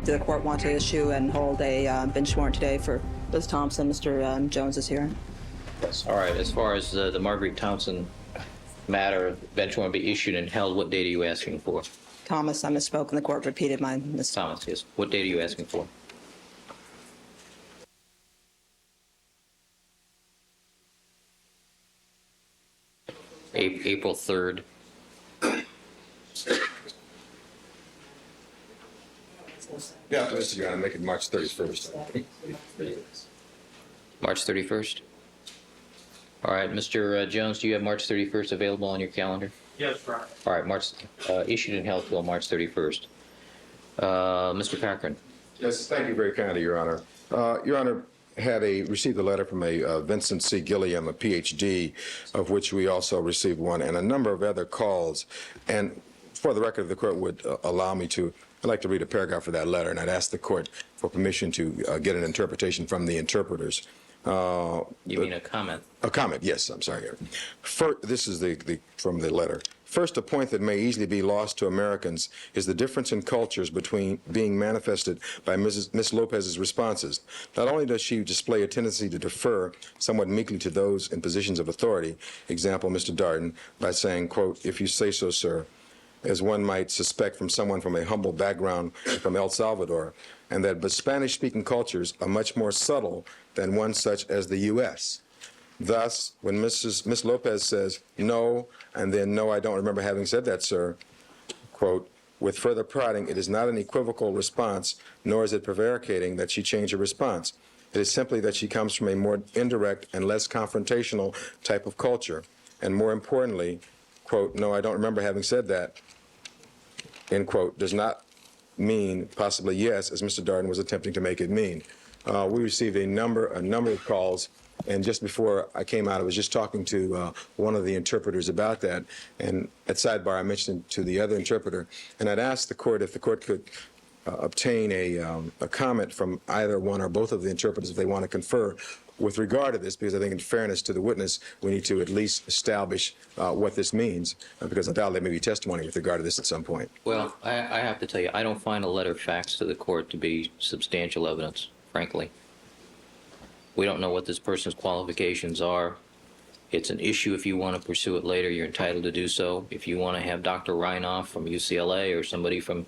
the court want to issue and hold a bench warrant today for Ms. Thompson, Mr. Jones is here. Yes. All right. As far as the Marguerite Thompson matter, bench warrant be issued and held, what date are you asking for? Thomas, I misspoke, and the court repeated my mistake. Thomas, yes. What date are you asking for? April 3rd. Yeah, Mr. Your Honor, make it March 31st. March 31st? All right, Mr. Jones, do you have March 31st available on your calendar? Yes, sir. All right, issued and held till March 31st. Mr. Cochran. Yes, thank you very kindly, Your Honor. Your Honor, received a letter from a Vincent C. Gilliam, a PhD, of which we also received one, and a number of other calls. And for the record, if the court would allow me to, I'd like to read a paragraph of that letter, and I'd ask the court for permission to get an interpretation from the interpreters. You mean a comment? A comment, yes, I'm sorry. This is from the letter. First, a point that may easily be lost to Americans is the difference in cultures between being manifested by Ms. Lopez's responses. Not only does she display a tendency to defer somewhat meekly to those in positions of authority, example, Mr. Darden, by saying, quote, "If you say so, sir," as one might suspect from someone from a humble background from El Salvador, but Spanish-speaking cultures are much more subtle than one such as the U.S. Thus, when Ms. Lopez says, "No," and then, "No, I don't remember having said that, sir," quote, with further prodding, it is not an equivocal response, nor is it prevaricating that she changed her response. It is simply that she comes from a more indirect and less confrontational type of culture. And more importantly, quote, "No, I don't remember having said that," end quote, does not mean possibly yes, as Mr. Darden was attempting to make it mean. We received a number of calls, and just before I came out, I was just talking to one of the interpreters about that, and at sidebar I mentioned to the other interpreter, and I'd asked the court if the court could obtain a comment from either one or both of the interpreters if they want to confer with regard to this, because I think in fairness to the witness, we need to at least establish what this means, because I doubt there may be testimony with regard to this at some point. Well, I have to tell you, I don't find a letter faxed to the court to be substantial evidence, frankly. We don't know what this person's qualifications are. It's an issue if you want to pursue it later, you're entitled to do so. If you want to have Dr. Reinoff from UCLA or somebody from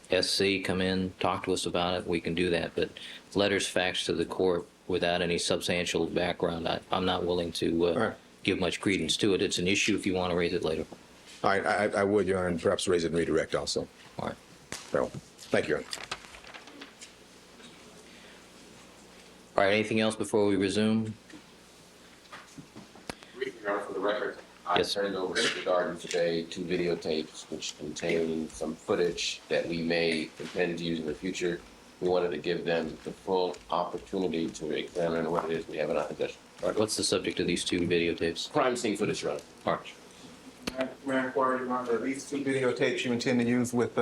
SC come in, talk to us about it, we can do that. But letters faxed to the court without any substantial background, I'm not willing to give much credence to it. It's an issue if you want to raise it later. All right, I would, Your Honor, and perhaps raise it and redirect also. All right. So, thank you, Your Honor. All right, anything else before we resume? Your Honor, for the record, I turned over to Mr. Darden today 2 videotapes which contain some footage that we may intend to use in the future. We wanted to give them the full opportunity to examine what it is we have in our possession. All right, what's the subject of these 2 videotapes? Crime scene footage, Your Honor. All right. May I inquire, Your Honor, are these 2 videotapes you intend to use with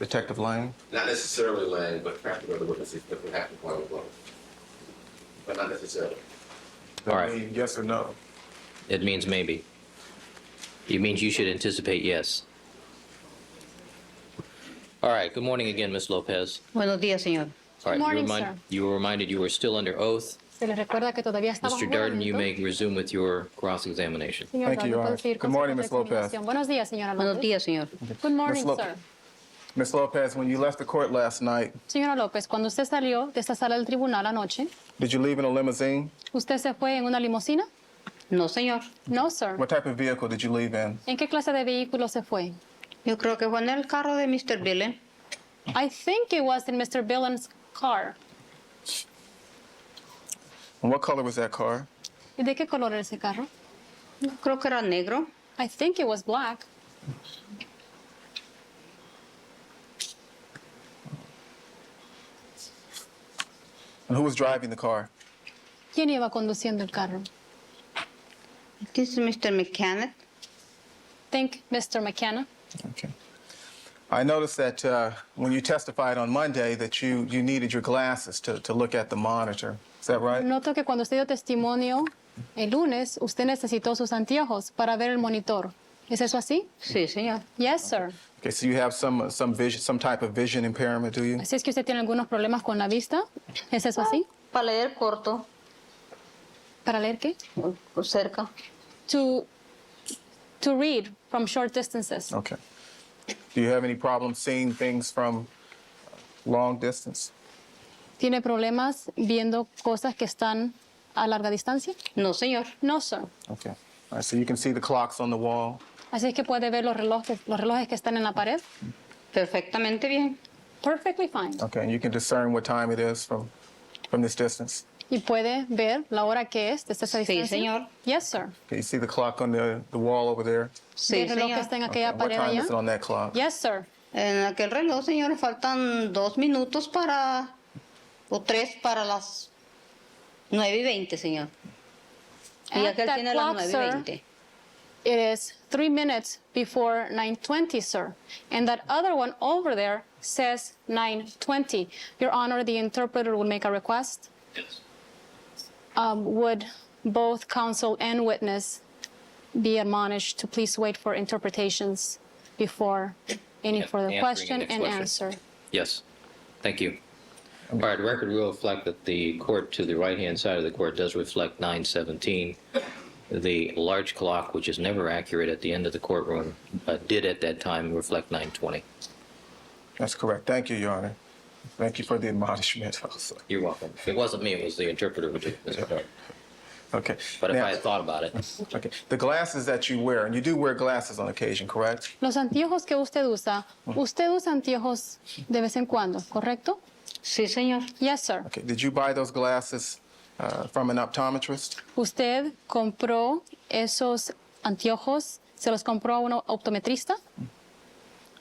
Detective Lang? Not necessarily Lang, but perhaps other witnesses that would have to go along. But not necessarily. All right. Yes or no? It means maybe. It means you should anticipate yes. All right, good morning again, Ms. Lopez. Buenos días, señor. All right, Good morning, sir. you were reminded you were still under oath. Se les recuerda que todavía está bajo Mr. Darden, you juramento. may resume with your cross-examination. Señor Thank you, Darden, Your puede Honor. seguir Good con su morning, Ms. Lopez. examinación. Buenos días, señora Buenos López. días, señor. Good morning, Ms. sir. Ms. Lopez, when you left the court last night, Señora López, cuando usted salió de esta sala del tribunal anoche, did you leave in a limousine? ¿usted se fue en una limusina? No, señor. No, sir. What type of vehicle did you leave in? ¿En qué clase de vehículo se fue? Yo creo que fue en el carro de Mr. Billen. I think it was in Mr. Billen's car. And what color was that car? ¿Y de qué color era ese carro? Creo que era negro. I think it was black. And who was driving the car? ¿Quién iba conduciendo el carro? This is Mr. Mechanic. Think Mr. McKenna. Okay. I noticed that when you testified on Monday that you needed your glasses to look at the monitor. Is that right? Noto que cuando usted dio testimonio el lunes, usted necesitó sus anteojos para ver el monitor. ¿Es eso así? Sí, señor. Yes, sir. Okay, so you have some vision, some type of vision impairment, do you? Así es que usted tiene algunos problemas con la vista. ¿Es eso así? Para leer corto, ¿Para leer qué? o cerca. To read from short distances. Okay. Do you have any problems seeing things from long distance? ¿Tiene problemas viendo cosas que están a larga distancia? No, señor. No, sir. Okay. All right, so you can see the clocks on the wall. Así es que puede ver los relojes que están en la pared. Perfectamente bien. Perfectly fine. Okay, and you can discern what time it is from this distance. Y puede ver la hora que es desde esa Sí, distancia. señor. Yes, sir. Okay, you see the clock on the wall over there? Sí, ¿El reloj que señor. está en Okay, aquella what pared time allá? is it on that clock? Yes, sir. En aquel reloj, señor, faltan 2 minutos o 3 para las 9:20, señor. Y At aquel that tiene las clock, sir, 9:20. it is 3 minutes before 9:20, sir. And that other one over there says 9:20. Your Honor, the interpreter will make a request. Yes. Would both counsel and witness be admonished to please wait for interpretations before any Yeah, further answering question the next and question. answer? Yes. Thank you. All right, the record will reflect that the court to the right-hand side of the court does reflect 9:17. The large clock, which is never accurate at the end of the courtroom, did at that time reflect 9:20. That's correct. Thank you, Your Honor. Thank you for the admonishment also. You're welcome. It wasn't me, it was the interpreter who did this. Okay. But if Now- I had thought about it, Okay, the glasses that you wear, and you do wear glasses on occasion, correct? Los anteojos que usted usa anteojos de vez en cuando, ¿correcto? Sí, señor. Yes, sir. Okay, did you buy those glasses from an optometrist? ¿Usted compró esos anteojos, se los compró a un optometrista?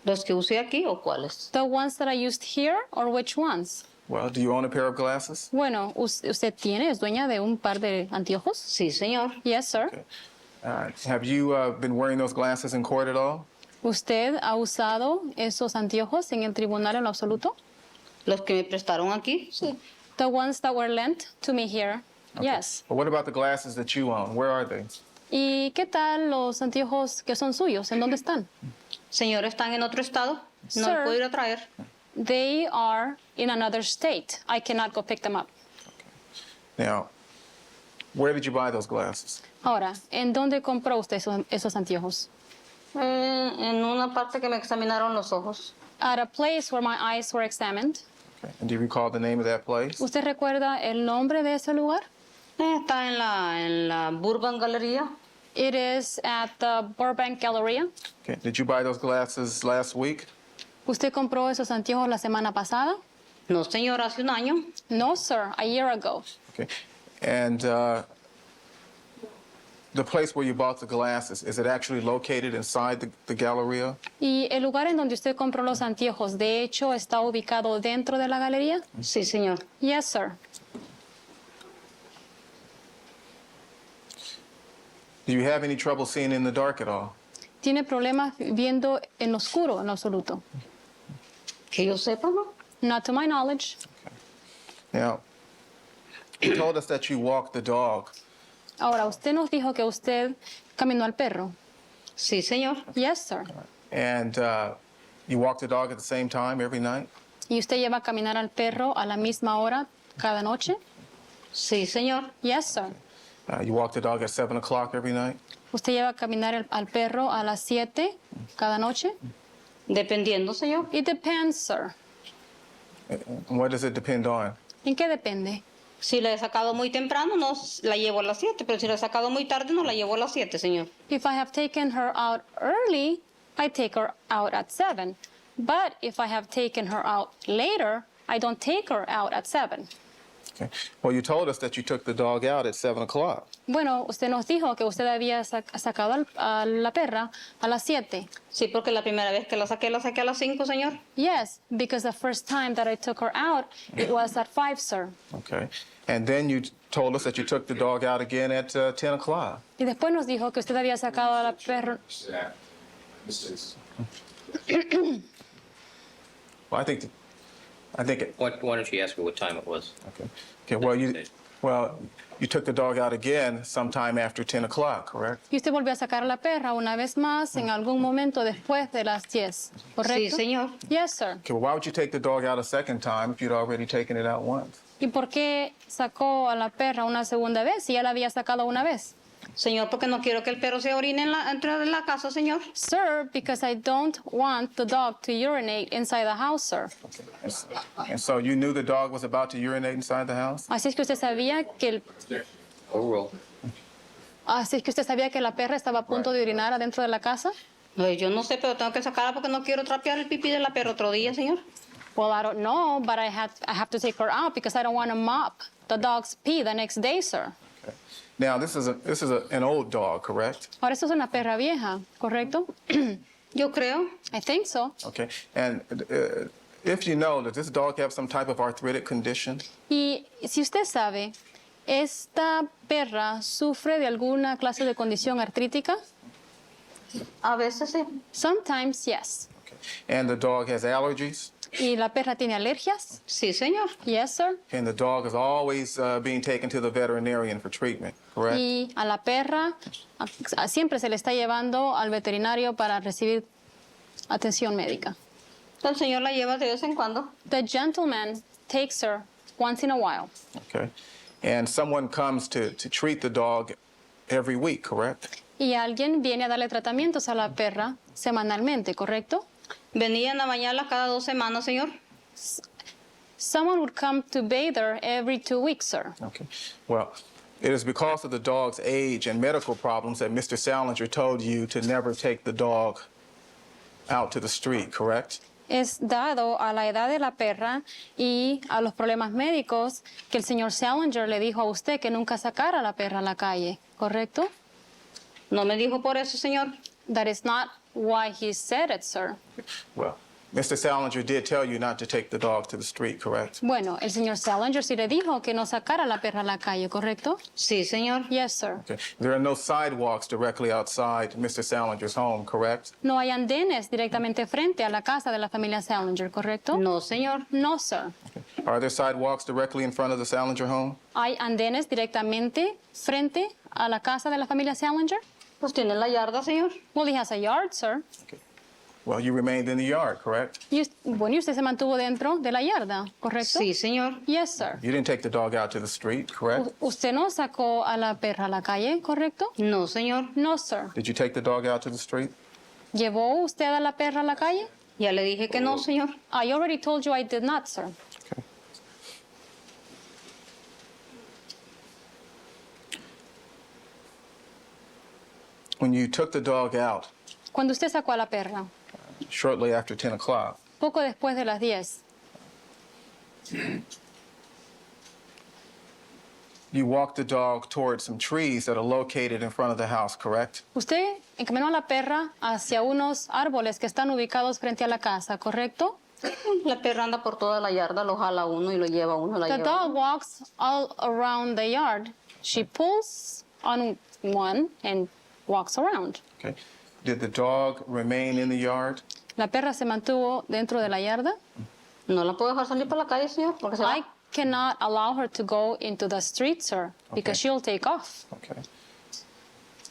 ¿Los que usé aquí o cuáles? The ones that I used here, or which ones? Well, do you own a pair of glasses? Bueno, ¿usted es dueña de un par de anteojos? Sí, señor. Yes, sir. Okay. Have you been wearing those glasses in court at all? ¿Usted ha usado esos anteojos en el tribunal en lo absoluto? ¿Los que me prestaron aquí? Sí. The ones that were lent to me here? Yes. But what about the glasses that you own? Where are they? ¿Y qué tal los anteojos que son suyos? ¿En dónde están? Señor, ¿están en otro estado? No Sir. los puedo ir a traer. They are in another state. I cannot go pick them up. Now, where did you buy those glasses? Ahora, ¿en dónde compró usted esos anteojos? En una parte que me examinaron los ojos. At a place where my eyes were examined. Okay. And do you recall the name of that place? ¿Usted recuerda el nombre de ese lugar? Está en la Burbank Galería. It is at the Burbank Galleria. Okay. Did you buy those glasses last week? ¿Usted compró esos anteojos la semana pasada? No, señor, hace un año. No, sir, a year ago. Okay. And the place where you bought the glasses, is it actually located inside the Galleria? ¿Y el lugar en donde usted compró los anteojos, de hecho, está ubicado dentro de la galería? Sí, señor. Yes, sir. Do you have any trouble seeing in the dark at all? ¿Tiene problemas viendo en oscuro, en absoluto? Que yo sepa, ¿no? Not to my knowledge. Now, you told us that you walked the dog. Ahora, usted nos dijo que usted caminó al perro. Sí, señor. Yes, sir. And you walk the dog at the same time every night? ¿Y usted lleva a caminar al perro a la misma hora cada noche? Sí, señor. Yes, sir. You walk the dog at 7 o'clock every night? ¿Usted lleva a caminar al perro a las 7 cada noche? Dependiendo, señor. It depends, sir. And what does it depend on? ¿En qué depende? Si la he sacado muy temprano, no la llevo a las 7, pero si la he sacado muy tarde, no la llevo a las 7, señor. If I have taken her out early, I take her out at 7. But if I have taken her out later, I don't take her out at 7. Okay. Well, you told us that you took the dog out at 7 o'clock. Bueno, usted nos dijo que usted había sacado a la perra a las 7. Sí, porque la primera vez que la saqué a las 5, señor. Yes, because the first time that I took her out, it was at 5, sir. Okay. And then you told us that you took the dog out again at 10 o'clock. Y después nos dijo que usted había sacado a la perra. Well, I think it, why don't you ask her what time it was? okay. Okay, well, Well, you took the dog out again sometime after 10 o'clock, correct? Y usted volvió a sacar a la perra una vez más en algún momento después de las 10, ¿correcto? Sí, señor. Yes, sir. Okay, well, why would you take the dog out a second time if you'd already taken it out once? ¿Y por qué sacó a la perra una segunda vez si ya la había sacado una vez? Señor, porque no quiero que el perro se orine dentro de la casa, señor. Sir, because I don't want the dog to urinate inside the house, sir. And so you knew the dog was about to urinate inside the house? Así es que usted sabía que Overrule. así es que usted sabía que la perra estaba a punto de orinar adentro de la casa. No, yo no sé, pero tengo que sacarla porque no quiero trapear el pipí de la perra otro día, señor. Well, I don't know, but I have to take her out because I don't want to mop the dog's pee the next day, sir. Okay. Now, this is an old dog, correct? Ahora, esto es una perra vieja, ¿correcto? Yo creo. I think so. Okay. And if you know, does this dog have some type of arthritic condition? Y si usted sabe, ¿esta perra sufre de alguna clase de condición artrítica? A veces sí. Sometimes, yes. Okay. And the dog has allergies? ¿Y la perra tiene alergias? Sí, señor. Yes, sir. And the dog is always being taken to the veterinarian for treatment, correct? Y a la perra siempre se le está llevando al veterinario para recibir atención médica. El señor la lleva de vez en cuando. The gentleman takes her once in a while. Okay. And someone comes to treat the dog every week, correct? Y alguien viene a darle tratamientos a la perra semanalmente, ¿correcto? Venían a bañarla cada 2 semanas, señor. Someone would come to bathe her every 2 weeks, sir. Okay. Well, it is because of the dog's age and medical problems that Mr. Salinger told you to never take the dog out to the street, correct? Es dado a la edad de la perra y a los problemas médicos que el señor Salinger le dijo a usted que nunca sacara a la perra a la calle, ¿correcto? No me dijo por eso, señor. That is not why he said it, sir. Well, Mr. Salinger did tell you not to take the dog to the street, correct? Bueno, el señor Salinger sí le dijo que no sacara a la perra a la calle, ¿correcto? Sí, señor. Yes, sir. Okay. There are no sidewalks directly outside Mr. Salinger's home, correct? No hay andenes directamente frente a la casa de la familia Salinger, ¿correcto? No, señor. No, sir. Are there sidewalks directly in front of the Salinger home? ¿Hay andenes directamente frente a la casa de la familia Salinger? Pues tiene la yarda, señor. Well, he has a yard, sir. Well, you remained in the yard, correct? Bueno, y usted se mantuvo dentro de la yarda, ¿correcto? Sí, señor. Yes, sir. You didn't take the dog out to the street, correct? ¿Usted no sacó a la perra a la calle, correcto? No, señor. No, sir. Did you take the dog out to the street? ¿Llevó usted a la perra a la calle? Ya le dije que no, señor. I already told you I did not, sir. Okay. When you took the dog out Cuando usted sacó a la perra, shortly after 10 o'clock, poco después de las 10, you walked the dog towards some trees that are located in front of the house, correct? usted encaminó a la perra hacia unos árboles que están ubicados frente a la casa, ¿correcto? La perra anda por toda la yarda, lo jala uno y lo lleva uno, la The lleva dog uno. walks all around the yard. She pulls on one and walks around. Okay. Did the dog remain in the yard? La perra se mantuvo dentro de la yarda. No la puedo dejar salir para la calle, señor, porque se va. I cannot allow her to go into the street, sir, because Okay. she'll take off. Okay.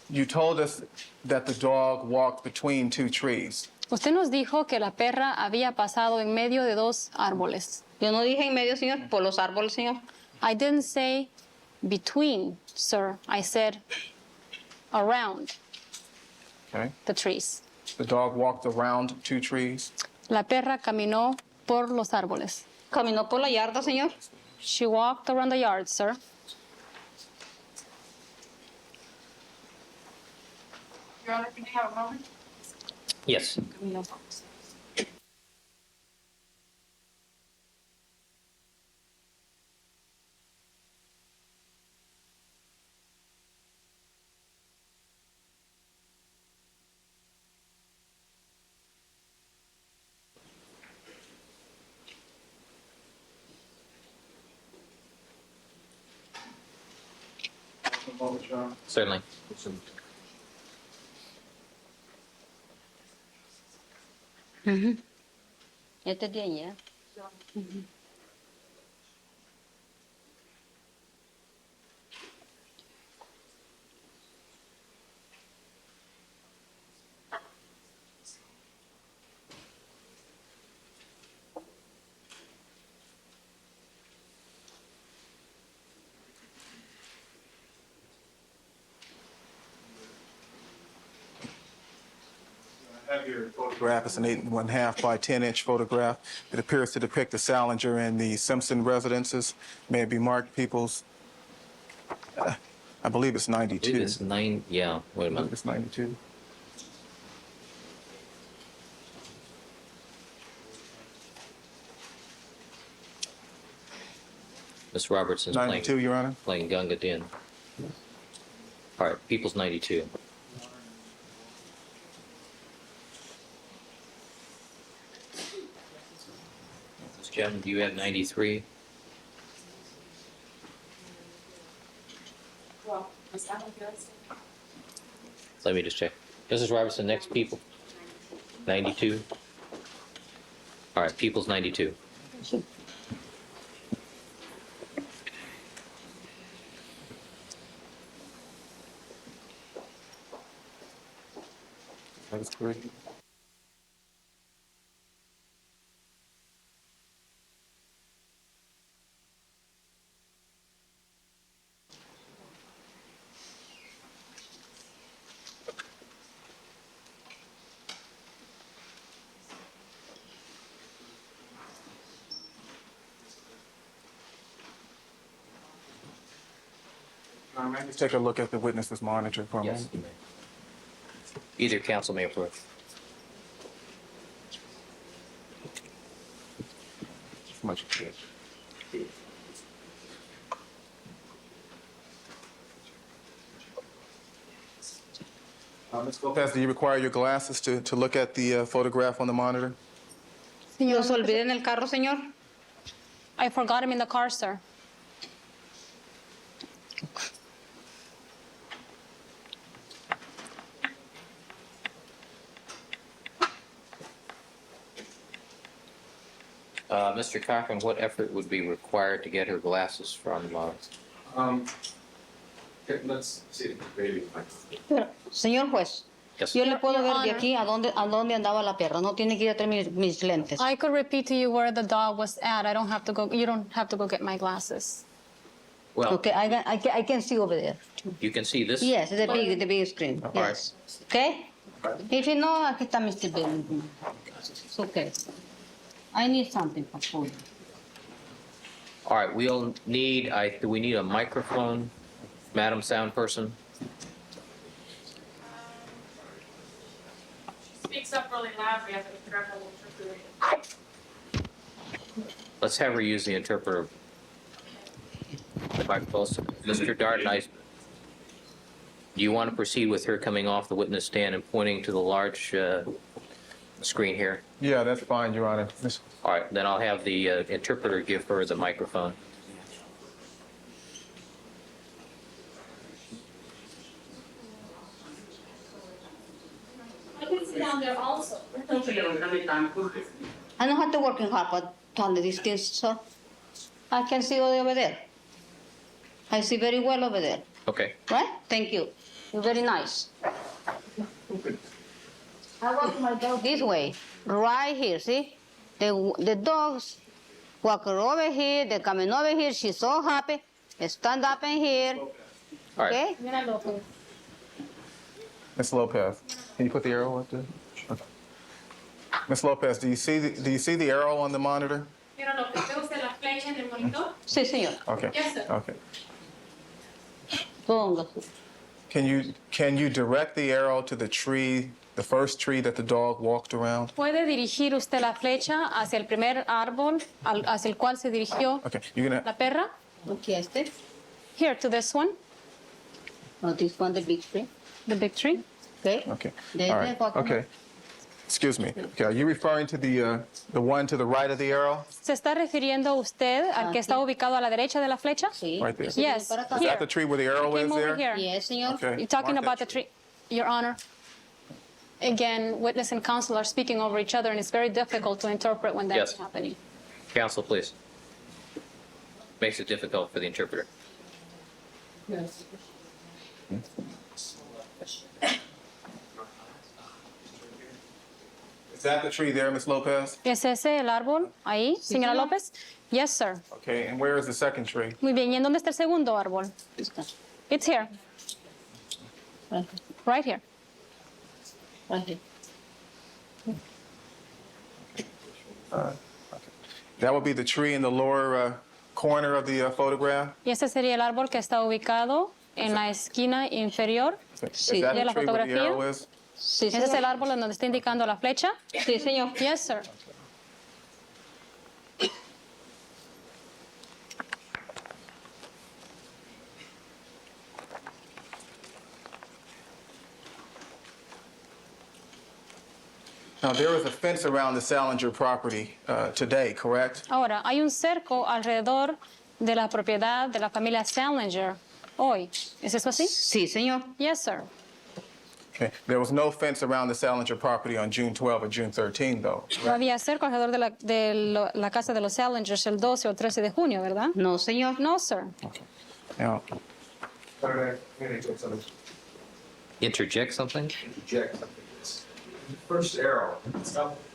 You told us that the dog walked between 2 trees. Usted nos dijo que la perra había pasado en medio de 2 árboles. Yo no dije en medio, señor, por los árboles, señor. I didn't say between, sir. I said around Okay. the trees. The dog walked around 2 trees. La perra caminó por los árboles. Caminó por la yarda, señor. She walked around the yard, sir. Your Honor, can you have a moment? Yes. Certainly. Este es de ayer. have your photograph. It's an 8.5 by 10-inch photograph. It appears to depict the Salinger and the Simpson residences. May it be marked Peoples. I believe it's 92. I believe it's 9, yeah, wait a I believe minute. it's 92. Miss Robertson's 92, Your Honor. playing Gunga Din. All right, People's 92. Jim, do you have 93? Well, is that what yours? Let me just check. Mrs. Robertson, next People. 92? All right, People's 92. That is correct. Let's take a look at the witness's monitor for a Yes, moment. you may. Either council may approve. Much appreciated. Ms. Lopez, do you require your glasses to look at the photograph on the monitor? ¿Los olvidé en el carro, señor? I forgot him in the car, sir. Mr. Cochran, what effort would be required to get her glasses from, Let's see. Maybe. Pero, señor juez, yes. yo le puedo Your ver de Honor. aquí a dónde andaba la perra. No tiene que ir a traer mis lentes. I could repeat to you where the dog was at. I don't have to go, you don't have to go get my glasses. Well, Okay, I can see over there. you can see this. Yes, the big screen. right. Yes. Okay? If you know, aquí está Mr. Bill. It's okay. I need something for food. All right, we'll need, do we need a microphone, Madam Sound Person? Speaks up really loud, we have to be careful with interpreting. Let's have her use the interpreter. If I post, Mr. Darden, do you want to proceed with her coming off the witness stand and pointing to the large screen here? Yeah, that's fine, Your Honor. All right, then I'll have the interpreter give her the microphone. I can sit down there also. I don't have to work hard, but on the distance, sir. I can see all over there. I see very well over there. Okay. Right? Thank you. You're very nice. I walk my dog this way, right here, see? The dogs walk over here, they're coming over here, she's so happy. Stand up in here, All right. okay? Ms. Lopez, can you put the arrow up there? Okay. Ms. Lopez, do you see the arrow on the monitor? Mira lo que ve usted la flecha en el monitor. Sí, señor. Okay. Yes, sir. Okay. Póngase. Can you direct the arrow to the tree, the first tree that the dog walked around? ¿Puede dirigir usted la flecha hacia el primer árbol hacia el cual se dirigió Okay, you're gonna. la perra? Aquí este. Here, to this one, Oh, this one, the big tree. the big tree. Okay? Okay. De All right. bottom. Okay. Excuse me. Okay. Are you referring to the one to the right of the arrow? ¿Se está refiriendo usted al que está ubicado a la derecha de la flecha? Sí. Right there. Yes. Para acá. Is that the tree where the arrow Came is over there? here. Yes, señor. Okay. You're talking Mark about that the tree, Your Honor. Again, witness and counsel are speaking over each other, and it's very difficult to interpret when that's Yes. happening. Counsel, please. Makes it difficult for the interpreter. Yes. Is that the tree there, Ms. Lopez? ¿Es ese el árbol ahí, señora señor. López? Yes, sir. Okay. And where is the second tree? Muy bien, ¿y en dónde está el segundo árbol? Está. It's here, Right here. right here. Right here. That would be the tree in the lower corner of the photograph? Y ese sería el árbol que está ubicado en la esquina inferior. Is Sí, that de the la tree where the fotografía. arrow is? Sí, Ese es el señor. árbol en donde está indicando la flecha. Sí, señor. Yes, sir. Now, there is a fence around the Salinger property today, correct? Ahora, hay un cerco alrededor de la propiedad de la familia Salinger hoy. ¿Es eso así? Sí, señor. Yes, sir. Okay. There was no fence around the Salinger property on June 12 or June 13, though. No había cerco alrededor de la casa de los Salingers el 12 o 13 de junio, ¿verdad? No, señor. No, sir. Now, Interject something? Jack, first arrow,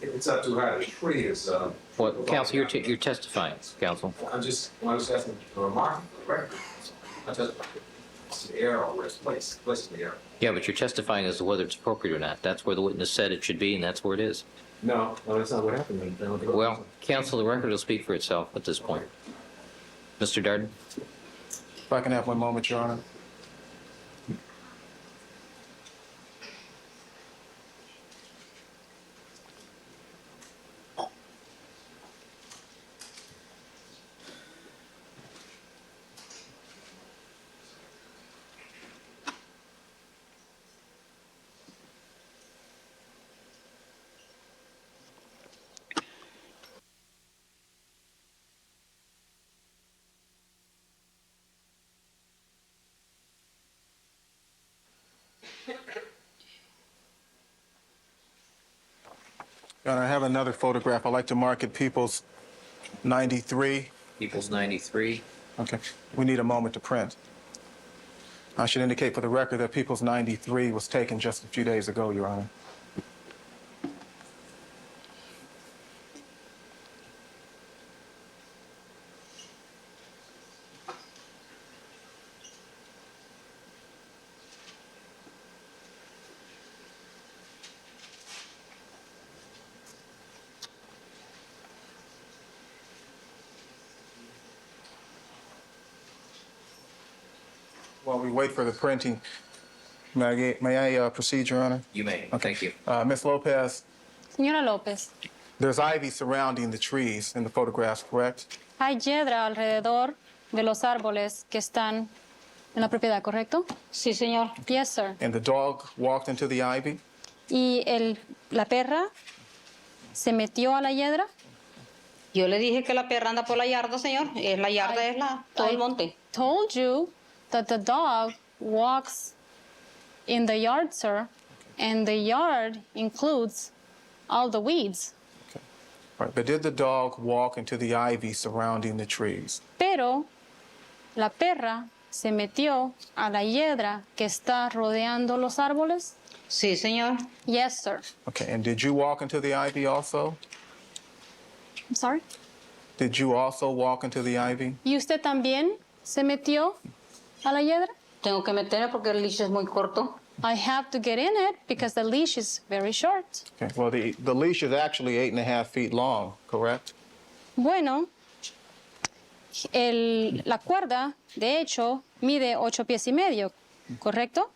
it's up too high, the tree is, Well, counsel, you're testifying, counsel. I was asking a remark, right? I just, it's the arrow, where it's placed in the arrow. Yeah, but you're testifying as to whether it's appropriate or not. That's where the witness said it should be, and that's where it is. No, that's not what happened. I don't think it Well, was. counsel, the record will speak for itself at this point. Mr. Darden? if I can have one moment, Your Honor. Your Honor, I have another photograph. I'd like to mark it People's 93. People's 93. Okay, we need a moment to print. I should indicate for the record that People's 93 was taken just a few days ago, Your Honor. While we wait for the printing, may I proceed, Your Honor? You may. Okay. Thank you. Ms. Lopez, Señora López, there's ivy surrounding the trees in the photographs, correct? hay hiedra alrededor de los árboles que están en la propiedad, ¿correcto? Sí, señor. Yes, sir. And the dog walked into the ivy? ¿Y la perra se metió a la hiedra? Yo le dije que la perra anda por la yarda, señor. La yarda es todo el monte. Told you that the dog walks in the yard, sir, and the yard includes all the weeds. Right, but did the dog walk into the ivy surrounding the trees? Pero la perra se metió a la hiedra que está rodeando los árboles. Sí, señor. Yes, sir. Okay, and did you walk into the ivy also? I'm sorry. Did you also walk into the ivy? ¿Y usted también se metió a la hiedra? Tengo que meterme porque el leash es muy corto. I have to get in it because the leash is very short. Okay, well, the leash is actually 8.5 feet long, correct? Bueno, la cuerda, de hecho, mide 8 pies y medio, ¿correcto?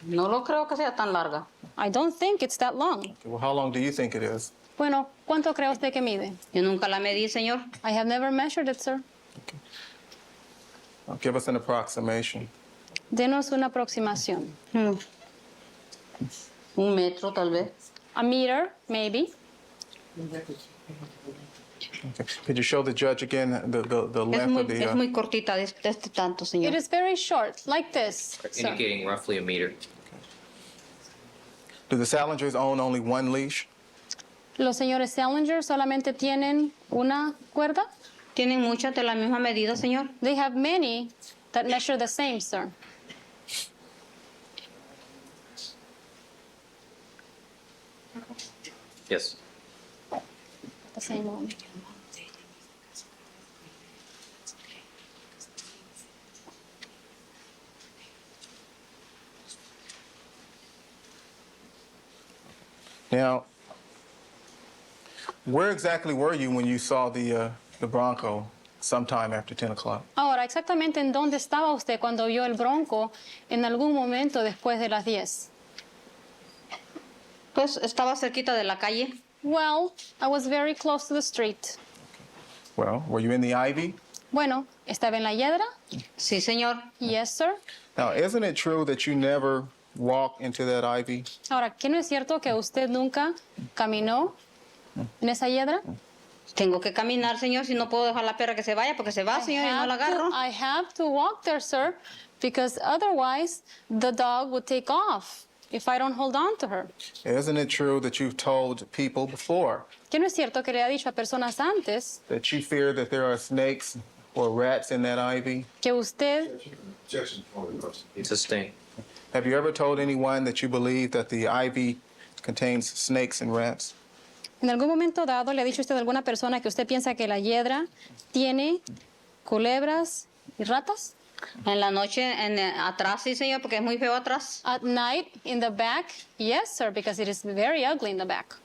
No lo creo que sea tan larga. I don't think it's that long. Okay, well, how long do you think it is? Bueno, ¿cuánto cree usted que mide? Yo nunca la medí, señor. I have never measured it, sir. Give us an approximation. Denos una aproximación. Un metro, tal vez. A meter, maybe. Okay. Could you show the judge again the length of the... Es muy cortita, de este tanto, señor. It is very short, like this, sir. Indicating roughly a meter. Do the Salingers own only one leash? Los señores Salinger solamente tienen una cuerda. Tienen muchas de la misma medida, señor. They have many that measure the same, sir. Yes. The same one. Now, Where exactly were you when you saw the Bronco sometime after 10 o'clock? Ahora, exactamente en dónde estaba usted cuando vio el Bronco en algún momento después de las 10. Pues estaba cerquita de la calle. Well, I was very close to the street. Well, were you in the ivy? Bueno, ¿estaba en la hiedra? Sí, señor. Yes, sir. Now, isn't it true that you never walked into that ivy? Ahora, ¿qué no es cierto que usted nunca caminó en esa hiedra? Tengo que caminar, señor, si no puedo dejar la perra que se vaya porque se va, señor, y no la agarro. I have to walk there, sir, because otherwise the dog would take off if I don't hold on to her. Isn't it true that you've told people before ¿Qué no es cierto que le ha dicho a personas antes that you fear that there are snakes or rats in that ivy? que usted, Objection before the question. Sustain. Have you ever told anyone that you believe that the ivy contains snakes and rats? en algún momento dado, le ha dicho usted a alguna persona que usted piensa que la hiedra tiene culebras y ratas? En la noche, atrás, sí, señor, porque es muy feo atrás. At night, in the back, yes, sir, because it is very ugly in the back.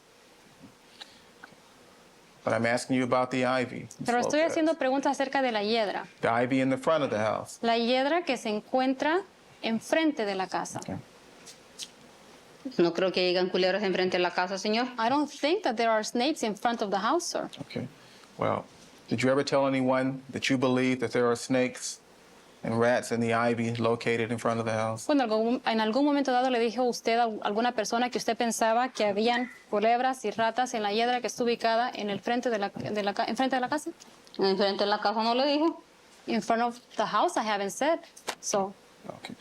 But I'm asking you about the ivy. Ms. Pero estoy Lopez. haciendo preguntas acerca de la hiedra. The ivy in the front of the house. La hiedra que se encuentra enfrente de la casa. Okay. No creo que llegan culebras enfrente de la casa, señor. I don't think that there are snakes in front of the house, sir. Okay. Well, did you ever tell anyone that you believe that there are snakes and rats in the ivy located in front of the house? Bueno, en algún momento dado le dijo usted a alguna persona que usted pensaba que habían culebras y ratas en la hiedra que está ubicada en el frente enfrente de la casa? Enfrente de la casa no le dijo. In front of the house, I haven't said. So, Okay.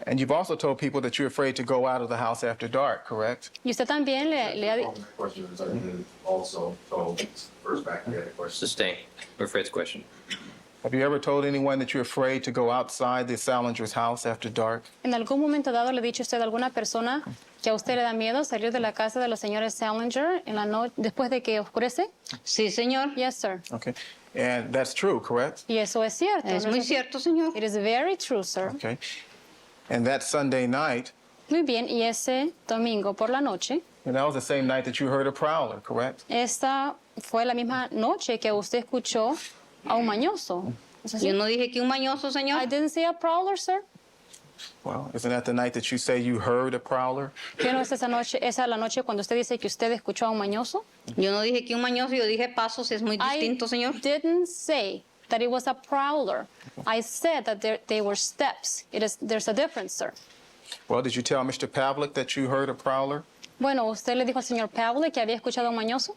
And you've also told people that you're afraid to go out of the house after dark, correct? y usted también le ha Following that question is also told, first back to the other question. Sustain. For Fred's question. Have you ever told anyone that you're afraid to go outside the Salinger's house after dark? en algún momento dado le ha dicho usted a alguna persona que a usted le da miedo salir de la casa de los señores Salinger en la después de que oscurece? Sí, señor. Yes, sir. Okay. And that's true, correct? Y eso es cierto. Es ¿no muy es así? cierto, señor. It is very true, sir. Okay. And that Sunday night, Muy bien, y ese domingo por la noche, and that was the same night that you heard a prowler, correct? esta fue la misma noche que usted escuchó a un mañoso. ¿Es así? Yo no dije que un mañoso, I señor. didn't see a prowler, sir. Well, isn't that the night that you say you heard a prowler? ¿Qué no es esa la noche cuando usted dice que usted escuchó a un mañoso? Yo no dije que un mañoso, yo dije pasos, es muy distinto, señor. I didn't say that it was a prowler. I said that they were steps. There's a difference, sir. Well, did you tell Mr. Pavlik that you heard a prowler? Bueno, ¿usted le dijo al señor Pavle que había escuchado a un mañoso?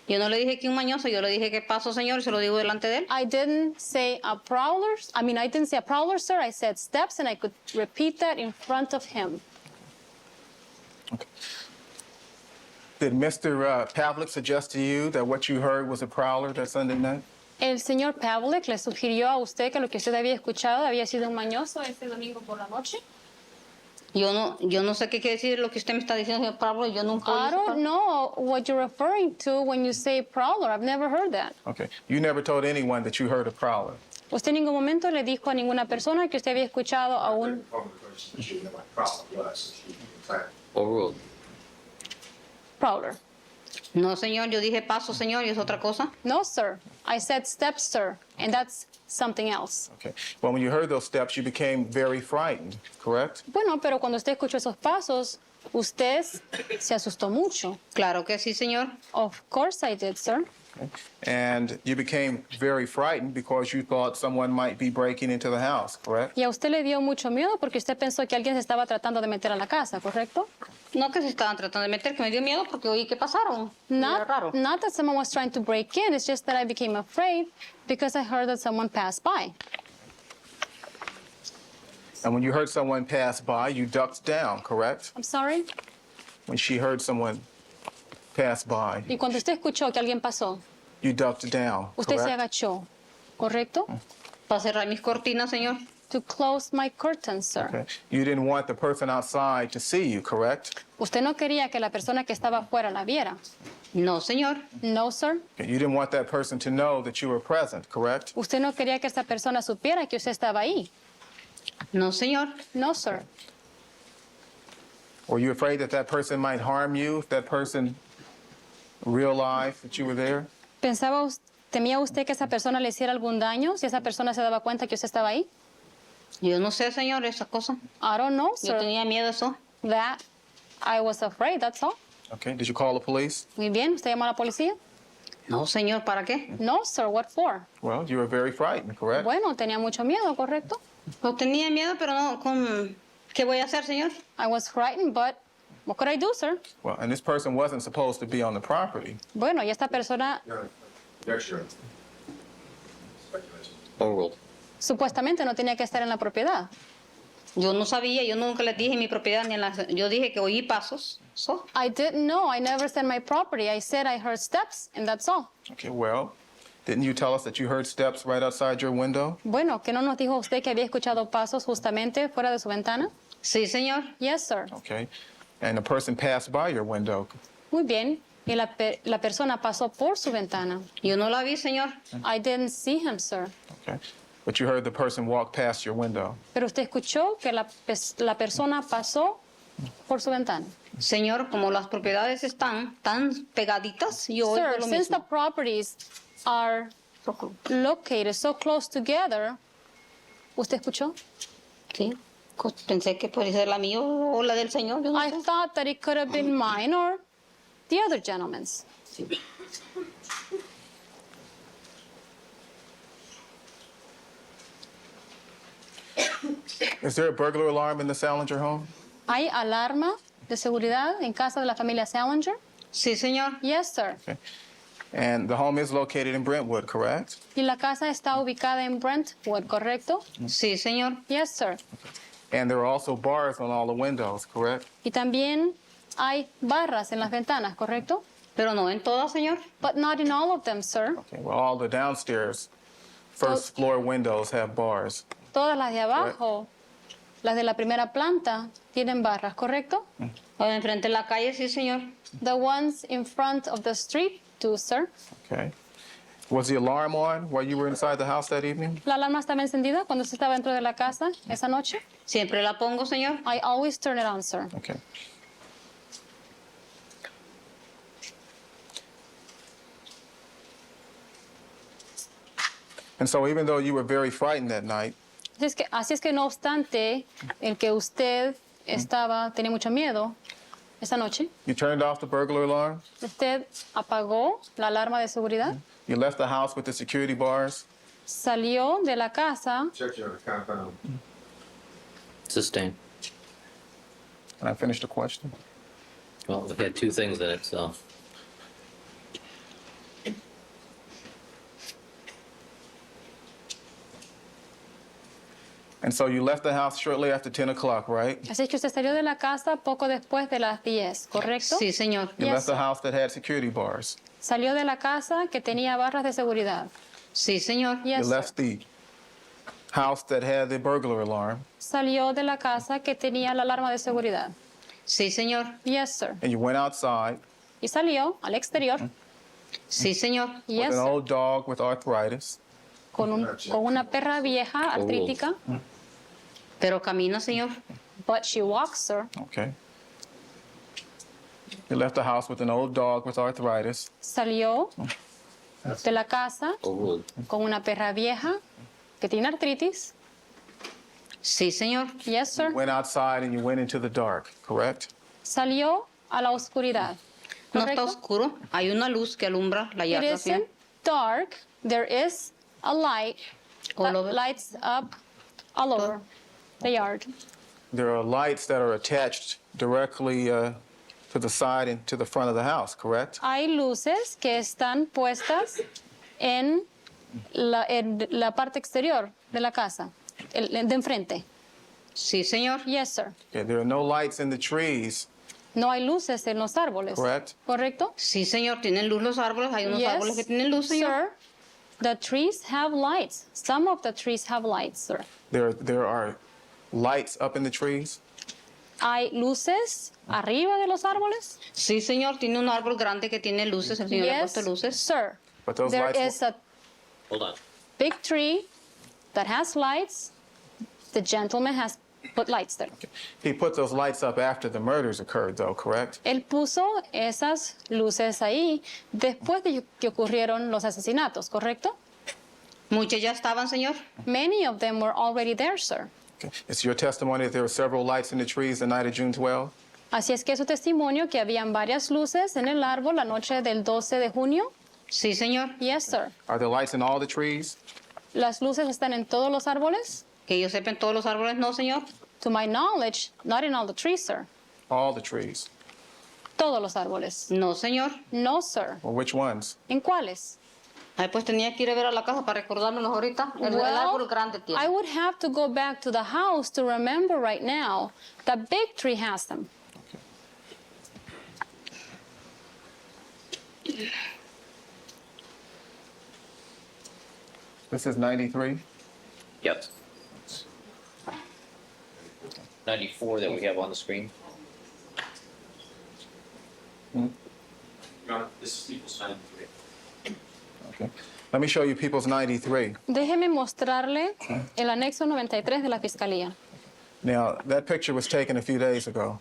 Yo no le dije que un mañoso, yo le dije que paso, señor, y se lo digo delante de él. I didn't say a prowler. I didn't say a prowler, sir. I said steps, and I could repeat that in front of him. Did Mr. Pavlik suggest to you that what you heard was a prowler that Sunday night? El señor Pavlik le sugirió a usted que lo que usted había escuchado había sido un mañoso ese domingo por la noche. Yo no sé qué quiere decir lo que usted me está diciendo, señor Pablo. Yo nunca oí I esa don't parte. know what you're referring to when you say prowler. I've never heard that. Okay. You never told anyone that you heard a prowler. Usted en ningún momento le dijo a ninguna persona que usted había escuchado a un Following the question, she didn't know what a prowler was. She decided. Overruled. prowler. No, señor, yo dije paso, señor, y es otra cosa. No, sir. I said steps, sir, and that's something else. Okay. Well, when you heard those steps, you became very frightened, correct? Bueno, pero cuando usted escuchó esos pasos, usted se asustó mucho. Claro que sí, señor. Of course I did, sir. And you became very frightened because you thought someone might be breaking into the house, correct? Y a usted le dio mucho miedo porque usted pensó que alguien se estaba tratando de meter a la casa, ¿correcto? No que se estaban tratando de meter, que me dio miedo porque oí que pasaron. Era raro. Not that someone was trying to break in, it's just that I became afraid because I heard that someone passed by. And when you heard someone pass by, you ducked down, correct? I'm sorry. When she heard someone pass by, Y cuando usted escuchó que alguien pasó, you ducked down, usted se correct? agachó, ¿correcto? Para cerrar mis cortinas, señor. To close my curtains, sir. Okay. You didn't want the person outside to see you, correct? Usted no quería que la persona que estaba afuera la viera. No, señor. No, sir. Okay. You didn't want that person to know that you were present, correct? Usted no quería que esa persona supiera que usted estaba ahí. No, señor. No, sir. Were you afraid that that person might harm you if that person real life that you were there? ¿Temía usted que esa persona le hiciera algún daño si esa persona se daba cuenta que usted estaba ahí? Yo no sé, señor, esa cosa. I don't know, Yo sir. tenía miedo de eso. That I was afraid, that's all. Okay, did you call the police? Muy bien, ¿usted llamó a la policía? No, señor, ¿para qué? No, sir, what for? Well, you were very frightened, correct? Bueno, tenía mucho miedo, ¿correcto? Pues tenía miedo, pero no con... ¿Qué voy a hacer, señor? I was frightened, but what could I do, sir? Well, and this person wasn't supposed to be on the property. Bueno, y esta persona Conjecture. Speculation. Overruled. supuestamente no tenía que estar en la propiedad. Yo no sabía, yo nunca les dije mi propiedad ni en la... Yo dije que oí pasos. So. I didn't know. I never said my property. I said I heard steps, and that's all. Okay, well, didn't you tell us that you heard steps right outside your window? Bueno, ¿que no nos dijo usted que había escuchado pasos justamente fuera de su ventana? Sí, señor. Yes, sir. Okay, and the person passed by your window. Muy bien. Y la persona pasó por su ventana. Yo no la vi, señor. I didn't see him, sir. Okay, but you heard the person walk past your window. Pero usted escuchó que la persona pasó por su ventana. Señor, como las propiedades están tan pegaditas, yo oigo Sir, lo since the mismo. properties are located so close together, ¿usted escuchó? Sí. Pensé que podría ser la mía o la del señor. Yo no I sé. thought that it could have been mine or the other gentleman's. Is there a burglar alarm in the Salinger home? ¿Hay alarma de seguridad en casa de la familia Salinger? Sí, señor. Yes, sir. And the home is located in Brentwood, correct? Y la casa está ubicada en Brentwood, ¿correcto? Sí, señor. Yes, sir. And there are also bars on all the windows, correct? Y también hay barras en las ventanas, ¿correcto? Pero no en todas, señor. But not in all of them, sir. Okay, well, all the downstairs first floor windows have bars. Todas las de abajo, las de la primera planta, tienen barras, ¿correcto? O de enfrente de la calle, sí, señor. The ones in front of the street, do, sir. Okay. Was the alarm on while you were inside the house that evening? ¿La alarma estaba encendida cuando usted estaba dentro de la casa esa noche? Siempre la pongo, señor. I always turn it on, sir. Okay. And so even though you were very frightened that night, Así es que no obstante, el que usted tenía mucho miedo esa noche, you turned off the burglar alarm, usted apagó la alarma de seguridad, you left the house with the security bars, salió de la casa. Conjecture on the compound. Sustained. Can I finish the question? Well, it had two things in it, so. And so you left the house shortly after 10 o'clock, right? Así es que usted salió de la casa poco después de las 10, ¿correcto? Sí, señor. You Yes, left the sir. house that had security bars. Salió de la casa que tenía barras de seguridad. Sí, señor. Yes, You sir. left the house that had the burglar alarm, Salió de la casa que tenía la alarma de seguridad. Sí, señor. Yes, sir. and you went outside Y salió al exterior. Sí, señor. Yes, with an sir. old dog with arthritis. Con una perra vieja artrítica. Pero camina, señor. But she walks, sir. Okay. You left the house with an old dog with arthritis. Salió de la casa Overruled. con una perra vieja que tiene artritis. Sí, señor. Yes, sir. Went outside and you went into the dark, correct? Salió a la oscuridad. No está ¿Correcto? oscuro. Hay una luz que alumbra la It yarda. isn't dark. There is a light All that over. lights up all over the yard. There are lights that are attached directly to the side and to the front of the house, correct? Hay luces que están puestas en la parte exterior de la casa, de enfrente. Sí, señor. Yes, sir. Okay, there are no lights in the trees, No hay luces en los árboles. correct? ¿Correcto? Sí, señor. Tienen luz los árboles. Hay unos Yes, árboles que tienen luz, señor. sir. The trees have lights. Some of the trees have lights, sir. There are lights up in the trees. Hay luces arriba de los árboles. Sí, señor. Tiene un árbol grande que tiene luces. El señor le ha Yes, puesto luces. sir. But those There lights is a Hold on. big tree that has lights. The gentleman has put lights there. He put those lights up after the murders occurred, though, correct? Él puso esas luces ahí después de que ocurrieron los asesinatos, ¿correcto? Muchas ya estaban, señor. Many of them were already there, sir. Okay. It's your testimony that there were several lights in the trees the night of June 12? Así es que es su testimonio que habían varias luces en el árbol la noche del 12 de junio. Sí, señor. Yes, sir. Are there lights in all the trees? ¿Las luces están en todos los árboles? Que yo sepa en todos los árboles, no, señor. To my knowledge, not in all the trees, sir. All the trees. Todos los árboles. No, señor. No, sir. Well, which ones? ¿En cuáles? Ay, pues tenía que ir a ver a la casa para recordármelos ahorita. El árbol grande tiene. I would have to go back to the house to remember right now. The big tree has them. This is 93? Yep. 94 that we have on the screen. Your Honor, this is People's 93. Okay. Let me show you People's 93. Déjeme mostrarle el anexo 93 de la Fiscalía. Now, that picture was taken a few days ago.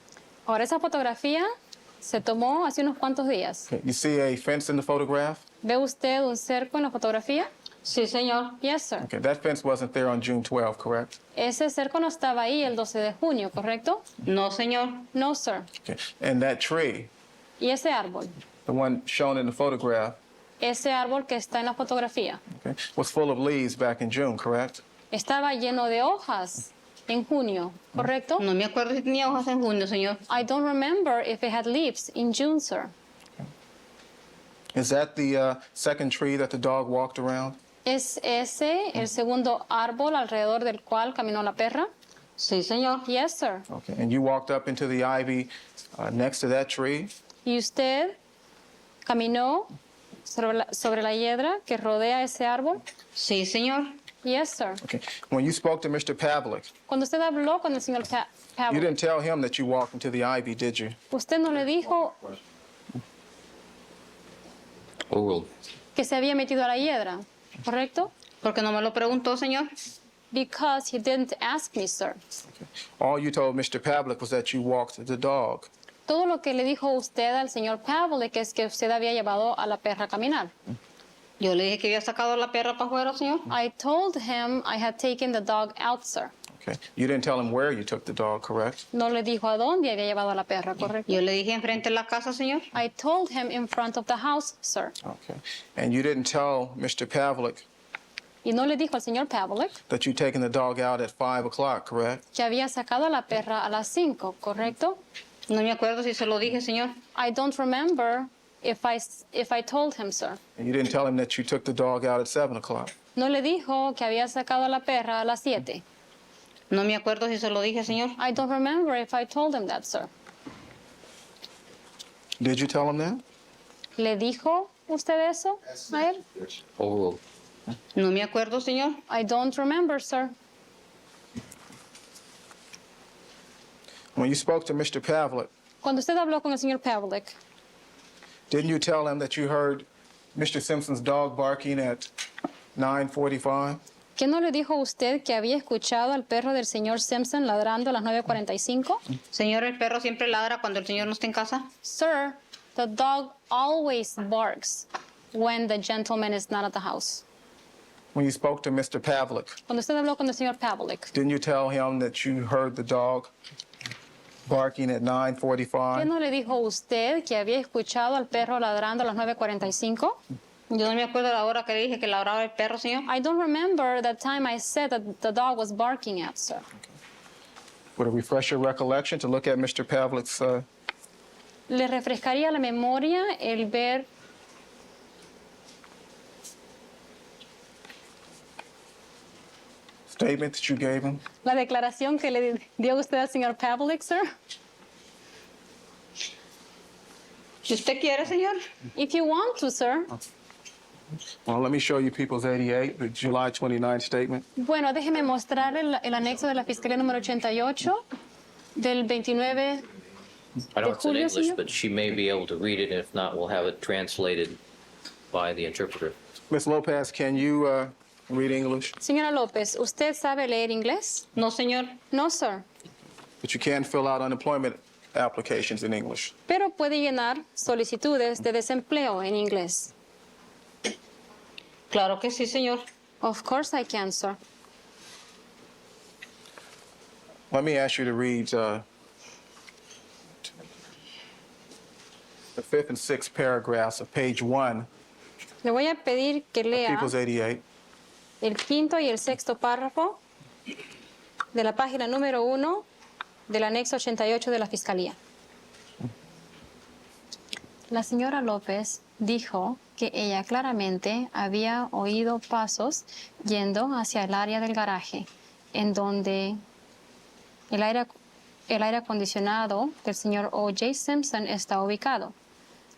Ahora, esa fotografía se tomó hace unos cuantos días. Okay. You see a fence in the photograph? ¿Ve usted un cerco en la fotografía? Sí, señor. Yes, sir. Okay, that fence wasn't there on June 12, correct? Ese cerco no estaba ahí el 12 de junio, ¿correcto? No, señor. No, sir. Okay. And that tree, ¿Y ese árbol? the one shown in the photograph, Ese árbol que está en la fotografía. okay, was full of leaves back in June, correct? Estaba lleno de hojas en junio, ¿correcto? No me acuerdo si tenía hojas en junio, señor. I don't remember if it had leaves in June, sir. Is that the second tree that the dog walked around? ¿Es ese el segundo árbol alrededor del cual caminó la perra? Sí, señor. Yes, sir. Okay. And you walked up into the ivy next to that tree? ¿Y usted caminó sobre la hiedra que rodea ese árbol? Sí, señor. Yes, sir. Okay. When you spoke to Mr. Pavlik, Cuando usted habló con el señor you Pavlik, didn't tell him that you walked into the ivy, did you? usted no le dijo Overruled. que se había metido a la hiedra, ¿correcto? Porque no me lo preguntó, señor. Because he didn't ask me, sir. All you told Mr. Pavlik was that you walked the dog. Todo lo que le dijo usted al señor Pavlik es que usted había llevado a la perra a caminar. Yo le dije que había sacado a la perra para afuera, señor. I told him I had taken the dog out, sir. Okay. You didn't tell him where you took the dog, correct? No le dijo a dónde había llevado a la perra, ¿correcto? Yo le dije enfrente de la casa, señor. I told him in front of the house, sir. Okay. And you didn't tell Mr. Pavlik Y no le dijo al señor Pavlik that you'd taken the dog out at 5 o'clock, correct? que había sacado a la perra a las 5, ¿correcto? No me acuerdo si se lo dije, señor. I don't remember if I told him, sir. And you didn't tell him that you took the dog out at 7 o'clock. No le dijo que había sacado a la perra a las 7. No me acuerdo si se lo dije, señor. I don't remember if I told him that, sir. Did you tell him that? ¿Le dijo usted eso a él? Overruled. No me acuerdo, señor. I don't remember, sir. When you spoke to Mr. Pavlik, Cuando usted habló con el señor Pavlik, didn't you tell him that you heard Mr. Simpson's dog barking at 9:45? ¿qué no le dijo usted que había escuchado al perro del señor Simpson ladrando a las 9:45? Señor, el perro siempre ladra cuando el señor no está en casa. Sir, the dog always barks when the gentleman is not at the house. When you spoke to Mr. Pavlik, Cuando usted habló con el señor Pavlik, didn't you tell him that you heard the dog barking at ¿qué 9:45? no le dijo usted que había escuchado al perro ladrando a las 9:45? Yo no me acuerdo la hora que le dije que ladraba el perro, señor. I don't remember the time I said that the dog was barking at, sir. Would it refresh your recollection to look at Mr. Pavlik's ¿Le refrescaría la memoria el ver statement that you gave him? la declaración que le dio usted al señor Pavlik, sir? Si usted quiere, señor. If you want to, sir. Well, let me show you People's 88, the July 29 statement. Bueno, déjeme mostrar el anexo de la Fiscalía número 88 del 29. I know it's in Julio, English, señor? but she may be able to read it, and if not, we'll have it translated by the interpreter. Ms. Lopez, can you read English? Señora López, ¿usted sabe leer inglés? No, señor. No, sir. But you can fill out unemployment applications in English. Pero puede llenar solicitudes de desempleo en inglés. Claro que sí, señor. Of course I can, sir. Let me ask you to read the 5th and 6th paragraphs of page 1 Le voy a pedir que of lea People's 88. el quinto y el sexto párrafo de la página número 1 del anexo 88 de la Fiscalía. La señora López dijo que ella claramente había oído pasos yendo hacia el área del garaje, en donde el aire acondicionado del señor OJ Simpson está ubicado.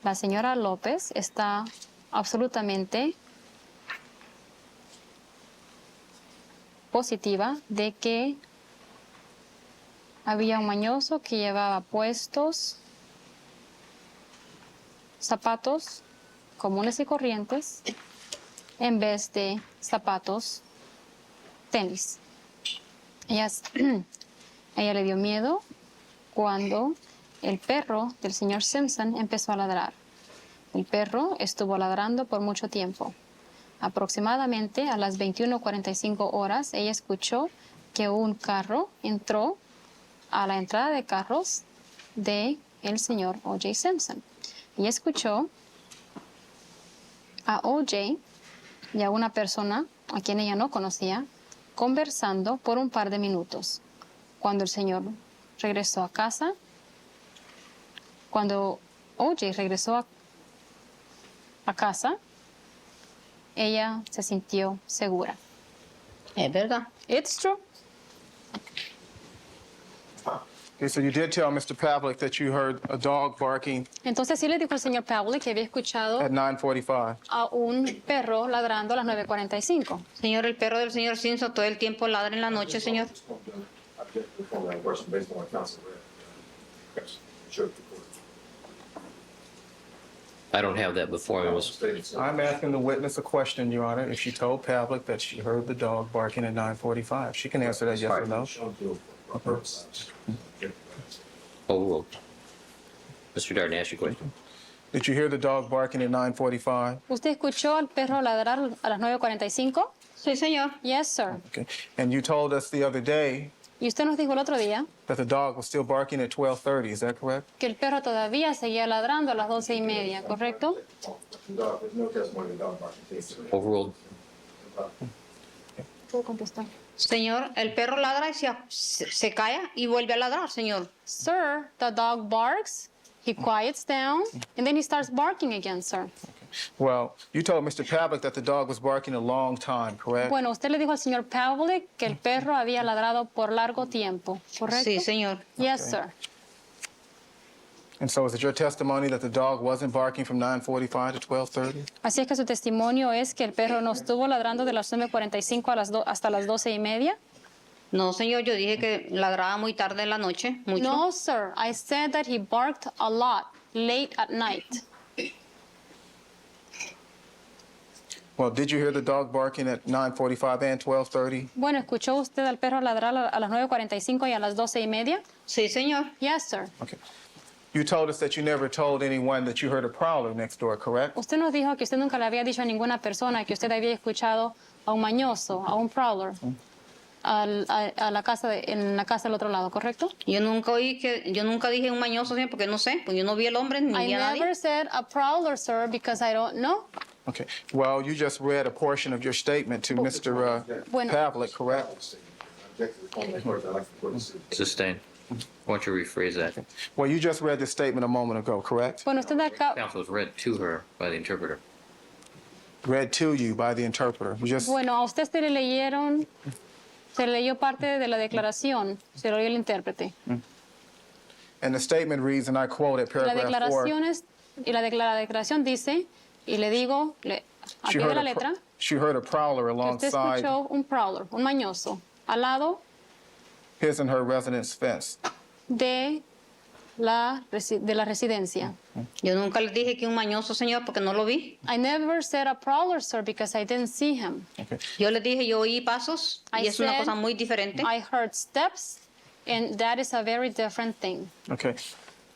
La señora López está absolutamente positiva de que había un mañoso que llevaba puestos zapatos comunes y corrientes en vez de zapatos tenis. Ella le dio miedo cuando el perro del señor Simpson empezó a ladrar. El perro estuvo ladrando por mucho tiempo. Aproximadamente a las 21:45 horas, ella escuchó que un carro entró a la entrada de carros de el señor OJ Simpson. Ella escuchó a OJ y a una persona a quien ella no conocía conversando por un par de minutos. Cuando el señor regresó a casa, cuando OJ regresó a casa, ella se sintió segura. Es verdad. It's true. Okay, so you did tell Mr. Pavlik that you heard a dog barking Entonces sí le dijo el señor Pavlik que había escuchado at 9:45. a un perro ladrando a las 9:45. Señor, el perro del señor Simpson todo el tiempo ladra en la noche, señor. Object to the following question based on what counsel read. Sure. I don't have that before me. I'm asking the witness a question, Your Honor. If she told Pavlik that she heard the dog barking at 9:45, she can answer that yes or no. Overruled. Mr. Darden, ask your question. Did you hear the dog barking at 9:45? ¿Usted escuchó al perro ladrar a las 9:45? Sí, señor. Yes, sir. Okay. And you told us the other day Y usted nos dijo el otro día that the dog was still barking at 12:30. Is that correct? que el perro todavía seguía ladrando a las 12:30, ¿correcto? There's no testimony of dog barking. Overruled. Puedo contestar. Señor, el perro ladra y se calla y vuelve a ladrar, señor. Sir, the dog barks, he quiets down, and then he starts barking again, sir. Well, you told Mr. Pavlik that the dog was barking a long time, correct? Bueno, usted le dijo al señor Pavlik que el perro había ladrado por largo tiempo, ¿correcto? Sí, señor. Yes, sir. And so is it your testimony that the dog wasn't barking from 9:45 to 12:30? Así es que su testimonio es que el perro no estuvo ladrando de las 9:45 hasta las 12:30. No, señor, yo dije que ladraba muy tarde en la noche, mucho. No, sir. I said that he barked a lot late at night. Well, did you hear the dog barking at 9:45 and 12:30? Bueno, ¿escuchó usted al perro ladrar a las 9:45 y a las 12:30? Sí, señor. Yes, sir. Okay. You told us that you never told anyone that you heard a prowler next door, correct? Usted nos dijo que usted nunca le había dicho a ninguna persona que usted había escuchado a un mañoso, a un prowler, a la casa en la casa del otro lado, ¿correcto? Yo nunca dije un mañoso, señor, porque no sé, pues yo no vi al hombre ni I vi a nadie. never said a prowler, sir, because I don't know. Okay. Well, you just read a portion of your statement to Mr. Bueno. Pavlik, correct? Object to the following question. I'd like the court to see. Sustain. Why don't you rephrase that? Well, you just read this statement a moment ago, correct? Bueno, usted acá, Counsel was read to her by the interpreter. Read to you by the interpreter. You just bueno, a usted se le leyó parte de la declaración, se lo leyó el intérprete. and the statement reads, and I quote at La paragraph 4. la declaración dice, y le digo, a pie de la letra, She heard a prowler que usted alongside escuchó un prowler, un mañoso, al lado his and her residence fence. de la residencia. Yo nunca les dije que un mañoso, señor, porque no lo vi. I never said a prowler, sir, because I didn't see him. Okay. Yo les dije, yo oí pasos y I es una said cosa muy diferente. I heard steps, And that is a very different thing. Okay.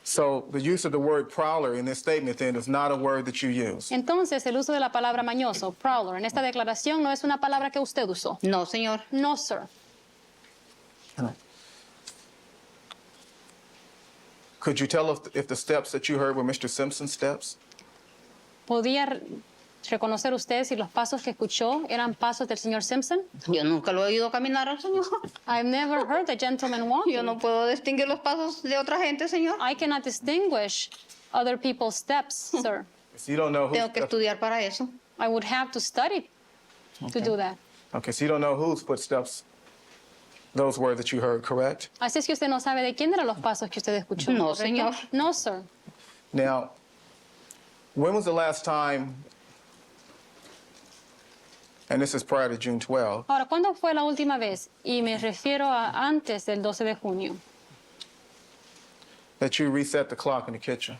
So the use of the word prowler in this statement then is not a word that you use. Entonces, el uso de la palabra mañoso, prowler, en esta declaración no es una palabra que usted usó. No, señor. No, sir. Could you tell if the steps that you heard were Mr. Simpson's steps? ¿Podía reconocer usted si los pasos que escuchó eran pasos del señor Simpson? Yo nunca lo he oído caminar al señor. I've never heard the gentleman walking. Yo no puedo distinguir los pasos de otra gente, señor. I cannot distinguish other people's steps, sir. So you don't know whose Tengo que steps. estudiar para eso. I would have to study to do that. Okay, so you don't know whose footsteps those were that you heard, correct? Así es que usted no sabe de quién eran los pasos que usted escuchó. No, ¿correcto? señor. No, sir. Now, when was the last time, and this is prior to June 12, Ahora, ¿cuándo fue la última vez? Y me refiero a antes del 12 de junio. that you reset the clock in the kitchen?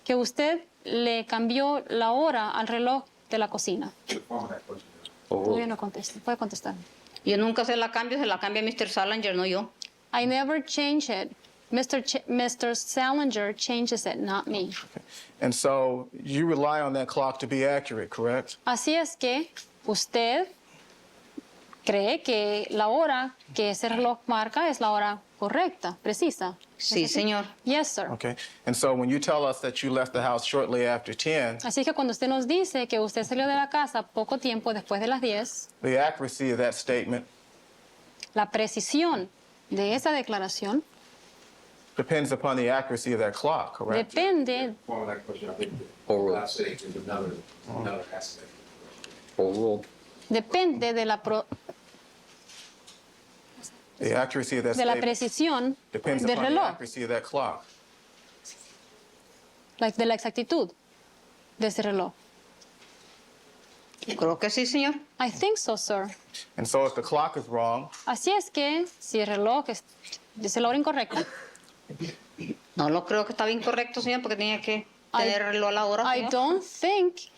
Que usted le cambió la hora al reloj de la cocina. The form of that question. Todavía no contesta. Puede contestar. Yo nunca se la cambia Mr. Salinger, no yo. I never change it. Mr. Salinger changes it, not me. And so you rely on that clock to be accurate, correct? Así es que usted cree que la hora que ese reloj marca es la hora correcta, precisa. Sí, señor. Yes, sir. Okay. And so when you tell us that you left the house shortly after 10, Así que cuando usted nos dice que usted salió de la casa poco tiempo después de las 10, the accuracy of that statement la precisión de esa declaración depends upon the accuracy of that clock, correct? depende, The form of that question, I think the Overruled. last stage is another aspect. Overruled. depende The accuracy of that de la statement precisión depends del upon the reloj, accuracy of that clock. de la exactitud de ese reloj. Yo creo que sí, señor. I think so, sir. And so if the clock is wrong, Así es que si el reloj dice la hora incorrecta, No lo creo que estaba incorrecto, señor, porque tenía que I- tenerlo a la hora. I señor. don't think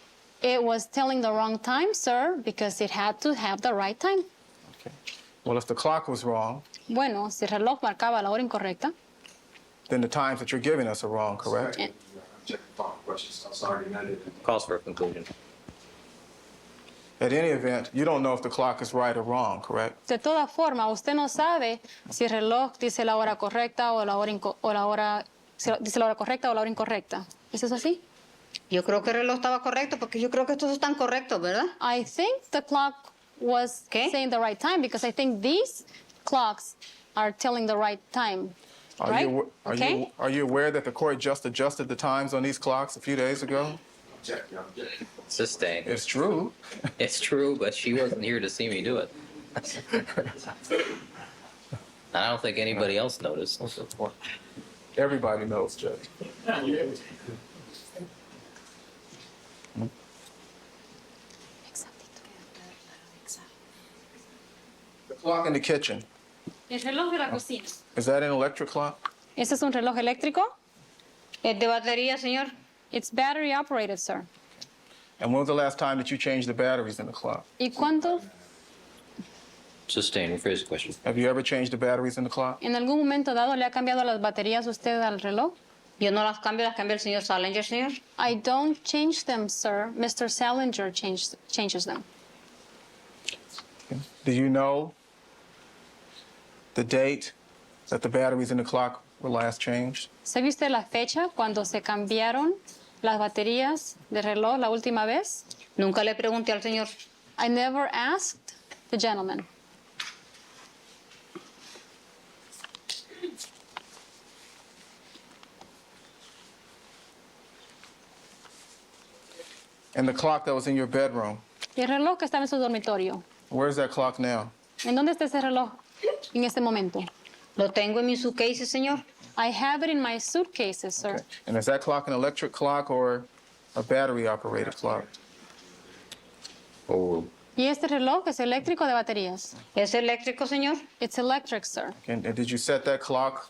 it was telling the wrong time, sir, because it had to have the right time. well, if the clock was wrong, Bueno, si el reloj marcaba la hora incorrecta, then the times that you're giving us are wrong, correct? I'm checking the form of questions, I'm sorry, I didn't. Calls for a conclusion. At any event, you don't know if the clock is right or wrong, correct? de todas formas, usted no sabe si el reloj dice la hora correcta o la hora, dice la hora correcta o la hora incorrecta. ¿Es eso así? Yo creo que el reloj estaba correcto, porque yo creo que estos están correctos, ¿verdad? I think the clock was ¿Qué? saying the right time because I think these clocks are telling the right time. Right? Okay? Are you aware that the court just adjusted the times on these clocks a few days ago? I'm checking. Sustained. It's true. It's true, but she wasn't here to see me do it. I don't think anybody else noticed. Everybody knows, Judge. The clock in the kitchen, El reloj de la cocina. is that an electric clock? ¿Ese es un reloj eléctrico? Es de batería, señor. It's battery operated, sir. And when was the last time that you changed the batteries in the clock? ¿Y cuánto? Sustained. Rephrase the question. Have you ever changed the batteries in the clock? ¿En algún momento dado le ha cambiado las baterías usted al reloj? Yo no las cambio el señor Salinger, señor. I don't change them, sir. Mr. Salinger changes them. Do you know the date that the batteries in the clock were last changed? ¿Sabe usted la fecha cuando se cambiaron las baterías de reloj la última vez? Nunca le pregunté al señor. I never asked the gentleman. And the clock that was in your bedroom, Y el reloj que estaba en su dormitorio. where's that clock now? ¿En dónde está ese reloj en este momento? Lo tengo en mi suitcase, señor. I have it in my suitcases, sir. And is that clock an electric clock or a battery-operated clock? Overruled. ¿Y este reloj es eléctrico o de baterías? ¿Es eléctrico, señor? It's electric, sir. And did you set that clock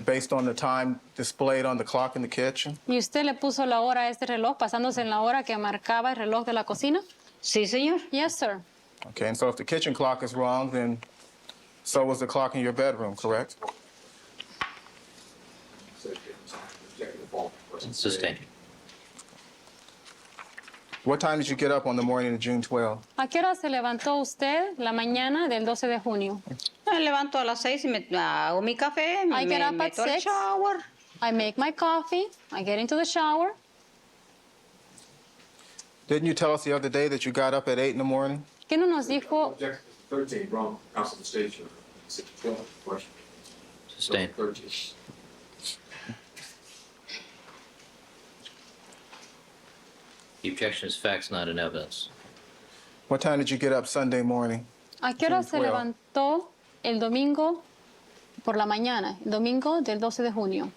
based on the time displayed on the clock in the kitchen? ¿Y usted le puso la hora a este reloj basándose en la hora que marcaba el reloj de la cocina? Sí, señor. Yes, sir. Okay, and so if the kitchen clock is wrong, then So was the clock in your bedroom, correct? Sustained. What time did you get up on the morning of June 12? ¿A qué hora se levantó usted la mañana del 12 de junio? Me levanto a las 6 y me hago mi café, I me get up at meto al 6. shower. I make my coffee, I get into the shower. Didn't you tell us the other day that you got up at 8 in the morning? ¿Qué no nos dijo? Objection 13, wrong, counsel the station. Question. Sustained. 13. The objection is facts, not in evidence. What time did you get up Sunday morning? ¿A qué hora June se 12. levantó el domingo por la mañana? El domingo del 12 de junio.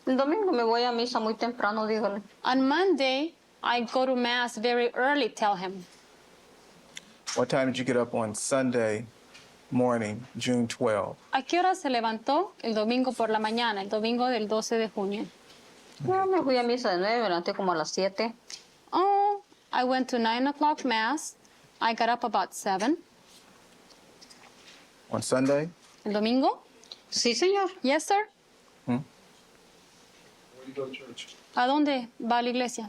El domingo me voy a misa muy temprano, dígale. On Monday, I go to mass very early, tell him. What time did you get up on Sunday morning, June 12? ¿A qué hora se levantó el domingo por la mañana, el domingo del 12 de junio? Yo me fui a misa de 9, me levanté como a las 7. Oh, I went to 9 o'clock mass. I got up about 7. On Sunday? ¿El domingo? Sí, señor. Yes, sir. Where do you go to church? ¿A dónde va a la iglesia?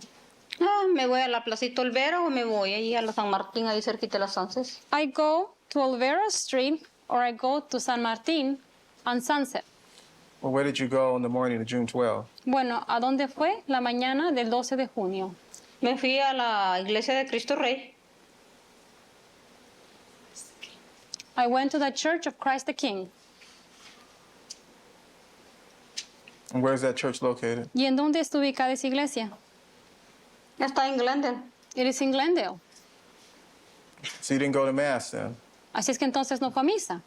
Me voy a la Placita Olvera o me voy ahí a la San Martín, ahí cerquita de las Sances. I go to Olvera Street or I go to San Martín on Sunset. Well, where did you go on the morning of June 12? Bueno, ¿a dónde fue la mañana del 12 de junio? Me fui a la iglesia de Cristo Rey. I went to the Church of Christ the King. And where's that church located? ¿Y en dónde está ubicada esa iglesia? Está en Glendale. It is in Glendale. So you didn't go to Mass then? Así es que entonces no fue a misa.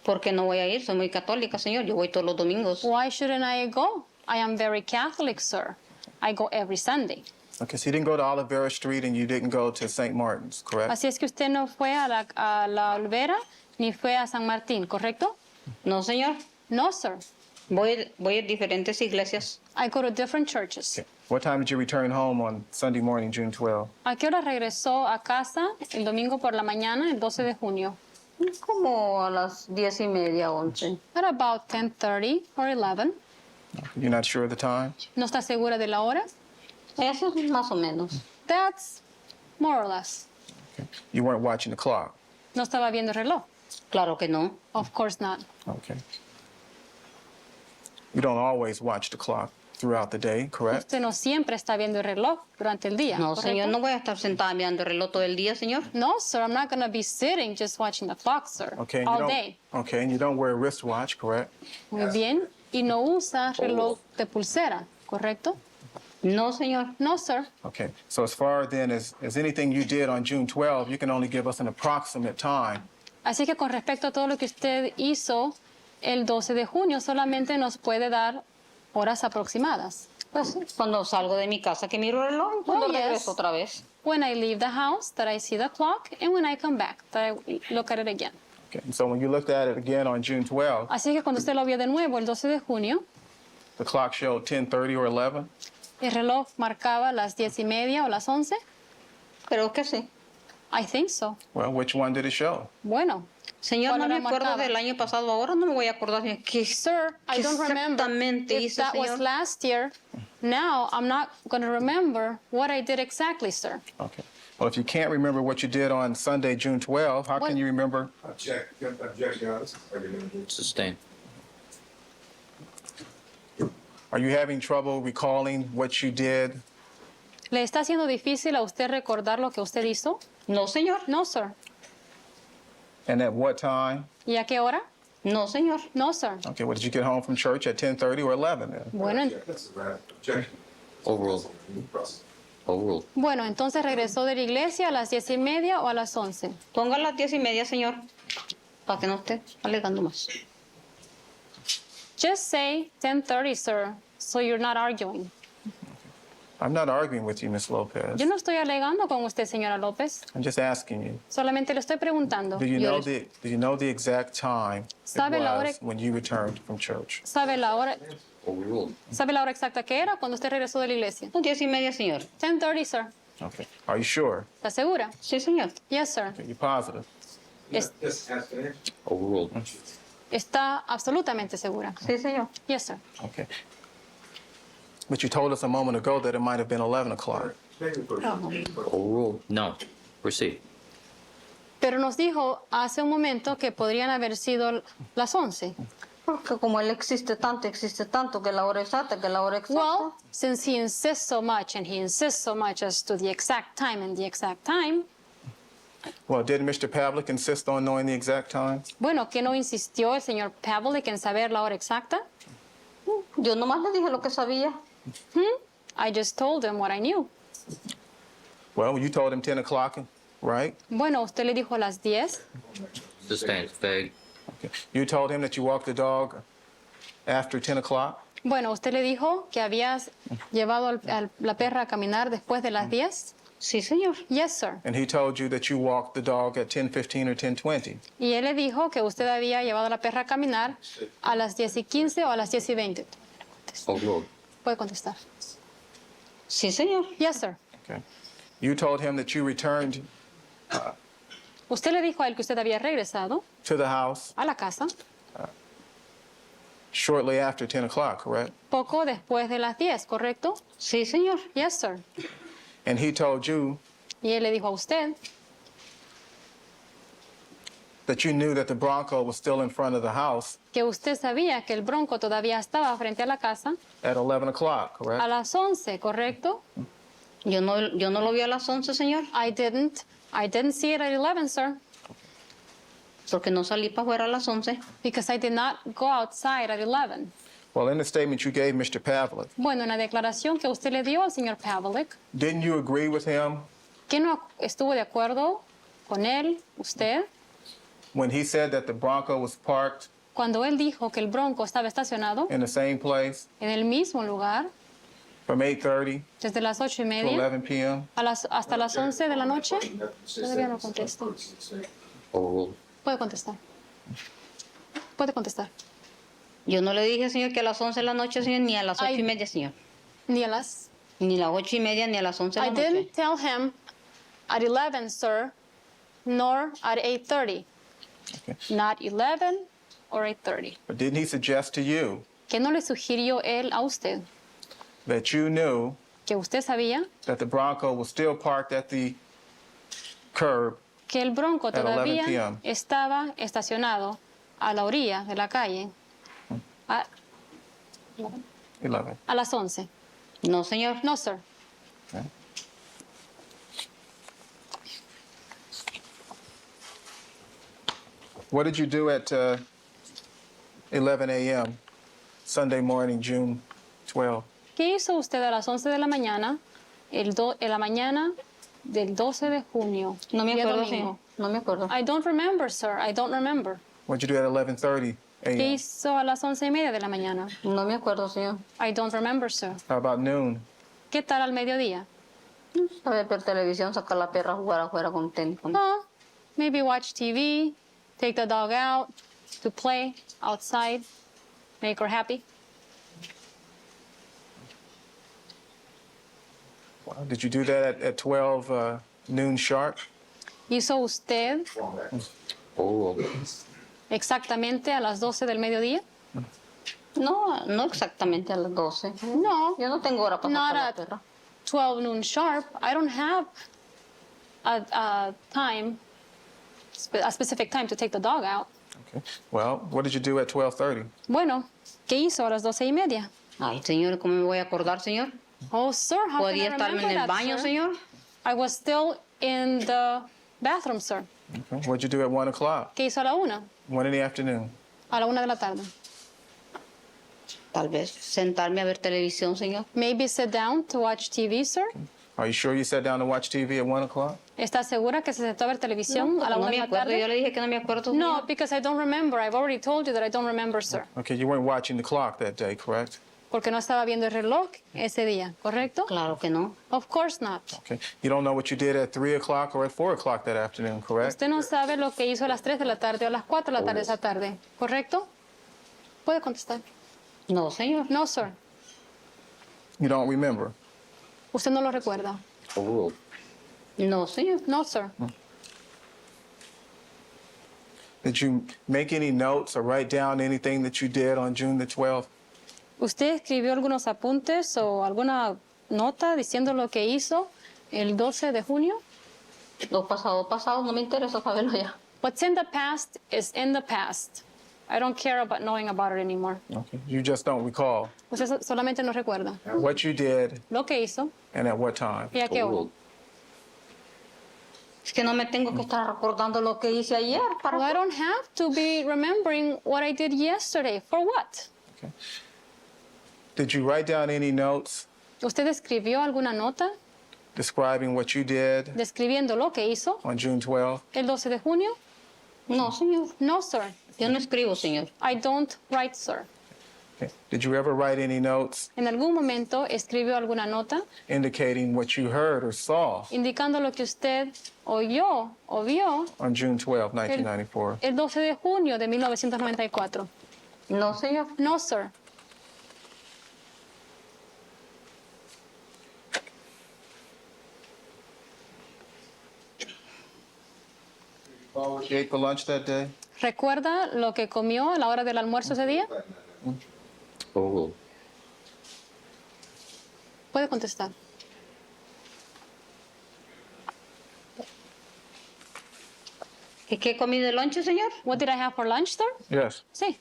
Porque no voy a ir, soy muy católica, señor. Yo voy todos los domingos. Why shouldn't I go? I am very Catholic, sir. I go every Sunday. Okay, so you didn't go to Olivera Street and you didn't go to St. Martin's, correct? Así es que usted no fue a la Olvera ni fue a San Martín, ¿correcto? No, señor. No, sir. Voy a diferentes iglesias. I go to different churches. Okay. What time did you return home on Sunday morning, June 12? ¿A qué hora regresó a casa el domingo por la mañana, el 12 de junio? Como a las 10:30, 11. At about 10:30 or 11. You're not sure of the time? ¿No está segura de la hora? Eso es más o menos. That's more or less. You weren't watching the clock? No estaba viendo el reloj. Claro que no. Of course not. Okay. You don't always watch the clock throughout the day, correct? Usted no siempre está viendo el reloj durante el día. No, ¿correcto? señor, no voy a estar sentada mirando el reloj todo el día, señor. No, sir, I'm not going to be sitting just watching the clock, sir, Okay, and all you don't, day. okay, and you don't wear a wristwatch, correct? Muy bien. Y no usa reloj de pulsera, ¿correcto? No, señor. No, sir. Okay, so as far then as anything you did on June 12, you can only give us an approximate time. Así que con respecto a todo lo que usted hizo el 12 de junio, solamente nos puede dar horas aproximadas. Pues cuando salgo de mi casa que miro el reloj y cuando Oh, yes. regreso otra vez. When I leave the house, that I see the clock, and when I come back, that I look at it again. Okay, and so when you looked at it again on June 12, Así que cuando usted lo vio de nuevo el 12 de junio, the clock showed 10:30 or 11. el reloj marcaba las 10:30 o las 11. Creo que sí. I think so. Well, which one did it show? Bueno, Señor, ¿cuál no me hora acuerdo marcaba? del año pasado. Ahora no me voy a acordar de qué. Sir, I ¿Qué don't remember exactamente if hice, that was señor? last year. Now, I'm not going to remember what I did exactly, sir. Okay. Well, if you can't remember what you did on Sunday, June 12, how What- can you remember? Object, objection, Your Honor. This is argument. Sustained. Are you having trouble recalling what you did? ¿Le está haciendo difícil a usted recordar lo que usted hizo? No, señor. No, sir. And at what time? ¿Y a qué hora? No, señor. No, sir. Okay, well, did you get home from church at 10:30 or 11 then? Bueno, This is right. Objection. Overruled. Overruled. bueno, entonces regresó de la iglesia a las 10:30 o a las 11. Ponga las 10:30, señor. Para que no esté alegando más. Just say 10:30, sir, so you're not arguing. I'm not arguing with you, Ms. Lopez. Yo no estoy alegando con usted, señora López. I'm just asking you. Solamente le estoy preguntando. Do you Yo know le- the exact time it ¿Sabe la hora- was when you returned from church? ¿Sabe la hora exacta que era cuando usted regresó de la iglesia? Las 10:30, señor. 10:30, sir. Okay. Are you sure? ¿Está segura? Sí, señor. Yes, sir. Okay, you positive? Es- Just ask the answer. Overruled. Está absolutamente segura. Sí, señor. Yes, sir. Okay. But you told us a moment ago that it might have been 11 o'clock. Maybe for Overruled. No. Proceed. Pero nos dijo hace un momento que podrían haber sido las 11. Porque como él existe tanto, que la hora exacta, que la hora exacta. Well, since he insists so much and he insists so much as to the exact time and the exact time, Well, did Mr. Pavlik insist on knowing the exact time? bueno, ¿qué no insistió el señor Pavlik en saber la hora exacta? Yo nomás le dije lo que sabía. I just told him what I knew. Well, you told him 10 o'clock, right? Bueno, usted le dijo a las 10. Sustained. Vague. Okay. You told him that you walked the dog after 10 o'clock? Bueno, usted le dijo que habías llevado la perra a caminar después de las 10. Sí, señor. Yes, sir. And he told you that you walked the dog at 10:15 or 10:20. Y él le dijo que usted había llevado a la perra a caminar a las 10:15 o a las 10:20. Overruled. Puede contestar. Sí, señor. Yes, sir. Okay. You told him that you returned Usted le dijo a él que usted había regresado to the house a la casa shortly after 10 o'clock, correct? poco después de las 10, ¿correcto? Sí, señor. Yes, sir. And he told you Y él le dijo a usted that you knew that the Bronco was still in front of the house que usted sabía que el Bronco todavía estaba frente a la casa at 11 o'clock, a correct? las 11, ¿correcto? Yo no lo vi a las 11, señor, I didn't see it at 11, sir, porque no salí para afuera a las 11. because I did not go outside at 11. Well, in the statement you gave Mr. Pavlik, Bueno, en la declaración que usted le dio al señor Pavlik, didn't you agree with him ¿qué no estuvo de acuerdo con él, usted, when he said that the Bronco was parked cuando él dijo que el Bronco estaba estacionado in the same place en el mismo lugar from 8:30 desde las 8:30 to 11 p.m.? hasta las 11 de la noche? Todavía no contesta. Overruled. Puede contestar. Puede contestar. Yo no le dije, señor, que a las 11 de la noche, señor, ni a las 8:30, señor. Ni a las... Ni a las 8:30, ni a las 11 de I la noche. didn't tell him at 11, sir, nor at 8:30. Not 11 or 8:30. But didn't he suggest to you ¿Qué no le sugirió él a usted? that you knew Que usted sabía that the Bronco was still parked at the curb que el Bronco At 11 todavía p.m. estaba estacionado a la orilla de la calle a, 11? a las 11. No, señor. No, sir. What did you do at 11 a.m. Sunday morning, June 12? ¿Qué hizo usted a las 11 de la mañana, en la mañana del 12 de junio? No me día acuerdo, domingo? señor. No me acuerdo. I don't remember, sir. I don't remember. What did you do at 11:30 ¿Qué a.m.? hizo a las 11:30 de la mañana? No me acuerdo, señor. I don't remember, sir. How about noon? ¿Qué tal al mediodía? A ver televisión, sacar la perra a jugar afuera con tenis. Maybe watch TV, take the dog out to play outside, make her happy. Wow. Did you do that at 12 noon sharp? ¿Hizo usted Overruled. exactamente a las 12 del mediodía? No, no exactamente a las 12. No, Yo no tengo hora para not sacar la at perra. 12 noon sharp. I don't have a time, a specific time to take the dog out. Okay. Well, what did you do at 12:30? Bueno, ¿qué hizo a las 12:30? Ay, señor, ¿cómo me voy a acordar, señor? Oh, sir, how can I ¿Podía estarme remember en el that, baño, sir? señor? I was still in the bathroom, sir. Okay. What did you do at 1 o'clock? ¿Qué hizo a la 1? 1 in the afternoon? A la 1 de la tarde. Tal vez sentarme a ver televisión, señor. Maybe sit down to watch TV, sir. Are you sure you sat down to watch TV at 1 o'clock? ¿Está segura que se sentó a ver televisión a la 1 No de me la acuerdo. Yo tarde? le dije que no me acuerdo, No, señor. because I don't remember. I've already told you that I don't remember, sir. Okay, you weren't watching the clock that day, correct? Porque no estaba viendo el reloj ese día, ¿correcto? Claro que no. Of course not. Okay. You don't know what you did at 3 o'clock or at 4 o'clock that afternoon, correct? Usted no sabe lo que hizo a las 3 de la tarde o a las 4 de la tarde esa tarde, ¿correcto? Puede contestar. No, señor. No, sir. You don't remember. Usted no lo recuerda. Overruled. No, señor. No, sir. Did you make any notes or write down anything that you did on June the 12th? ¿Usted escribió algunos apuntes o alguna nota diciendo lo que hizo el 12 de junio? Lo pasado, pasado, no me interesa saberlo ya. What's in the past is in the past. I don't care about knowing about it anymore. Okay. You just don't recall Usted solamente no recuerda what you did lo que hizo and at what time. y a qué hora. Overruled. Es que no me tengo que estar recordando lo que hice ayer. ¿Para Well, I qué? don't have to be remembering what I did yesterday. For what? Okay. Did you write down any notes ¿Usted escribió alguna nota describing what you did describiendo lo que hizo on June 12th? el 12 de junio? No, señor. No, sir. Yo no escribo, señor. I don't write, sir. Okay. Did you ever write any notes ¿En algún momento escribió alguna nota indicating what you heard or saw indicando lo que usted oyó o vio on June 12, 1994? el 12 de junio de 1994? No, señor. No, sir. What you ate for lunch that day? ¿Recuerda lo que comió a la hora del almuerzo ese día? Overruled. Puede contestar. ¿Qué comí de lonche, señor? What did I have for lunch, sir? Yes. Sí.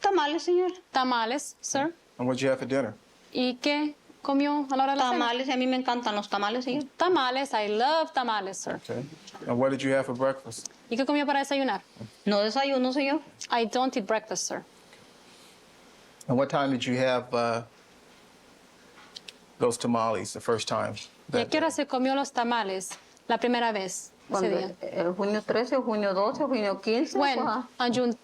Tamales, señor. Tamales, sir. And what did you have for dinner? ¿Y qué comió a la hora de la cena? Tamales, a mí me encantan los tamales, señor. Tamales. I love tamales, sir. Okay. And what did you have for breakfast? ¿Y qué comió para desayunar? No desayuno, señor. I don't eat breakfast, sir. And what time did you have those tamales the first time? ¿Y a that qué hora day? se comió los tamales la primera vez ese Cuando, día? junio 13, junio 12, junio 15. When? pues, On June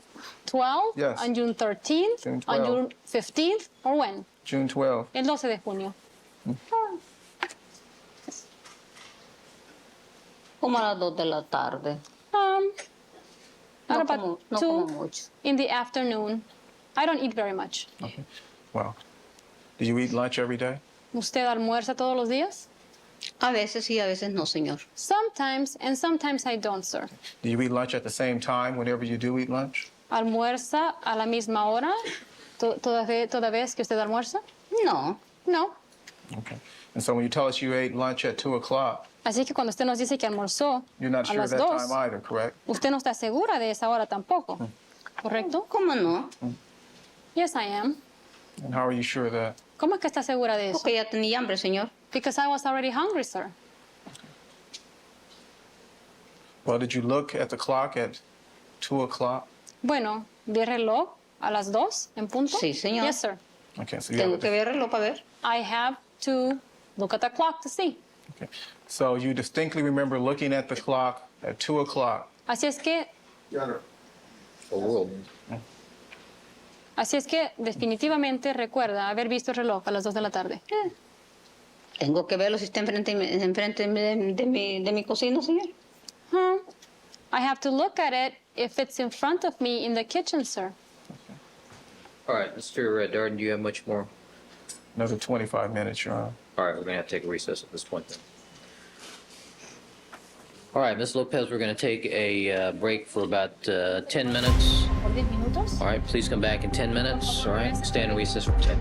12th? Yes. On June 13th? June On 12th. June 15th? Or when? June 12. El 12 de junio. como a las 2 de la tarde. At No about como, no 2 como mucho. in the afternoon. I don't eat very much. Okay. Wow. Do you eat lunch every day? ¿Usted almuerza todos los días? A veces sí, a veces no, señor. Sometimes, and sometimes I don't, sir. Do you eat lunch at the same time whenever you do eat lunch? ¿Almuerza a la misma hora toda vez que usted almuerza? No. No. Okay. And so when you tell us you ate lunch at 2 o'clock, Así que cuando usted nos dice que almorzó you're not a sure las that 2, time either, correct? usted no está segura de esa hora tampoco. ¿Correcto? ¿Cómo no? Yes, I am. And how are you sure of that? ¿Cómo es que está segura de eso? Porque ya tenía hambre, señor. Because I was already hungry, sir. Well, did you look at the clock at 2 o'clock? Bueno, ¿vi el reloj a las 2 en punto? Sí, señor. Yes, sir. Okay, so you Tengo have que ver el reloj para ver. I have to look at the clock to see. okay. So you distinctly remember looking at the clock at 2 o'clock. Así es que Overruled. definitivamente recuerda haber visto el reloj a las 2 de la tarde. Tengo que verlo si está enfrente de mi cocina, señor. I have to look at it if it's in front of me in the kitchen, sir. All right, Mr. Darden, do you have much more? Another 25 minutes, Your Honor. All right, we're going to have to take a recess at this point then. All right, Ms. Lopez, we're going to take a break for about 10 minutes. ¿Por 10 minutos? All right, please come back in 10 minutes. All right, stand in recess for 10.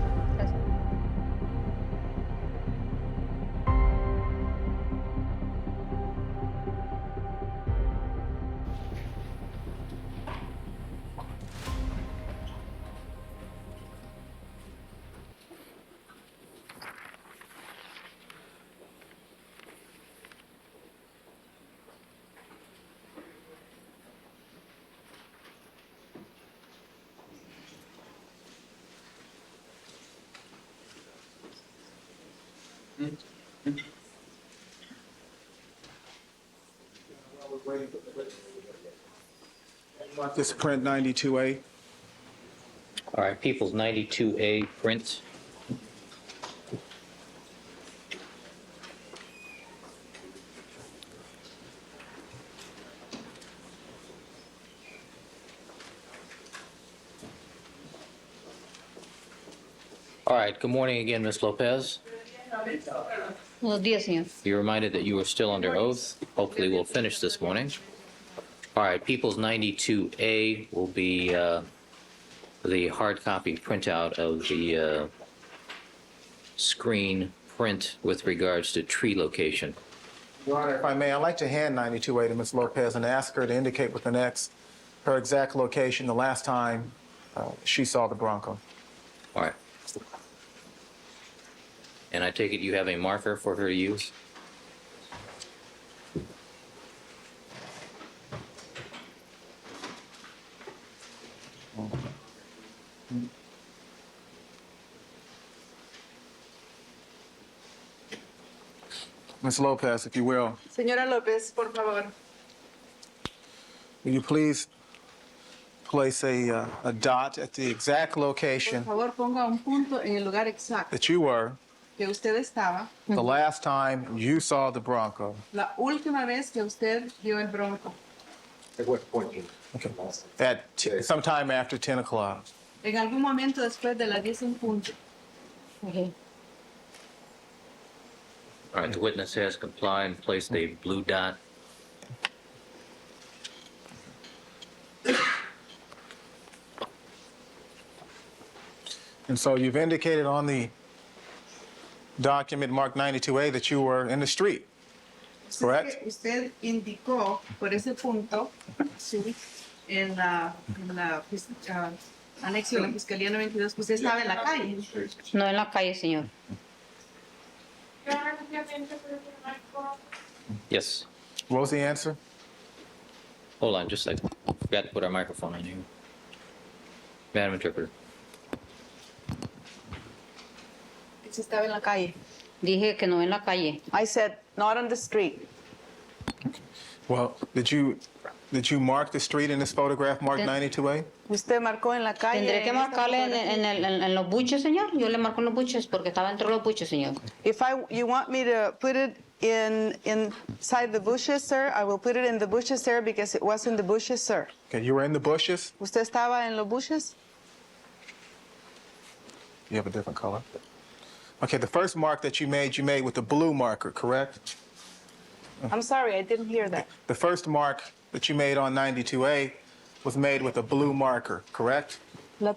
This print 92A. All right, People's 92A print. All right, good morning again, Ms. Lopez. Buenos días, señor. You're reminded that you are still under oath. Hopefully, we'll finish this morning. All right, People's 92A will be the hard copy printout of the screen print with regards to tree location. Your Honor, if I may, I'd like to hand 92A to Ms. Lopez and ask her to indicate with an X her exact location the last time she saw the Bronco. All right. And I take it you have a marker for her to use? Ms. Lopez, if you will, Señora López, por favor. will you please place a dot at the exact location Por favor, ponga un punto en el lugar exacto that you were que usted estaba the last time you saw the Bronco? la última vez que usted vio el Bronco. At what point? Okay. At sometime after 10 o'clock. En algún momento después de las 10 en punto. Okay. All right, the witness has complied and placed a blue dot. And so you've indicated on the document marked 92A that you were in the street, correct? Usted indicó por ese punto, sí, en la anexo de la Fiscalía 92, que usted estaba en la calle. No en la calle, señor. Your Honor, could you have the interpreter to the microphone? Yes. What was the answer? Hold on just a second. Forgot to put our microphone on here. Madam Interpreter. Usted estaba en la calle. Dije que no en la calle. I said, not on the street. Well, did you mark the street in this photograph marked 92A? Usted marcó en la calle. ¿Tendré que en esta marcarle fotografía. en los buches, señor? Yo le marco en los buches porque estaba dentro de los buches, señor. If you want me to put it inside the bushes, sir, I will put it in the bushes, sir, because it was in the bushes, sir. Okay, you were in the bushes? ¿Usted estaba en los bushes? You have a different color. Okay, the first mark that you made with the blue marker, correct? I'm sorry, I didn't hear that. The first mark that you made on 92A was made with a blue marker, correct? La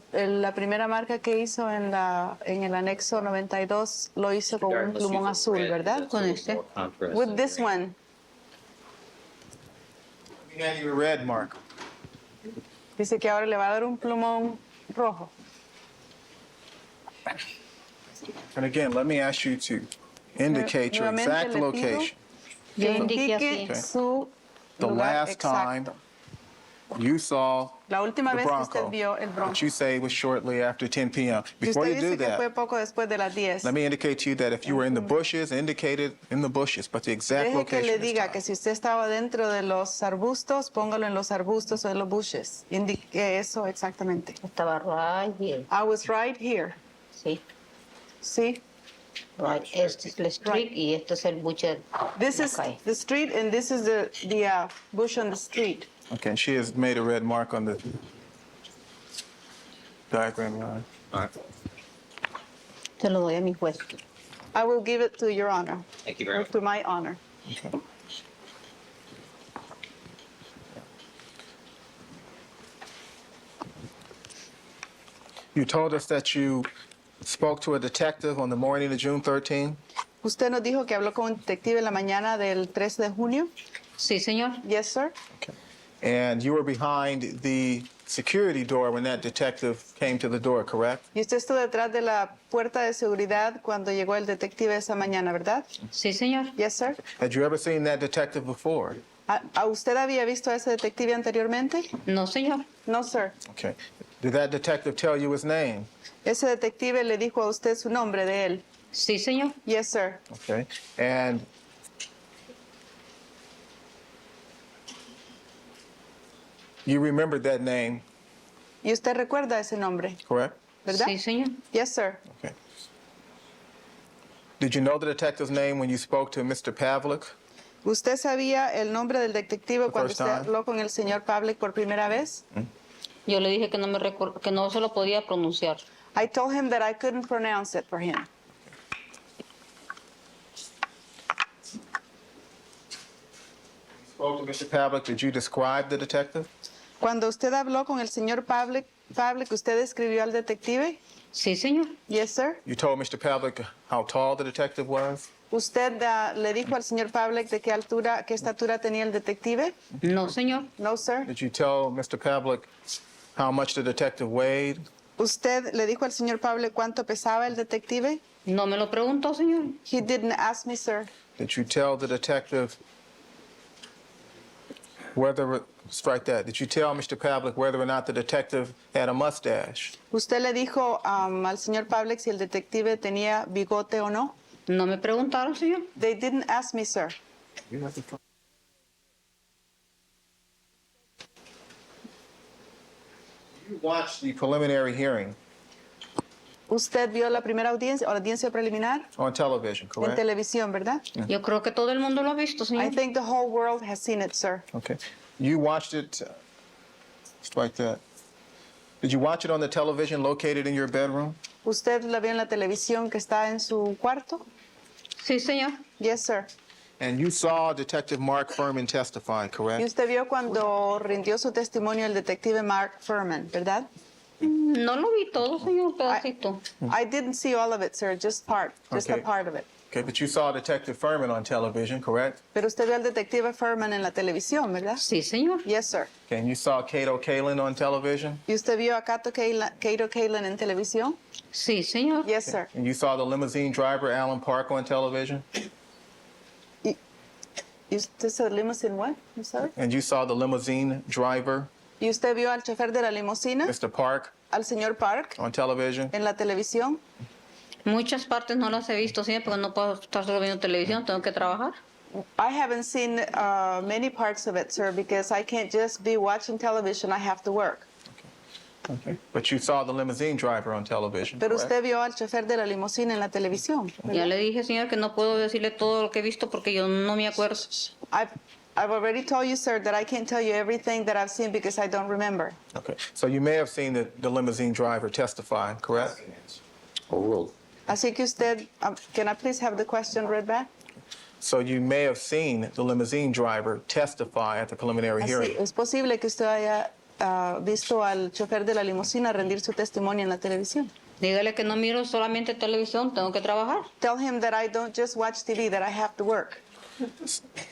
primera marca que hizo en el anexo 92 lo hizo con un Regardless, plumón use a azul, red, ¿verdad? that's Con a este. more contrast With than this green. one. Let me hand you a red marker. Dice que ahora le va a dar un plumón rojo. And again, let me ask you to indicate your Nuevamente exact le pido location. Que Yo indiqué indique así. su The lugar last time exacto. you saw La última the vez que Bronco, usted vio el Bronco. which you say was shortly after 10 p.m. Y Before usted you do dice que fue that, poco después de las 10. let me indicate to you that if you were in the bushes, indicated in the bushes, but the exact Deje que le location this diga time. que si usted estaba dentro de los arbustos, póngalo en los arbustos o en los bushes. Indique eso exactamente. Estaba right here. I was right here. Sí. See? Right. Este es el street y este es el buche. This is Okay. the street and this is the bush on the street. Okay, and she has made a red mark on the diagram, Your Honor. All right. Se lo doy a mi juez. I will give it to your honor, Thank you very or much. to my honor. You told us that you spoke to a detective on the morning of June 13. Usted nos dijo que habló con un detective en la mañana del 13 de junio. Sí, señor. Yes, sir. Okay. And you were behind the security door when that detective came to the door, correct? Y usted estuvo detrás de la puerta de seguridad cuando llegó el detective esa mañana, ¿verdad? Sí, señor. Yes, sir. Had you ever seen that detective before? ¿A usted había visto a ese detective anteriormente? No, señor. No, sir. Okay. Did that detective tell you his name? Ese detective le dijo a usted su nombre de él. Sí, señor. Yes, sir. Okay. And you remembered that name, Y usted recuerda ese nombre, correct? ¿verdad? Sí, señor. Yes, sir. Okay. Did you know the detective's name when you spoke to Mr. Pavlik? ¿Usted sabía el nombre del detective cuando first usted time? habló con el señor Pavlik por primera vez? Yo le dije que que no se lo podía pronunciar. I told him that I couldn't pronounce it for him. spoke to Mr. Pavlik, did you describe the detective? Cuando usted habló con el señor Pavlik, ¿usted describió al detective? Sí, señor. Yes, sir. You told Mr. Pavlik how tall the detective was? ¿Usted le dijo al señor Pavlik de qué altura, qué estatura tenía el detective? No, señor. No, sir. Did you tell Mr. Pavlik how much the detective weighed? ¿Usted le dijo al señor Pavlik cuánto pesaba el detective? No me lo preguntó, señor. He didn't ask me, sir. Did you tell the detective whether, strike that, did you tell Mr. Pavlik whether or not the detective had a mustache? ¿Usted le dijo al señor Pavlik si el detective tenía bigote o no? No me preguntaron, señor. They didn't ask me, sir. You watched the preliminary hearing Usted vio la primera audiencia o la audiencia preliminar on television, en correct? televisión, ¿verdad? Yo creo que todo el mundo lo ha visto, I señor. think the whole world has seen it, sir. Okay. You watched it, strike that. Did you watch it on the television located in your bedroom? ¿Usted la vio en la televisión que está en su cuarto? Sí, señor. Yes, sir. And you saw Detective Mark Furman testify, Y correct? usted vio cuando rindió su testimonio el detective Mark Furman, ¿verdad? No lo vi todo, señor, un pedacito. I didn't see all of it, sir, just a Okay. part of it. Okay, but you saw Detective Furman on television, correct? Pero usted vio al detective Furman en la televisión, ¿verdad? Sí, señor. Yes, sir. Okay, and you saw Cato Kalin on television? ¿Y usted vio a Cato Kalin en televisión? Sí, señor. Yes, sir. And you saw the limousine driver, Alan Park, on television? ¿Y usted saw limousine what? I'm sorry. And you saw the limousine driver, ¿Y usted vio al chofer de la limusina, Mr. Park, al señor Park, on television? en la televisión? Muchas partes no las he visto, señor, porque no puedo estar solo viendo televisión, tengo que trabajar. I haven't seen many parts of it, sir, because I can't just be watching television. I have to work. Okay. But you saw the limousine driver on television, Pero correct? usted vio al chofer de la limusina en la televisión. Ya le dije, señor, que no puedo decirle todo lo que he visto porque yo no me acuerdo. I've already told you, sir, that I can't tell you everything that I've seen because I don't remember. Okay, so you may have seen the limousine driver testify, correct? Overruled. Así que usted, can I please have the question read back? So you may have seen the limousine driver testify at the preliminary Así, hearing. es posible que usted haya visto al chofer de la limusina rendir su testimonio en la televisión. Dígale que no miro solamente televisión, tengo que trabajar. Tell him that I don't just watch TV, that I have to work.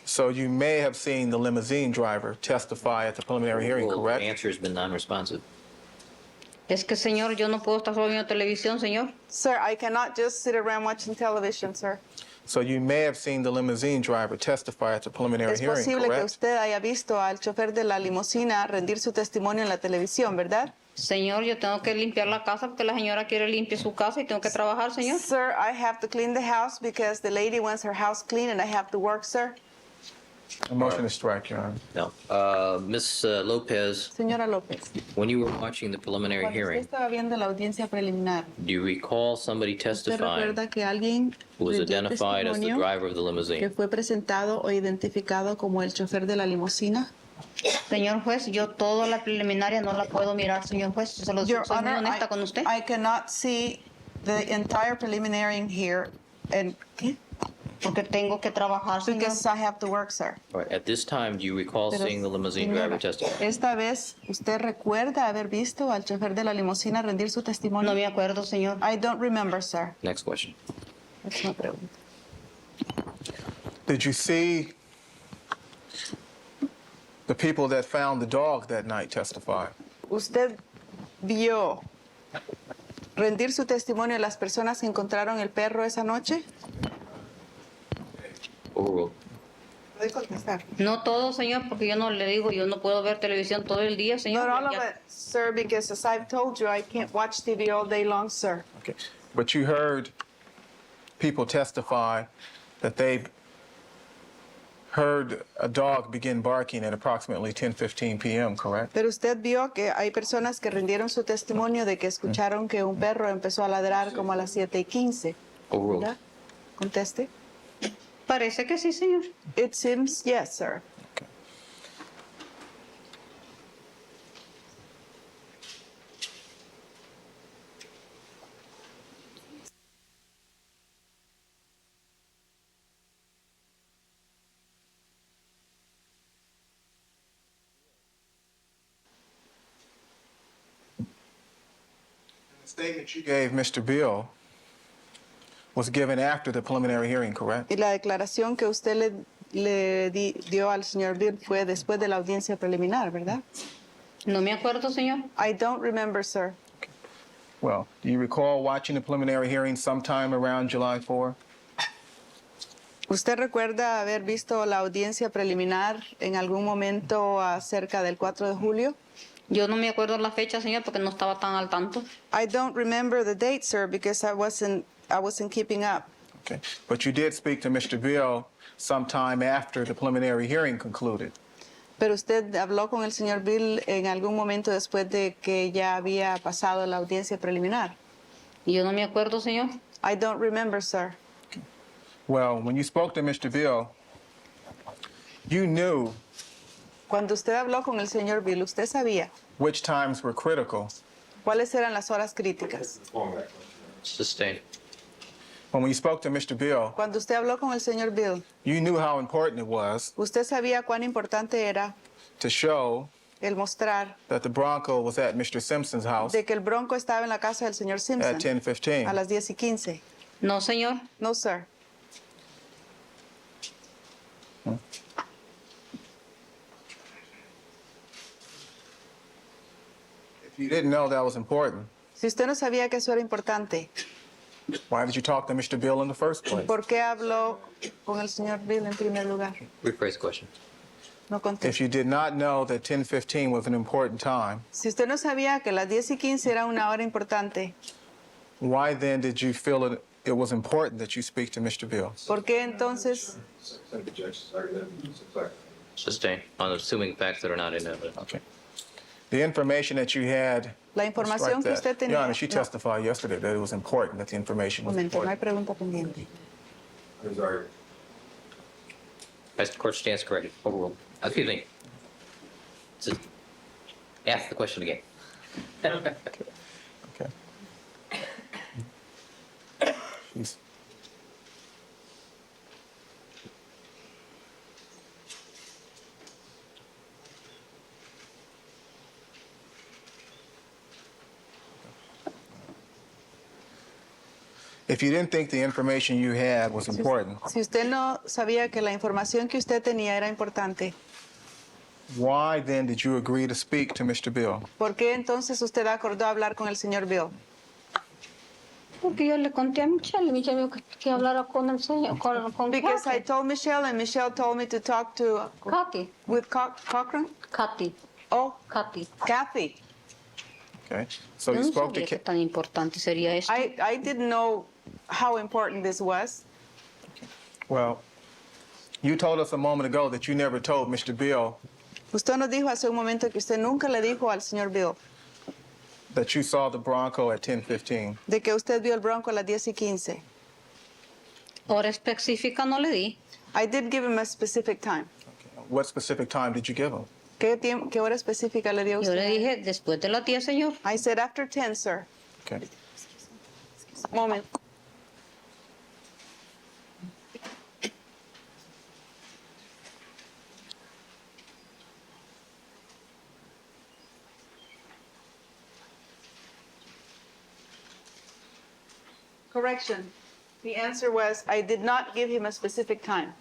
So you may have seen the limousine driver testify at the preliminary hearing, Well, the correct? answer has been non-responsive. Es que, señor, yo no puedo estar solo viendo televisión, señor. Sir, I cannot just sit around watching television, sir. So you may have seen the limousine driver testify at the preliminary Es hearing, posible que correct? usted haya visto al chofer de la limusina rendir su testimonio en la televisión, ¿verdad? Señor, yo tengo que limpiar la casa porque la señora quiere limpiar su casa y tengo que trabajar, señor. Sir, I have to clean the house because the lady wants her house clean and I have to work, sir. A motion to strike, Your Honor. No. Ms. Lopez, Señora López, when you were watching the preliminary cuando usted hearing, estaba viendo la audiencia preliminar, do you recall somebody ¿usted testifying recuerda que alguien who was rindió identified as the testimonio driver of the que limousine? fue presentado o identificado como el chofer de la limusina? Señor juez, yo toda la preliminaria no la puedo mirar, señor juez. Se lo Your soy muy Honor, honesta con usted. I cannot see the entire preliminary here and Porque tengo que trabajar, señor. because I have to work, sir. All right. At this time, do you recall Pero, seeing the limousine señora, driver testify? Esta vez, ¿usted recuerda haber visto al chofer de la limusina rendir su testimonio? No me acuerdo, señor. I don't remember, sir. Next question. Es una pregunta. Did you see the people that found the dog that night testify? ¿Usted vio rendir su testimonio a las personas que encontraron el perro esa noche? Overruled. Puede contestar. No todo, señor, porque yo no le digo, yo no puedo ver televisión todo el día, señor. Not all of Ya- it, sir, because as I've told you, I can't watch TV all day long, sir. Okay, but you heard people testify that they heard a dog begin barking at approximately 10:15 p.m., correct? Pero usted vio que hay personas que rindieron su testimonio de que escucharon que un perro empezó a ladrar como a las 7:15. Overruled. ¿Verdad? Conteste. Parece que sí, señor. It seems yes, sir. Statement you gave Mr. Bill was given after the preliminary hearing, correct? Y la declaración que usted dio al señor Bill fue después de la audiencia preliminar, ¿verdad? No me acuerdo, señor. I don't remember, sir. Well, do you recall watching the preliminary hearing sometime around July 4? ¿Usted recuerda haber visto la audiencia preliminar en algún momento acerca del 4 de julio? Yo no me acuerdo la fecha, señor, porque no estaba tan al tanto. I don't remember the date, sir, because I wasn't keeping up. Okay. But you did speak to Mr. Bill sometime after the preliminary hearing concluded. Pero usted habló con el señor Bill en algún momento después de que ya había pasado la audiencia preliminar. Y yo no me acuerdo, señor. I don't remember, sir. Well, when you spoke to Mr. Bill, you knew Cuando usted habló con el señor Bill, usted sabía which times were critical. cuáles eran las horas críticas. Sustained. When you spoke to Mr. Bill, Cuando usted habló con el señor Bill, you knew how important it was usted sabía cuán importante era to show el mostrar that the Bronco was at Mr. Simpson's house de que el Bronco estaba en la casa del señor Simpson at 10:15. a las 10:15. No, señor. No, sir. If you didn't know that was important, Si usted no sabía que eso era importante, why did you talk to Mr. Bill in the first place? ¿por qué habló con el señor Bill en primer lugar? Rephrase the question. No If contestó. you did not know that 10:15 was an important time, Si usted no sabía que las 10:15 era una hora importante, why then did you feel it was important that you speak to Mr. Bill? ¿por qué entonces? Sustained. On assuming facts that are not in evidence. Okay. The information that you had. La información que usted tenía. Your Honor, she No, testified yesterday that it was important, that the information un was momento, no hay important. pregunta pendiente. As the court stands corrected. Overruled. Excuse me. Ask the question again. Okay. Jeez. If you didn't think the information you had was important, Si usted no sabía que la información que usted tenía era importante, why then did you agree to speak to Mr. Bill? ¿por qué entonces usted acordó hablar con el señor Bill? Porque yo le conté a Michelle y Michelle dijo que hablara con el señor, con Because I Kathy. told Michelle and Michelle told me to talk to with Cochran. Kathy. Oh, Kathy. Kathy. Okay. So Yo you no spoke to sabía que tan importante sería esto. I didn't know how important this was. Well, you told us a moment ago that you never told Mr. Bill Usted nos dijo hace un momento que usted nunca le dijo al señor Bill that you saw the Bronco at 10:15. de que usted vio el Bronco a las 10:15. Hora específica no le di. I did give him a specific time. What specific time did you give him? ¿Qué hora específica le dio Yo le usted? dije después de las 10, señor. I said after 10, sir. Okay. Moment. Correction. The answer was I did not give him a specific time.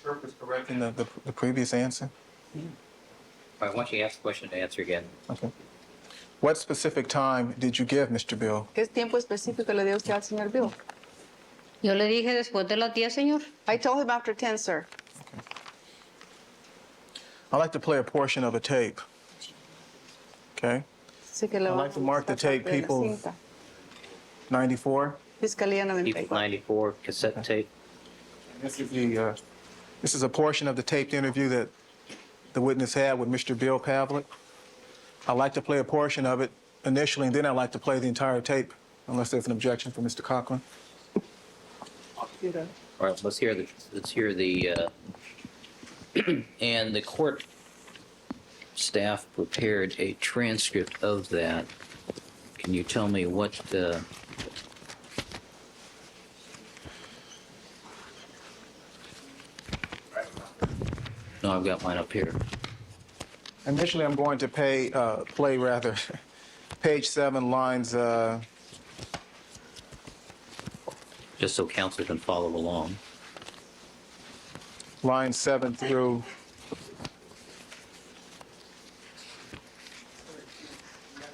Purpose correcting the previous answer? All right, why don't you ask the question and answer again? Okay. What specific time did you give Mr. Bill? ¿Qué tiempo específico le dio usted al señor Bill? Yo le dije después de las 10, señor. I told him after 10, sir. I'd like to play a portion of a tape. Okay? Así que le I'd vamos like to a mark the mostrar tape, parte de la people. cinta. 94. Fiscalía People 94. 94, cassette tape. This is a portion of the taped interview that the witness had with Mr. Bill Pavlik. I'd like to play a portion of it initially, and then I'd like to play the entire tape, unless there's an objection from Mr. Cochran. All right, let's hear the, and the court staff prepared a transcript of that. Can you tell me what, No, I've got mine up here. Initially, I'm going to play page 7, lines, Just so council can follow along. line 7 through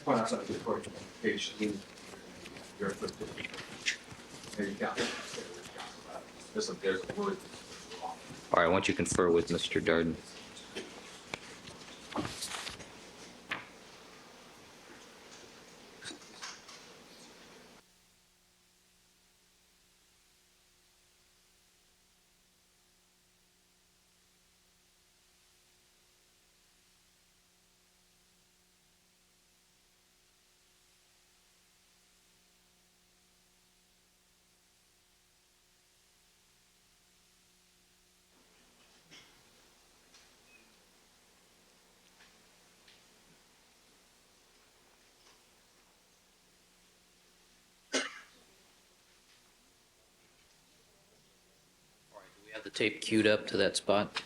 Point out something before you page. Your foot. There you go. There's a word. All right, I want you to confer with Mr. Darden. We have the tape queued up to that spot.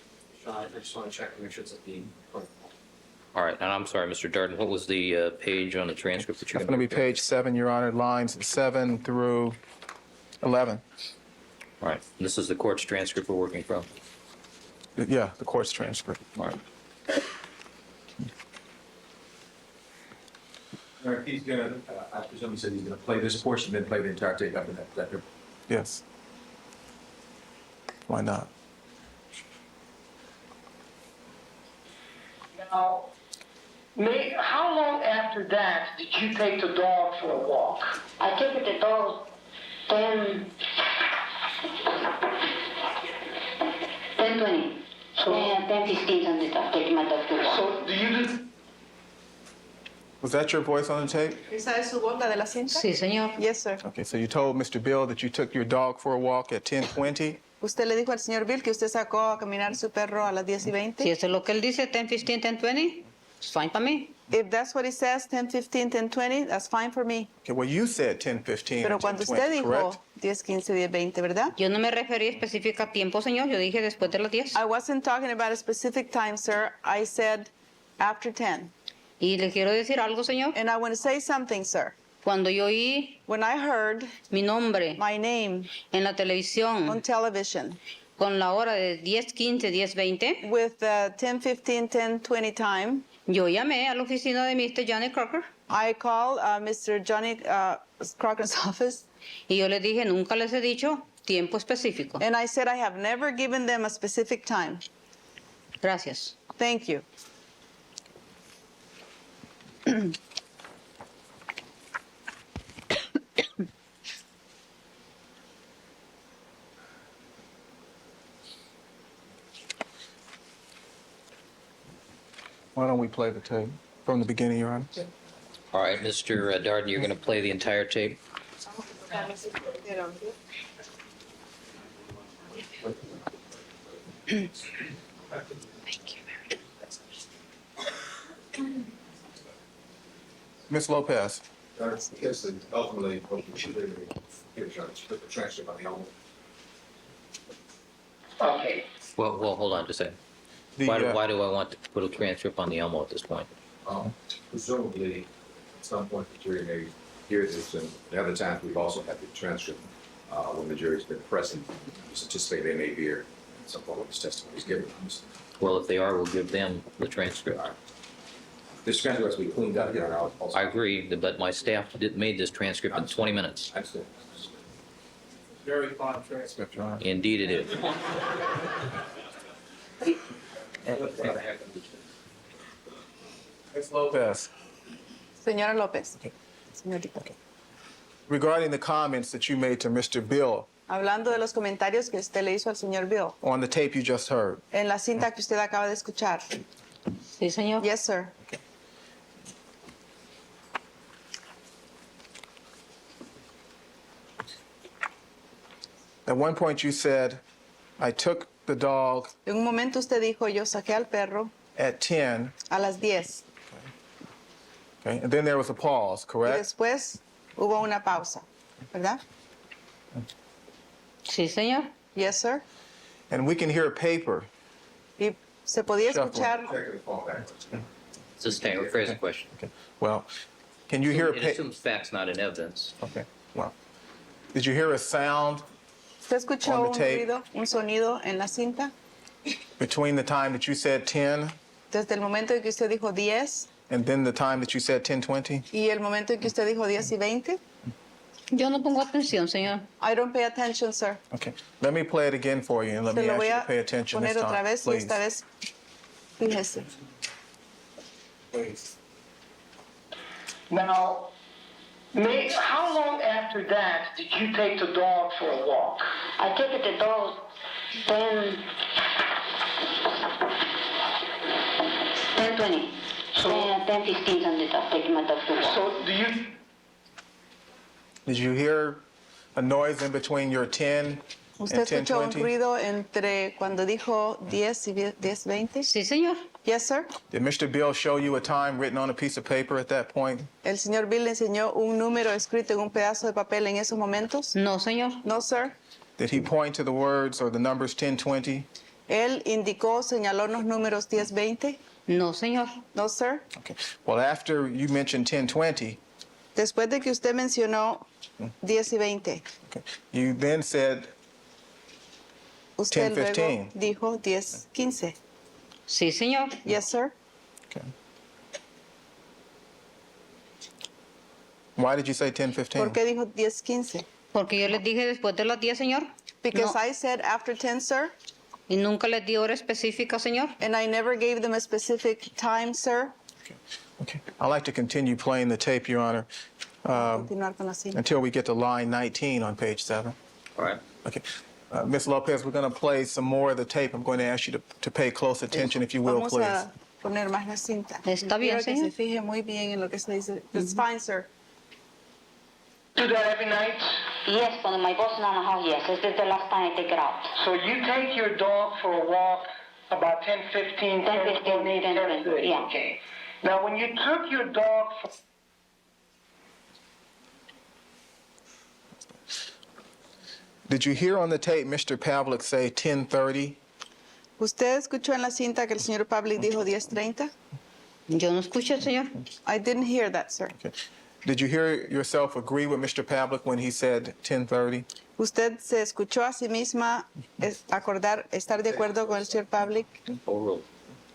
I just want to check to make sure it's at the. All right, and I'm sorry, Mr. Darden, what was the page on the transcript that you're It's going going to be page 7, Your Honor, lines 7 through 11. All right, and this is the court's transcript we're working from. Yeah, the court's transcript. All right. All right, he's gonna, I presume he said he's gonna play this portion, then play the entire tape after that. Yes. Why not? Now, how long after that did you take the dog for a walk? I took the dog 10:20. So- 10:15 something like taking my dog to walk. So do you do, Was that your voice on the tape? ¿Esa es su voz, la de la cinta? Sí, señor. Yes, sir. Okay, so you told Mr. Bill that you took your dog for a walk at 10:20? Usted le dijo al señor Bill que usted sacó a caminar su perro a las 10:20. Si eso es lo que él dice, 10:15, 10:20, it's fine para mí. If that's what he says, 10:15, 10:20, that's fine for me. Okay, well, you said 10:15 Pero and cuando usted 10:20, dijo correct? 10:15, 10:20, ¿verdad? Yo no me referí específica a tiempo, señor. Yo dije después de las 10. I wasn't talking about a specific time, sir. I said after 10. Y le quiero decir algo, señor. And I want to say something, sir. Cuando yo oí When I heard mi nombre my name en la on televisión television con la hora de 10:15, 10:20, with 10:15, 10:20 time, yo llamé a la oficina de Mr. Johnny Crocker I called Mr. Johnny Crocker's office, y yo le dije, nunca les he dicho tiempo específico. and I said I have never given them a specific time. Gracias. Thank you. Why don't we play the tape from the beginning, Your Honor? All right, Mr. Darden, you're going to play the entire tape? Ms. Lopez, Yes, and ultimately, what we should do is put the transcript on the album. okay. Well, hold on just a second. the, Why do I want to put a transcript on the Elmo at this point? Presumably, at some point, the jury may hear this, and the other times, we've also had the transcript when the jury's been present. Just anticipate they may hear at some point when this testimony is given. Well, if they are, we'll give them the transcript. This transcript has to be cleaned up here. I agree, but my staff made this transcript in 20 minutes. I understand. Very fine transcript, Your Honor. Indeed it is. Ms. Lopez, Señora López. Señorita. regarding the comments that you made to Mr. Bill Hablando de los comentarios que usted le hizo al señor Bill on the tape you just heard, en la cinta que usted acaba de escuchar. Sí, señor. Yes, sir. at one point you said, I took the dog En un momento usted dijo, yo saqué al perro at 10, a las 10. okay? And then there was a pause, Y correct? después hubo una pausa, ¿verdad? Sí, señor. Yes, sir. And we can hear paper Y Se podía Shuffle. escuchar. Checking the phone backwards. It's a standard phrase question. Well, can you hear a It pa- assumes facts, not in evidence. Okay, well, did you hear a sound ¿Usted escuchó On the un tape. ruido, un sonido en la cinta? between the time that you said 10 Desde el momento en que usted dijo 10 and then the time that you said 10:20? y el momento en que usted dijo 10 y 20. Yo no pongo atención, señor. I don't pay attention, sir. Okay, let me play it again for you and let Se me lo ask voy you to a pay attention this poner otra time, vez y please. esta vez fíjese. Please. Now, how long after that did you take the dog for a walk? I took the dog 10:20. So- 10:15 on the dog, taking my dog to walk. So do you, Did you hear a noise in between your 10 ¿Usted and escuchó un 10:20? ruido entre cuando dijo 10 y 10, 20? Sí, señor. Yes, sir. Did Mr. Bill show you a time written on a piece of paper at that point? ¿El señor Bill le enseñó un número escrito en un pedazo de papel en esos momentos? No, señor. No, sir. Did he point to the words or the numbers 10:20? Él indicó, señaló los números 10, 20? No, señor. No, sir. Okay. Well, after you mentioned 10:20, Después de que usted mencionó 10 y 20, okay, you then said usted 10, luego 15. dijo 10, 15. Sí, señor. Yes, sir. Okay. Why did you say 10:15? ¿Por qué dijo 10, 15? Porque yo les dije después de las 10, señor. Because No. I said after 10, sir, Y nunca les di hora específica, señor. and I never gave them a specific time, sir. Okay. I'd like to continue playing the tape, Your Honor, Continuar con la cinta. until we get to line 19 on page 7. All right. Okay. Ms. Lopez, we're going to play some more of the tape. I'm going to ask you to pay close attention, if you will, Vamos please. a poner más la cinta. Está bien, Quiero que señor. se fije muy bien en lo que se dice. It's fine, sir. do that every night? Yes, cuando my boss is on the house, yes. This is the last time I take it out. So you take your dog for a walk about 10:15, 10:15, 10:30, yeah. okay. Now, when you took your dog for Did you hear on the tape Mr. Pavlik say 10:30? ¿Usted escuchó en la cinta que el señor Pavlik dijo 10:30? Yo no escuché, señor. I didn't hear that, sir. Okay. Did you hear yourself agree with Mr. Pavlik when he said 10:30? ¿Usted se escuchó a sí misma estar de acuerdo con el señor Pavlik Overruled.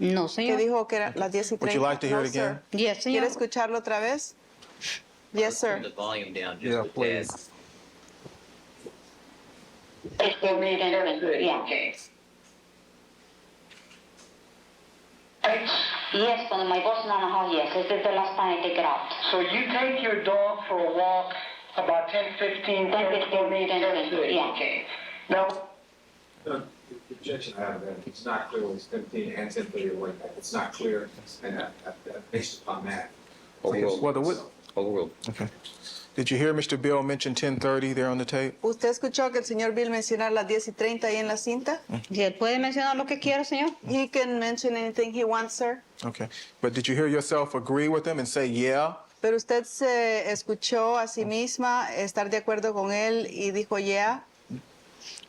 No, que señor. dijo que era las 10 y 30? Would you like to hear No, it again? sir. Yes, ¿Quiere señor. escucharlo otra vez? Yes, Turn sir. the volume down just Yeah, a tad. please. 10:30, Yeah. okay. Right. Yes, cuando my boss is on the house, yes. This is the last time I take it out. So you take your dog for a walk about 10:15, 10:30, yeah. okay. Now, The objection I have that it's not clear when it's 15 and 10:30 away. It's not clear, and based upon that. Overruled. Well, the wit- Overruled. Okay. Did you hear Mr. Bill mention 10:30 there on the tape? ¿Usted escuchó que el señor Bill mencionara las 10 y 30 ahí en la cinta? Si él puede mencionar lo que quiera, señor. He can mention anything he wants, sir. Okay. But did you hear yourself agree with him and say, yeah? Pero usted se escuchó a sí misma estar de acuerdo con él y dijo, yeah.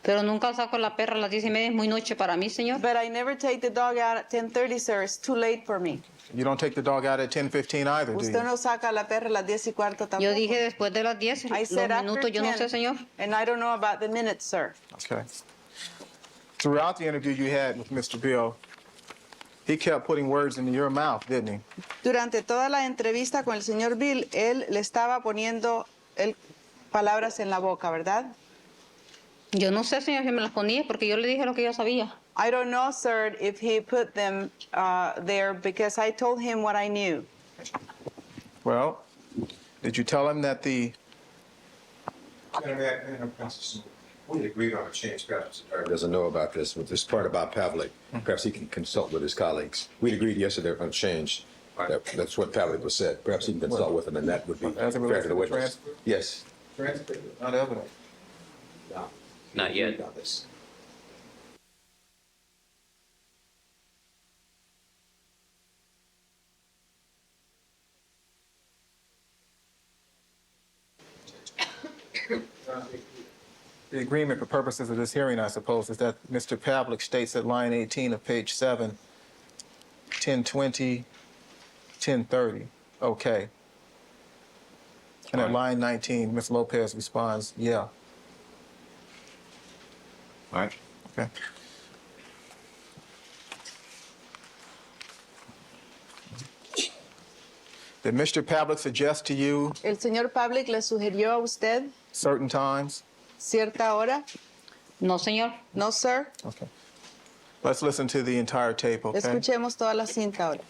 Pero nunca saco la perra a las 10:30, es muy noche para mí, señor. But I never take the dog out at 10:30, sir. It's too late for me. You don't take the dog out at 10:15 either, do Usted you? no saca a la perra a las 10 y cuarto tampoco. Yo dije después de las 10, I los said after minutos, yo no 10, sé, señor. And I don't know about the minutes, sir. Okay. Throughout the interview you had with Mr. Bill, he kept putting words into your mouth, didn't he? Durante toda la entrevista con el señor Bill, él le estaba poniendo palabras en la boca, ¿verdad? Yo no sé, señor, si me las ponía, porque yo le dije lo que yo sabía. I don't know, sir, if he put them there because I told him what I knew. Well, did you tell him that the We agreed on a change. Perhaps doesn't know about this, with this part about Pavlik. Perhaps he can consult with his colleagues. We'd agreed yesterday on change. That's what Pavlik was said. Perhaps he can consult with him, and that would be As it fair relates to to the the witness. transfer? Yes. not evident? Not yet. On this. The agreement for purposes of this hearing, I suppose, is that Mr. Pavlik states at line 18 of page 7 10:20, 10:30. Okay. And at line 19, Ms. Lopez responds, yeah. All right. Okay. Did Mr. Pavlik suggest to you ¿El señor Pavlik le sugirió a usted certain times? cierta hora? No, señor. No, sir. Okay. Let's listen to the entire tape, okay? Escuchemos toda la cinta ahora.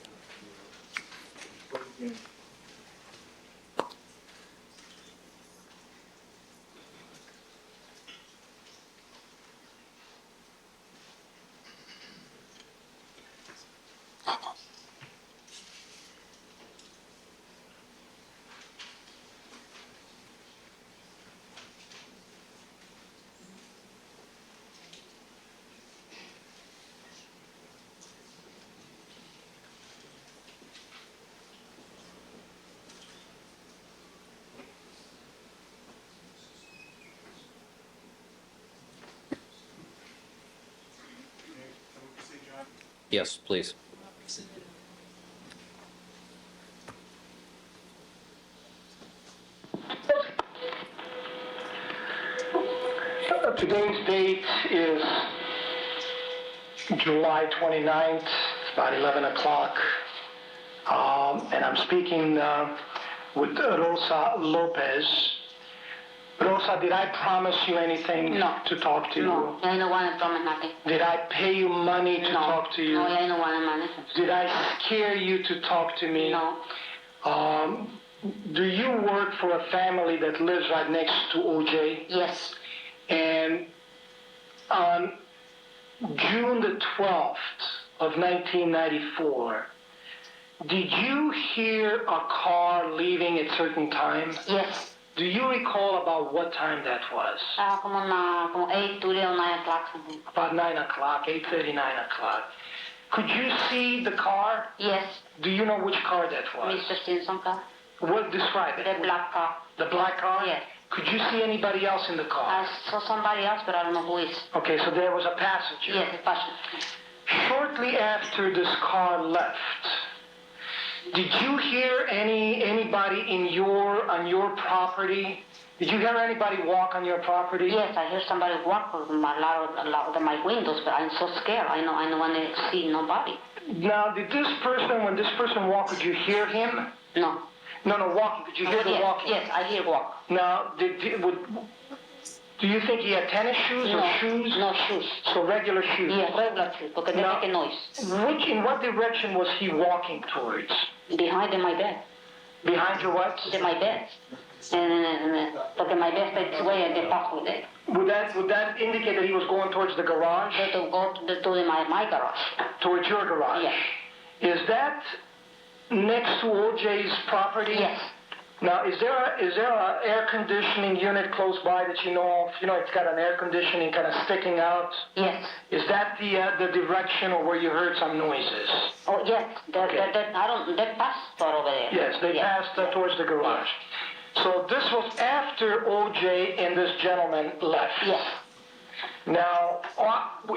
Yes, please. Today's date is July 29th, it's about 11 o'clock. And I'm speaking with Rosa Lopez. Rosa, did I promise you anything No. to talk to you? No, I don't want to promise nothing. Did I pay you money to No. talk to you? No, I don't want money. Did I scare you to talk to me? No. Do you work for a family that lives right next to OJ? Yes. And on June the 12th of 1994, did you hear a car leaving at certain times? Yes. Do you recall about what time that was? Como 8:30 or 9 o'clock something. About 9 o'clock, 8:30, 9 o'clock. Could you see the car? Yes. Do you know which car that was? Mr. Simpson car. What, describe it. The black car. The black car? Yes. Could you see anybody else in the car? I saw somebody else, but I don't know who is. Okay, so there was a passenger. Yes, the passion. Shortly after this car left, did you hear anybody on your property? Did you hear anybody walk on your property? Yes, I hear somebody walk on my windows, but I'm so scared. I don't want to see nobody. Now, when this person walked, could you hear him? No. No, walking. Did you hear the walking? Yes, I hear walk. Now, do you think he had tennis shoes or shoes? No shoes. So regular shoes? Yes, regular shoes, because they Now, make a noise. In what direction was he walking towards? Behind my bed. Behind your what? My bed. And porque my bed is this way and they pass with it. Would that indicate that he was going towards the garage? To go to my garage. Towards your garage? Yes. Is that next to OJ's property? Yes. Now, is there a air conditioning unit close by that you know of? You know, it's got an air conditioning kind of sticking out. Yes. Is that the direction or where you heard some noises? Oh yes. They passed over there. Yes, they passed towards the garage. So this was after OJ and this gentleman left. Yes. Now,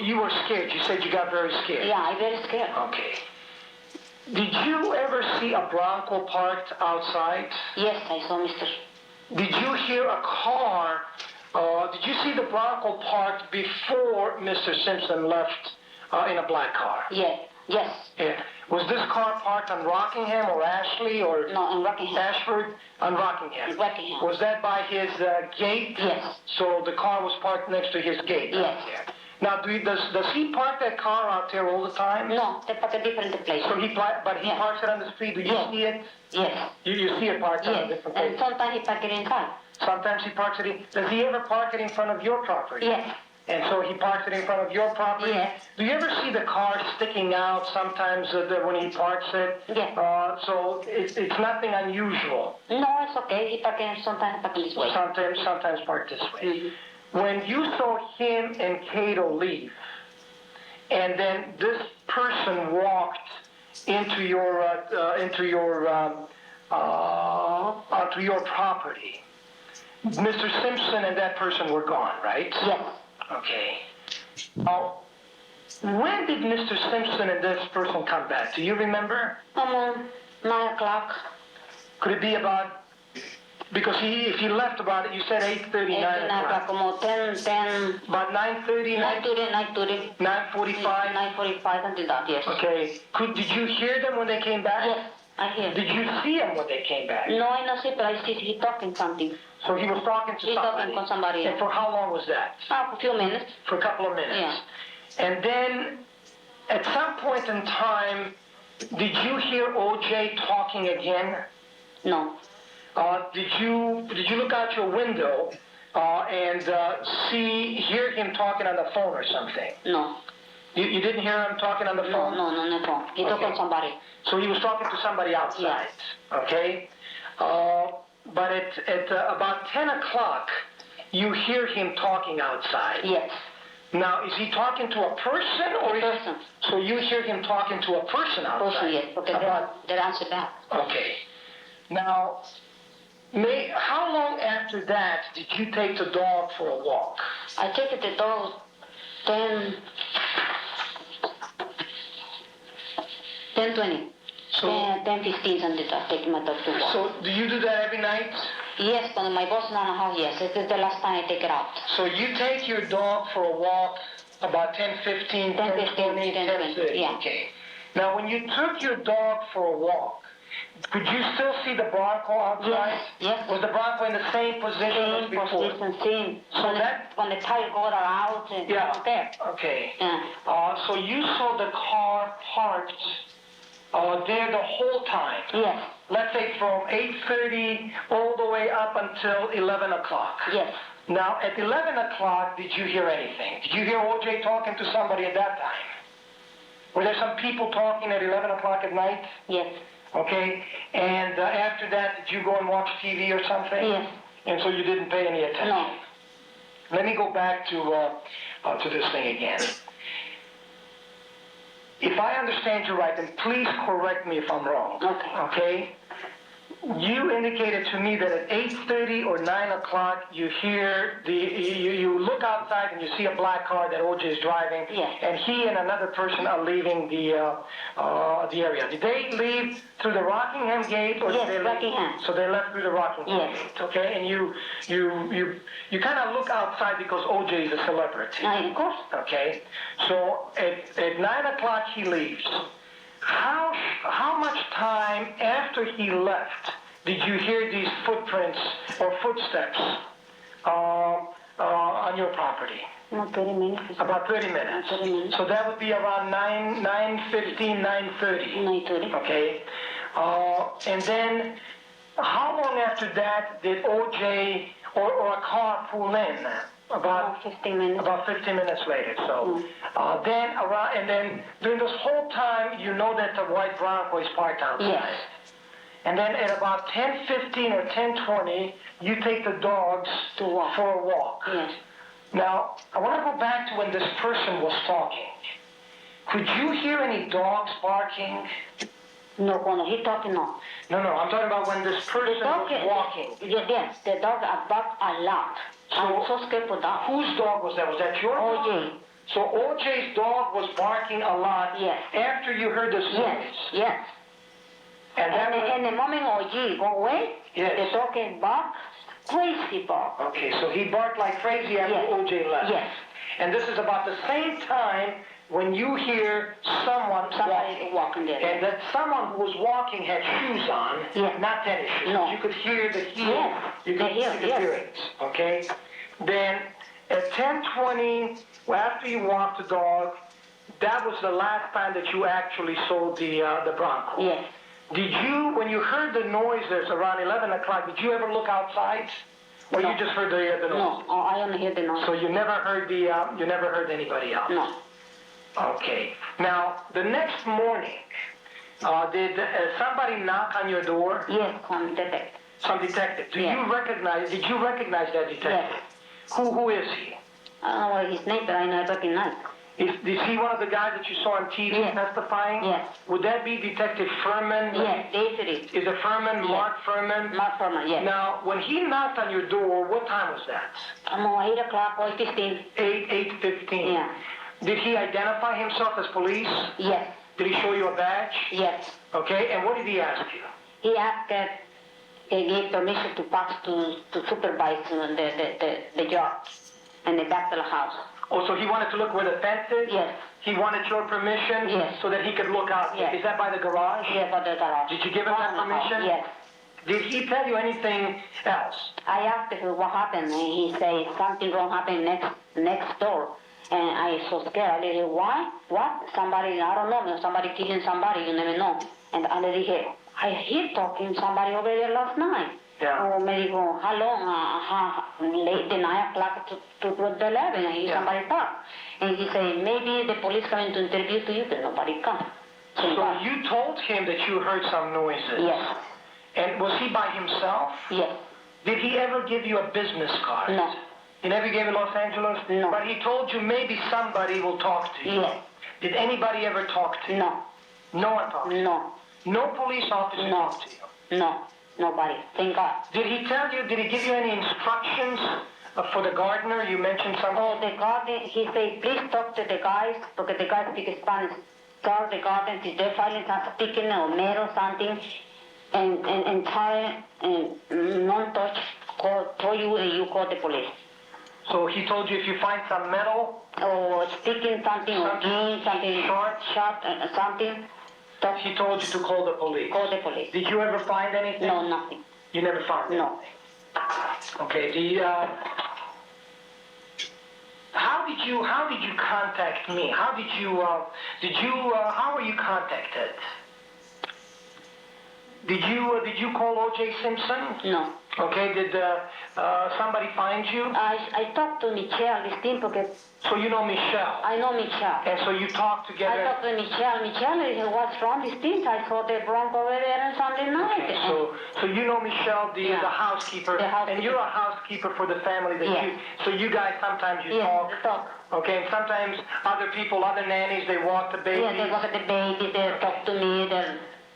you were scared. You said you got very scared. Yeah, I'm very scared. Okay. Did you ever see a Bronco parked outside? Yes, I saw Mr. Did you hear a car? Did you see the Bronco parked before Mr. Simpson left in a black car? Yes. Yes. Yeah. Was this car parked on Rockingham or Ashley or? No, on Rockingham. Ashford? On Rockingham. Rockingham. Was that by his gate? Yes. So the car was parked next to his gate? Yes. Out there. Now, does he park that car out there all the time? No, they park a different place. So he parks it on the street. Do you see it? Yes. You see it parked on a Yes. different place? And sometimes he park it in car. Sometimes he parks it in. Does he ever park it in front of your property? Yes. And so he parks it in front of your property? Yes. Do you ever see the car sticking out sometimes when he parks it? Yes. So it's nothing unusual. No, it's okay. He park it sometimes park this way. Sometimes parked this way. When you saw him and Cato leave, and then this person walked onto your property, Mr. Simpson and that person were gone, right? Yes. Okay. Now, When did Mr. Simpson and this person come back? Do you remember? 9 o'clock. Could it be about, because if he left about, you said 8:30, 9 o'clock. Como 10, About 9:30, 9:30, 9:45? 9:45, until that, yes. Okay. Did you hear them when they came back? Yes, I hear. Did you see them when they came back? No, I don't see, but I see he talking something. So he was talking to He's somebody? talking with somebody. And for how long was that? For a few minutes. For a couple of minutes? Yeah. And then, at some point in time, did you hear OJ talking again? No. Did you look out your window and hear him talking on the phone or something? No. You didn't hear him talking on the phone? No phone. He talking to somebody. So he was talking to somebody outside. Yes. Okay. But at about 10 o'clock, you hear him talking outside. Yes. Now, is he talking to a person or A person. So you hear him talking to a person outside? Person, yes. Okay, they answer that. Okay. Now, how long after that did you take the dog for a walk? I take the dog 10:20. So, 10:15, something like that. Take my dog to walk. so do you do that every night? Yes, when my boss not in the house, yes. This is the last time I take it out. So you take your dog for a walk about 10:15, 10:20, 10:30. yeah. Okay. Now, when you took your dog for a walk, could you still see the Bronco outside? Yes. Was the Bronco in the same position as Same before? position, same. So When the tire go out, and Yeah. there. Okay. Yeah. So you saw the car parked there the whole time? Yes. Let's say from 8:30 all the way up until 11 o'clock. Yes. Now, at 11 o'clock, did you hear anything? Did you hear OJ talking to somebody at that time? Were there some people talking at 11 o'clock at night? Yes. Okay. And after that, did you go and watch TV or something? Yes. And so you didn't pay any attention? No. Let me go back to this thing again. If I understand you right, then please correct me if I'm wrong. Okay. Okay? You indicated to me that at 8:30 or 9 o'clock, you hear you look outside and you see a black car that OJ is driving, Yes. and he and another person are leaving the area. Did they leave through the Rockingham gate, or Yes, did they leave? Rockingham. So they left through the Rockingham Yes. gate, okay? And you kind of look outside because OJ is a celebrity. Of course. Okay, so at 9 o'clock he leaves. How much time after he left did you hear these footprints or footsteps on your property? Not 30 minutes. About 30 minutes. 30 minutes. So that would be around 9:15, 9:30. 9:30. Okay, and then how long after that did OJ or a car pull in? About 15 minutes. About 15 minutes later. So then during this whole time, you know that the white Bronco is parked outside. Yes. And then at about 10:15 or 10:20, you take the dogs walk. for a walk. Yes. Now, I want to go back to when this person was talking. Could you hear any dogs barking? No, when he talking, no. No, I'm talking about when this person was walking. Yes, the dog bark a lot. I'm so scared for that. Whose dog was that? Was that your dog? OJ. So OJ's dog was barking a lot Yes. after you heard this noise. Yes. And that was... And the moment OJ go away, Yes. the dog can bark, crazy bark. Okay, so he barked like crazy after Yes. OJ left. Yes. And this is about the same time when you hear someone Somebody walking there. And that someone who was walking had shoes on, Yes. not tennis shoes. No. You could hear the heel. Yes, You could, the heel, you could yes. hear it. Okay? Then at 10:20, after you walked the dog, that was the last time that you actually saw the Bronco. Yes. Did you, when you heard the noises around 11 o'clock, did you ever look outside? Or No. you just heard the noise? No, I only hear the noise. So you never heard you never heard anybody else? No. Okay. Now, the next morning, did somebody knock on your door? Yes, come detective. Some detective. Did Yes. you recognize that detective? Yes. Who is he? I don't know what his name, but I know recognize. Is he one of the guys that you saw on TV Yes. testifying? Yes. Would that be Detective Furman? Yes, this it is. Is it Furman? Yes. Mark Furman? Mark Furman, yes. Now, when he knocked on your door, what time was that? I'm on 8 o'clock or 15. 8:15. Yeah. Did he identify himself as police? Yes, Did he show you a badge? yes. Okay, and what did he ask you? He asked that he gave permission to pass to supervise the yard and the back of the house. Oh, so he wanted to look where the fence is? Yes. He wanted your permission? Yes. So that he could look out? Yes. Is that by the garage? Yes, for the garage. Did you give him that permission? Yes. Did he tell you anything else? I asked him what happened, and he said something wrong happened next door. And I was so scared. I said, why? What? Somebody, I don't know, somebody killing somebody, you never know. And I said, I hear talking somebody over there last night. Yeah. Oh, me dijo, how long? Late, the 9 o'clock to 11, and he somebody talk. And he said, maybe the police coming to interview to you, but nobody come. So you told him that you heard some noises? Yes. And was he by himself? Yes. Did he ever give you a business card? No. He never gave you Los Angeles? No. But he told you maybe somebody will talk to you? Yes. Did anybody ever talk to you? No. No one talked to you? No. No police officer No. talked to you? No. Nobody. Thank God. Did he tell you, did he give you any instructions for the gardener? You mentioned something. Oh, the garden, he said, please talk to the guys, because the guys speak Spanish. Tell the garden if they're finding some sticking or metal something, and try and non-touch, call you, and you call the police. So he told you if you find some metal, Or sticking something, or doing something, Sharp. something, talk, he told you to call the police. call the police. Did you ever find anything? No, nothing. You never found No. anything? Okay, how did you contact me? How were you contacted? Did you call OJ Simpson? No. Okay, did somebody find you? I talked to Michelle, because So you know Michelle, I know Michelle. and so you talked I together. talked to Michelle. Michelle, what's wrong with things? I saw the Bronco over there on Sunday night. Okay, so you know Michelle, the housekeeper, The housekeeper. and you're a housekeeper for the family that Yes. you. So you guys sometimes you Yes, talk. they talk. Okay, and sometimes other people, other nannies, they walk the baby. Yeah, they look at the baby, they talk to me, they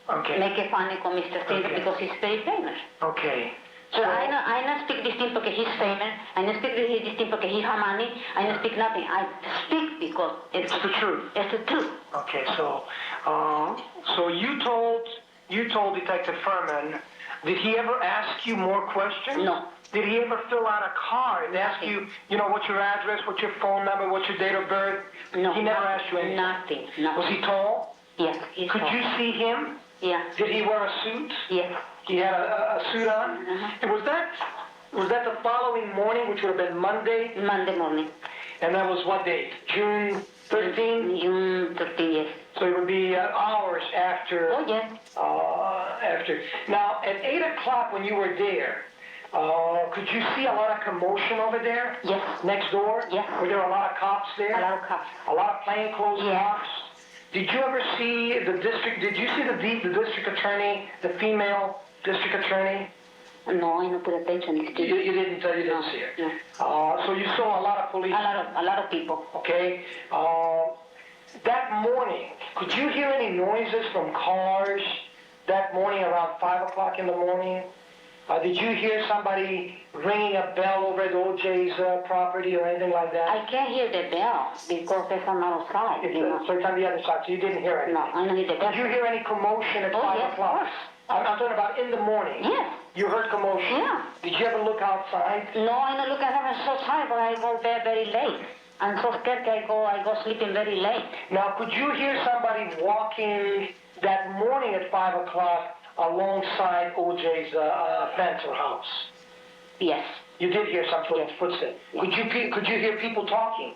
Okay. make it funny for Mr. Simpson Okay. because he's very famous. Okay. So I don't speak this thing because he's famous. I don't speak this thing because he has money. I don't speak nothing. I speak because It's the truth. It's the truth. Okay, so you told Detective Furman. Did he ever ask you more questions? No. Did he ever fill out a card and ask you, what's your address, what's your phone number, what's your date of birth? No. He never asked you anything. Nothing. Was he tall? Yes, he's Could tall. you see him? Yeah. Did he wear a suit? Yes. He had a suit on? And was that the following morning, which would have been Monday? Monday morning. And that was what date? June 13? June 13, yes. So it would be hours after. Oh, yes. After. Now, at 8 o'clock when you were there, could you see a lot of commotion over there? Yes. Next door? Yes. Were there a lot of cops there? A lot of cops. A lot of plainclothes Yes. cops? Did you ever see the district, did you see the district attorney, the female district attorney? No, I don't put attention. You didn't see her? No. So you saw a lot of police? A lot of people. Okay. That morning, could you hear any noises from cars that morning around 5 o'clock in the morning? Did you hear somebody ringing a bell over at OJ's property or anything like that? I can't hear the bell because it's on the outside. So it's on the other side, so you didn't hear it? No, I don't hear the bell. Did you hear any commotion at 5 yes, of o'clock? course. I'm talking about in the morning. Yes. You heard commotion? Yeah. Did you ever look outside? No, I don't look at him. I'm so tired, but I go there very late. I'm so scared that I go sleeping very late. Now, could you hear somebody walking that morning at 5 o'clock alongside OJ's fence or house? Yes. You did hear some footsteps. Could you hear people talking?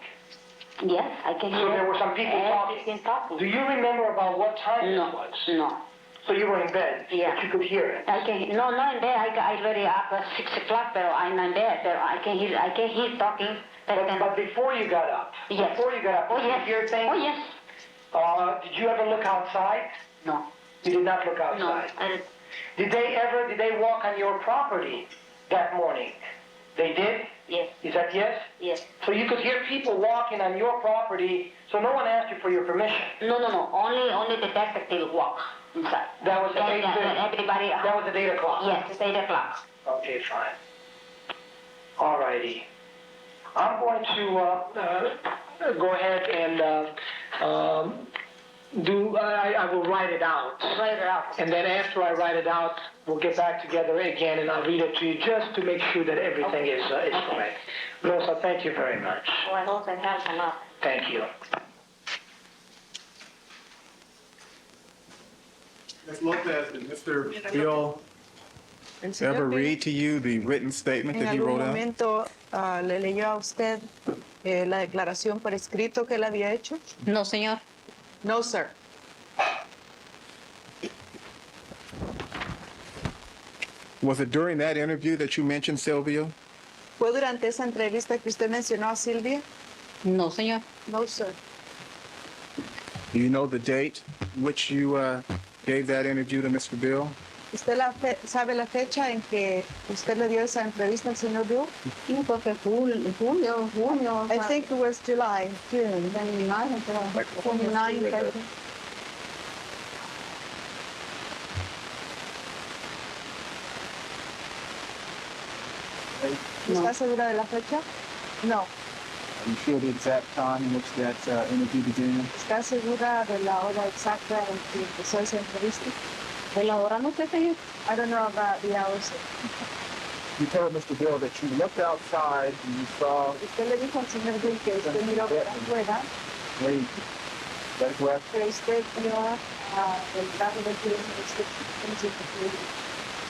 Yes, I can hear. So there were some people everything talking. Do you remember about what time it was? No. So you were in bed, Yeah. but you could hear it. I can no, not in bed. I already up at 6 o'clock, but I'm in bed. But I can hear talking. But before you got up, Yes. before you got up, Oh, did you yes. hear things? Oh, yes. Did you ever look outside? No. You did not look No. outside. Did they walk on your property that morning? They did? Yes. Is that yes? Yes. So you could hear people walking on your property, so no one asked you for your permission? No. Only the detective walk inside. That was at 8:30? Everybody. That was at 8 o'clock? Yes, it's 8 o'clock. Okay, fine. All righty. I'm going to go ahead and I will write it out. Write it out. And then after I write it out, we'll get back together again and I'll read it to you just to make sure that everything is correct. Rosa, thank you very much. Bueno, se helps a lot. Thank you. Ms. Lopez, did Mr. Bill El señor ever Bill, read to you the written statement ¿en that he algún wrote out? momento le leyó a usted la declaración por escrito que él había hecho? No, señor. No, sir. Was it during that interview that you mentioned Silvio? ¿Fue durante esa entrevista que usted mencionó a Silvia? No, señor. No, sir. Do you know the date which you gave that interview to Mr. Bill? ¿Usted sabe la fecha en que usted le dio esa entrevista al señor Bill? Sí, porque junio. I think it was July, June. 29, 29, I think. ¿Está segura de la fecha? No. Are you sure the exact time in which that interview began? ¿Está segura de la hora exacta en que empezó esa entrevista? De la hora no sé, señor. I don't know about the hours. You told Mr. Bill that you looked outside and you saw Usted le dijo al señor Bill que usted miró por afuera, Wade, that's west. que usted vio el carro de que usted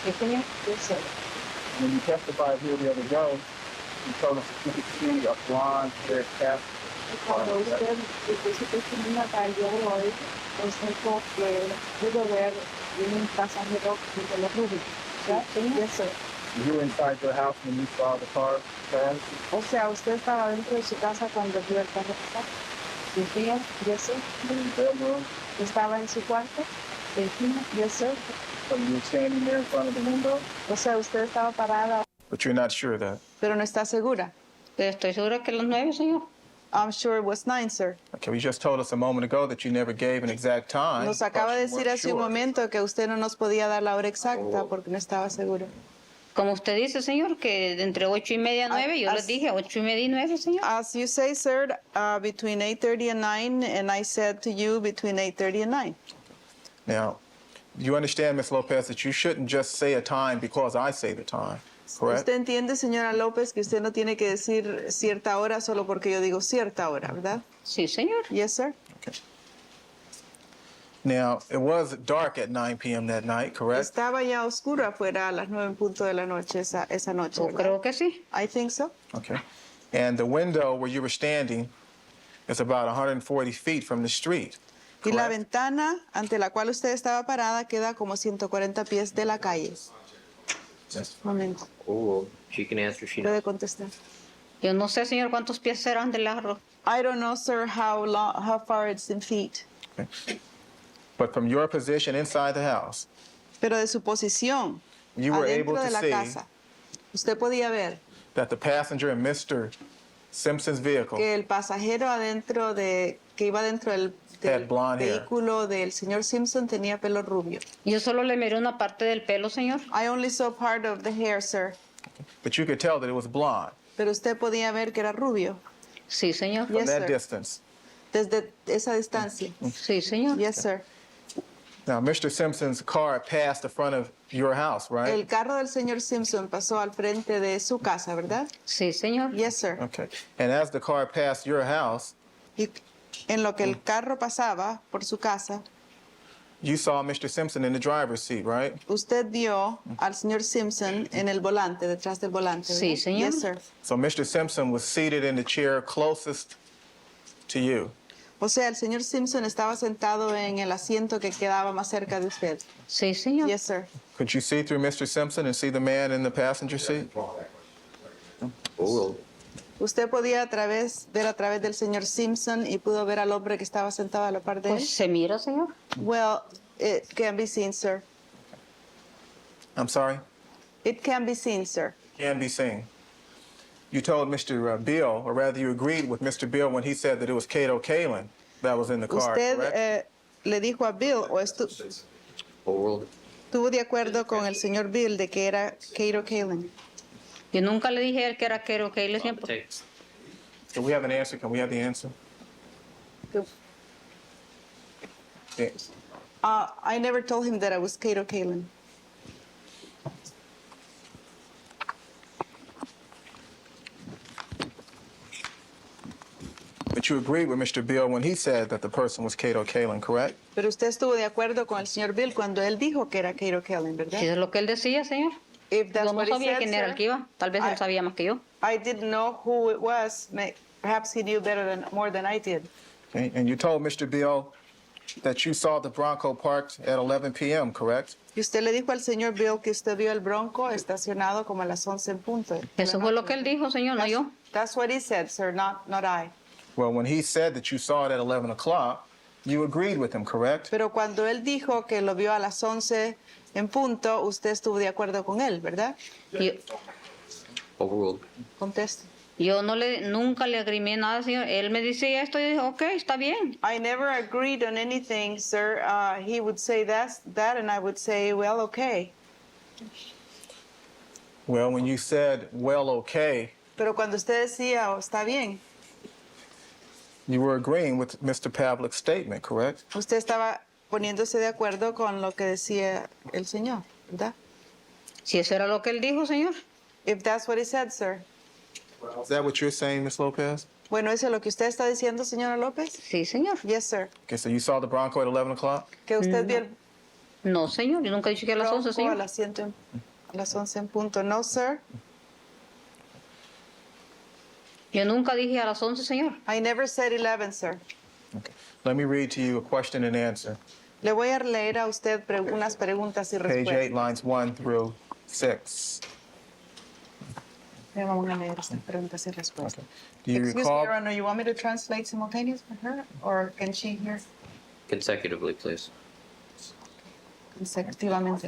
Sí, señor. Yes, sir. When you testified here the other day, you told us that you could see a blonde haired cat. Cuando usted dice que tiene una calle hoy, es dijo que pudo ver un pasajero de pelo rubio. ¿Ya? Yes, sir. You were inside your house when you saw the car pass. O sea, usted estaba dentro de su casa cuando vio el carro pasar. Sí, señor. Yes, sir. In your bedroom. Estaba en su cuarto. Yes, sir. So you were standing there in front of the window. O sea, usted estaba parada, But you're not sure of that. pero no está segura. Pero estoy segura que las 9, señor. I'm sure it was 9, sir. Okay, you just told us a moment ago that you never gave an exact time. Nos acaba de but you decir weren't hace un sure. momento que usted no nos podía dar la hora exacta porque no estaba seguro. Como usted dice, señor, que de entre 8:30 a 9, yo les dije 8:30 y 9, señor. As you say, sir, between 8:30 and 9, and I said to you between 8:30 and 9. Now, you understand, Ms. Lopez, that you shouldn't just say a time because I say the time, correct? Usted entiende, señora López, que usted no tiene que decir cierta hora solo porque yo digo cierta hora, ¿verdad? Sí, señor. Yes, sir. Okay. Now, it was dark at 9 p.m. that night, correct? Estaba ya oscuro afuera a las 9 en punto de la noche esa noche, Yo ¿verdad? creo que sí. I think so. Okay. And the window where you were standing is about 140 feet from the street, Y la correct? ventana ante la cual usted estaba parada queda como 140 pies de la calle. Un momento, Oh, she can answer. She knows. puede contestar. Yo no sé, señor, cuántos pies serán de largo. I don't know, sir, how far it's in feet. Okay. But from your position inside the house, Pero de su posición you were able adentro de to la see casa, usted podía ver that the passenger in Mr. Simpson's vehicle que el pasajero adentro que iba dentro del Had blonde hair. vehículo del señor Simpson tenía pelo rubio. Yo solo le miré una parte del pelo, señor. I only saw part of the hair, sir. but you could tell that it was blonde Pero usted podía ver que era rubio. Sí, señor. from Yes, that sir. distance. Desde esa distancia. Sí, señor. Yes, sir. Now, Mr. Simpson's car passed the front of your house, right? El carro del señor Simpson pasó al frente de su casa, ¿verdad? Sí, señor. Yes, sir. Okay. And as the car passed your house, Y en lo que el carro pasaba por su casa, you saw Mr. Simpson in the driver's seat, right? usted vio al señor Simpson en el volante, detrás del volante, ¿verdad? Sí, señor. Yes, sir. So Mr. Simpson was seated in the chair closest to you. O sea, el señor Simpson estaba sentado en el asiento que quedaba más cerca de usted. Sí, señor. Yes, sir. Could you see through Mr. Simpson and see the man in the passenger seat? Oh, Usted podía ver a través del señor Simpson y pudo ver al hombre que estaba sentado a la par de él. Pues se mira, señor. Well, it can be seen, sir. I'm sorry? It can be seen, sir. Can be seen. You told Mr. Bill, or rather you agreed with Mr. Bill when he said that it was Cato Kalin that was in the car, Usted correct? le dijo a Bill, o estuvo de acuerdo con el señor Bill de que era Cato Kalin. Yo nunca le dije a él que era Kero Kayla siempre. Do we have an answer? Can we have the answer? Yes. I never told him that I was Kato Kalin. But you agreed with Mr. Bill when he said that the person was Kato Kalin, correct? Pero usted estuvo de acuerdo con el señor Bill cuando él dijo que era Kato Kalin, ¿verdad? Si es lo que él decía, señor. If that's Yo no what he sabía said, quién era el sir, que iba. Tal vez él sabía más que yo. I didn't know who it was. Perhaps he knew more than I did. Okay. And you told Mr. Bill that you saw the Bronco parked at 11 p.m., correct? Y usted le dijo al señor Bill que usted vio el Bronco estacionado como a las 11 en punto. Eso fue lo que él dijo, señor, no yo. That's what he said, sir, not I. Well, when he said that you saw it at 11 o'clock, you agreed with him, correct? Pero cuando él dijo que lo vio a las 11 en punto, usted estuvo de acuerdo con él, ¿verdad? Overruled. Conteste. Yo nunca le agrimé nada, señor. Él me decía esto y yo dije, ok, está bien. I never agreed on anything, sir. He would say that, and I would say, well, okay. Well, when you said, well, okay, Pero cuando usted decía, oh, está bien, you were agreeing with Mr. Pavlik's statement, correct? usted estaba poniéndose de acuerdo con lo que decía el señor, ¿verdad? Si eso era lo que él dijo, señor. If that's what he said, sir. Is that what you're saying, Ms. Lopez? Bueno, ¿eso es lo que usted está diciendo, señora López? Sí, señor. Yes, sir. Okay, so you saw the Bronco at 11 o'clock? Que usted vio el No, señor. Yo nunca he dicho que a las 11, Bronco a señor. las 11 en punto. No, sir. Yo nunca dije a las 11, señor. I never said 11, sir. Okay. Let me read to you a question and answer. Le voy a leer a usted unas preguntas y Page 8, respuestas. lines 1 through 6. Vamos a leer estas preguntas y respuestas. Do you Excuse me, recall? Your Honor, you want me to translate simultaneous for her, or can she hear Consecutively, please. consecutivamente?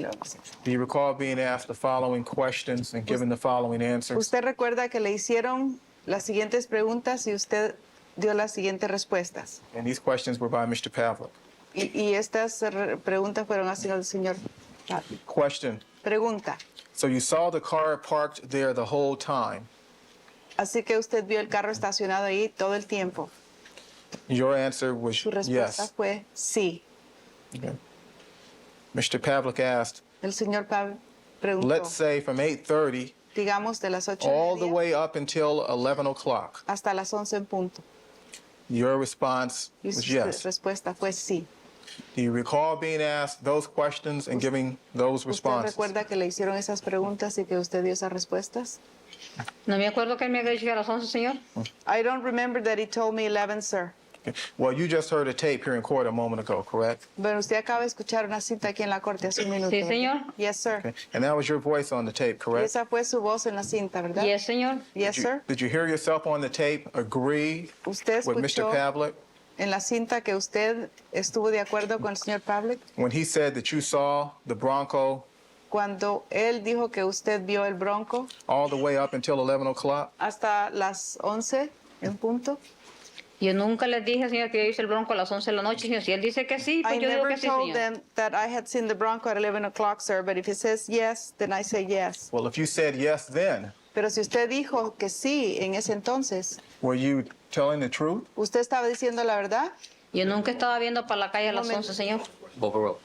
Do you recall being asked the following questions and given the following answers? Usted recuerda que le hicieron las siguientes preguntas y usted dio las siguientes respuestas. And these questions were by Mr. Pavlik. Y estas preguntas fueron hacia el señor. Question. Pregunta. So you saw the car parked there the whole time. Así que usted vio el carro estacionado ahí todo el tiempo. Your answer was Su respuesta yes. fue sí. Okay. Mr. Pavlik asked, El señor preguntó, let's say from 8:30 digamos, de las 8 all the way up until 11 o'clock. hasta las 11 en punto. Your response Y was su yes. respuesta fue sí. Do you recall being asked those questions and giving those ¿Usted responses? recuerda que le hicieron esas preguntas y que usted dio esas respuestas? No me acuerdo que él me había dicho que a las 11, señor. I don't remember that he told me 11, sir. Okay. Well, you just heard a tape here in court a moment ago, correct? Bueno, usted acaba de escuchar una cinta aquí en la corte hace un minuto. Sí, ¿verdad? señor. Yes, sir. Okay. And that was your voice on the tape, Y correct? esa fue su voz en la cinta, ¿verdad? Yes, señor. Yes, sir. Did you hear yourself on the tape agree Usted with Mr. escuchó Pavlik en la cinta que usted estuvo de acuerdo con el señor Pavlik when he said that you saw the Bronco cuando él dijo que usted vio el Bronco all the way up until 11 o'clock? hasta las 11 en punto? Yo nunca les dije, señor, que yo hice el Bronco a las 11 de la noche, señor. Si él dice que sí, I pues yo digo never que sí, told señor. them that I had seen the Bronco at 11 o'clock, sir, but if he says yes, then I say yes. Well, if you said yes then, Pero si usted dijo que sí en ese entonces, were you telling the truth? ¿usted estaba diciendo la verdad? Yo nunca estaba viendo para la calle a las Momento. 11, señor. Overruled.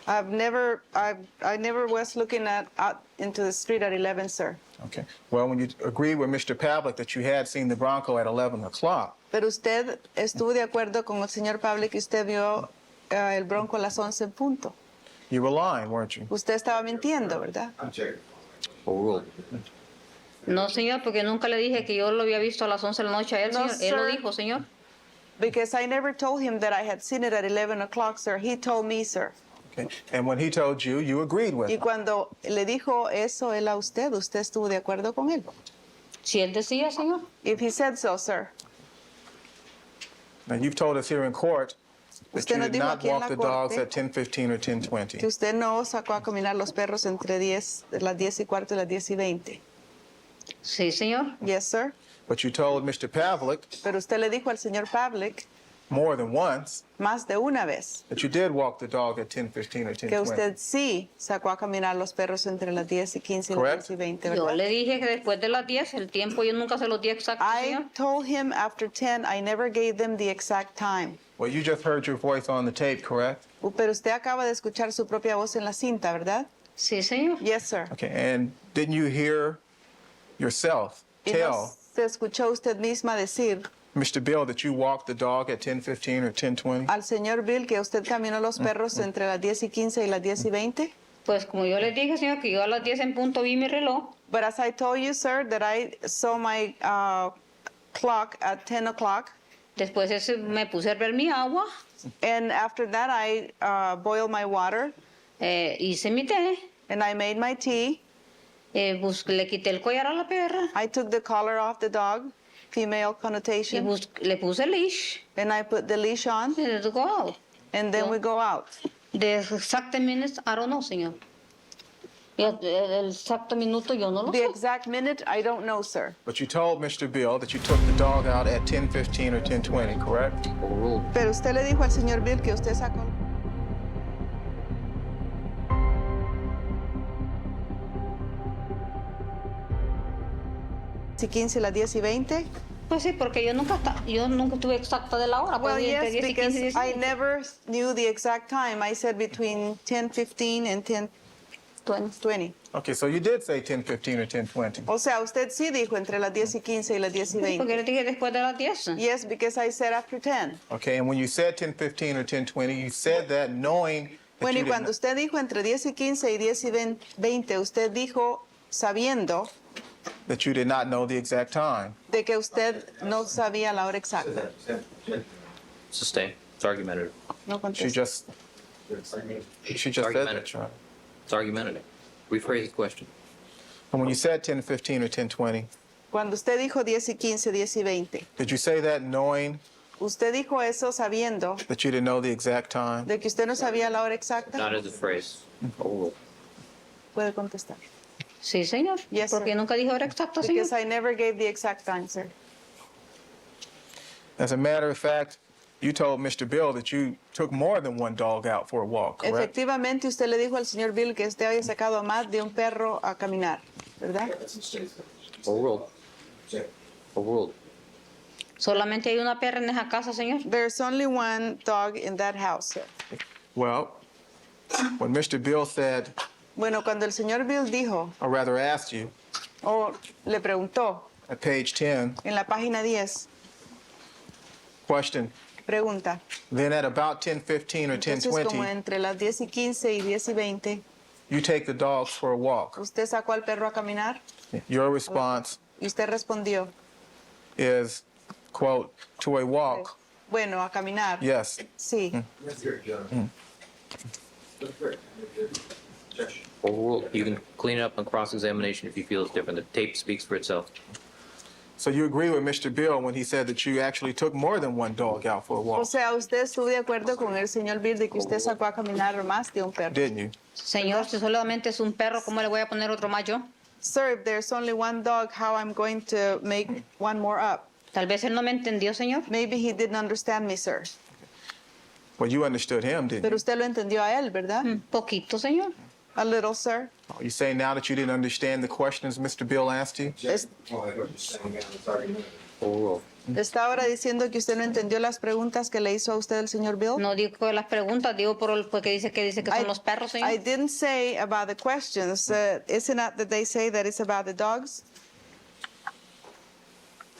I never was looking out into the street at 11, sir. Okay. Well, when you agreed with Mr. Pavlik that you had seen the Bronco at 11 o'clock, Pero usted estuvo de acuerdo con el señor Pablo que usted vio el Bronco a las 11 en punto. you were lying, weren't you? Usted estaba mintiendo, ¿verdad? I'm checking. Overruled. No, señor, porque nunca le dije que yo lo había visto a las 11 de la noche a él, No, señor. Él lo sir. dijo, señor. Because I never told him that I had seen it at 11 o'clock, sir. He told me, sir. Okay. And when he told you, you agreed with Y him. cuando le dijo eso él a usted estuvo de acuerdo con él. Si él decía, señor. If he said so, sir. Now, you've told us here in court that Usted you nos did dijo not aquí en walk la the dogs corte at 10:15 or que 10:20. usted no sacó a caminar los perros entre las 10 y cuarto y las 10 y 20. Sí, señor. Yes, sir. But you told Mr. Pavlik Pero usted le dijo al señor Pavlik more than once más de una vez, that you did walk the dog at 10:15 or que 10:20. usted sí sacó a caminar los perros entre las 10 y 15 y las Correct. 10 y 20, Yo ¿verdad? le dije que después de las 10, el tiempo yo nunca se los di exacto, I señor. told him after 10, I never gave them the exact time. Well, you just heard your voice on the tape, correct? Pero usted acaba de escuchar su propia voz en la cinta, ¿verdad? Sí, señor. Yes, sir. Okay, and didn't you hear yourself ¿Y tell no se escuchó usted misma decir Mr. Bill that you walked the dog at 10:15 or 10:20? al señor Bill que usted caminó los perros entre las 10 y 15 y las 10 y 20? Pues como yo les dije, señor, que yo a las 10 en punto vi mi reloj. But as I told you, sir, that I saw my clock at 10 o'clock. Después me puse a hervir mi agua, And after that, I boiled my water hice mi té, and I made my tea. le quité el collar a la perra I took the collar off the dog, female y connotation, le puse leash. and I put the leash on, And let's go out. and then we go out. The exact minutes, I don't know, señor. El exacto minuto yo no lo The sé. exact minute, I don't know, sir. But you told Mr. Bill that you took the dog out at 10:15 or 10:20, correct? Overruled. Pero usted le dijo al señor Bill que usted sacó. ¿Y 15, las 10 y 20? Pues sí, porque yo nunca estuve exacta de la hora. Well, Pues entre yes, 10 y 15 because I never knew the exact time. I said between 10:15 and 10:20. Okay, so you did say 10:15 or 10:20. O sea, usted sí dijo entre las 10 y 15 y las 10 y Sí, porque 20. le dije después de las 10. Yes, because I said after 10. Okay, and when you said 10:15 or 10:20, you said that knowing that Bueno, you y cuando didn't, usted dijo entre 10 y 15 y 10 y 20, usted dijo sabiendo that you did not know the exact time. de que usted no sabía la hora exacta. Sustain. It's argumentative. No She contestó. just said that, Argumentative. Charlie. It's argumentative. Rephrase the question. And when you said 10:15 or 10:20, Cuando usted dijo 10 y 15, 10 y 20, did you say that knowing usted dijo eso sabiendo that you didn't know the exact time? de que usted no sabía la hora exacta. Not as a phrase. Overruled. Puede contestar. Sí, señor. Yes, porque sir. nunca dije hora exacta, señor. Because I never gave the exact answer. As a matter of fact, you told Mr. Bill that you took more than one dog out for a walk, correct? Efectivamente, usted le dijo al señor Bill que usted había sacado a más de un perro a caminar, ¿verdad? Overruled. Overruled. Solamente hay una perra en esa casa, señor. There's only one dog in that house, sir. Well, when Mr. Bill said, Bueno, cuando el señor Bill dijo, or rather asked you, o le preguntó at page 10, en la página 10, question, pregunta, then at about 10:15 or entonces como 10:20, entre las 10 y 15 y 10 y 20, you take the dogs for a walk. usted sacó al perro a caminar Your response y usted respondió, is, quote, to a walk, bueno, a caminar. yes. Sí. Overruled. You can clean it up on cross-examination if you feel it's different. The tape speaks for itself. So you agree with Mr. Bill when he said that you actually took more than one dog out for a O walk, sea, usted estuvo de acuerdo con el señor Bill de que usted sacó a caminar más de un perro. didn't you? Señor, si solamente es un perro, ¿cómo le voy a poner otro más yo? Sir, if there's only one dog, how I'm going to make one more up? Tal vez él no me entendió, señor. Maybe he didn't understand me, sir. Well, you understood him, didn't Pero you? usted lo entendió a él, ¿verdad? Un poquito, señor. A little, sir. Are you saying now that you didn't understand the questions Mr. Bill asked you? Overruled. ¿Está ahora diciendo que usted no entendió las preguntas que le hizo a usted el señor Bill? No digo que las preguntas, digo porque dice que son los perros, señor. I didn't say about the questions. Isn't it that they say that it's about the dogs?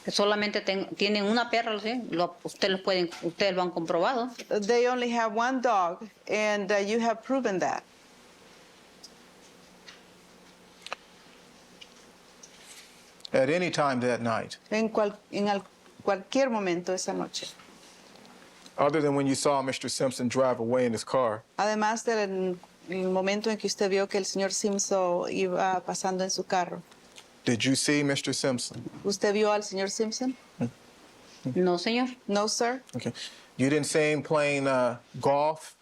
Que solamente tienen una perra, ¿sí? Ustedes lo han comprobado. They only have one dog, and you have proven that. At any time that night, Cualquier momento esa noche. other than when you saw Mr. Simpson drive away in his car, Además del el momento en que usted vio que el señor Simpson iba pasando en su carro. did you see Mr. Simpson? ¿Usted vio al señor Simpson? No, señor. No, sir. Okay. You didn't see him playing golf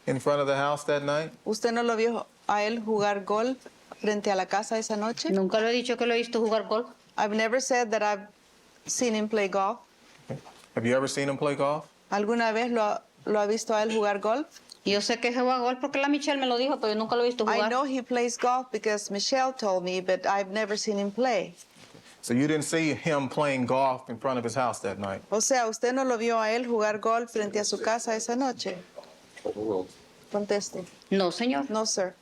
in front of the house that night? ¿Usted no lo vio a él jugar golf frente a la casa esa noche? Nunca le he dicho que lo he visto jugar golf. I've never said that I've seen him play golf. Have you ever seen him play golf? ¿Alguna vez lo ha visto a él jugar golf? Yo sé que juega golf porque la Michelle me lo dijo, pero yo nunca lo he visto I jugar. know he plays golf because Michelle told me, but I've never seen him play. So you didn't see him playing golf in front of his house that night? O sea, ¿usted no lo vio a él jugar golf frente a su casa esa noche? Conteste. No, señor. No, sir.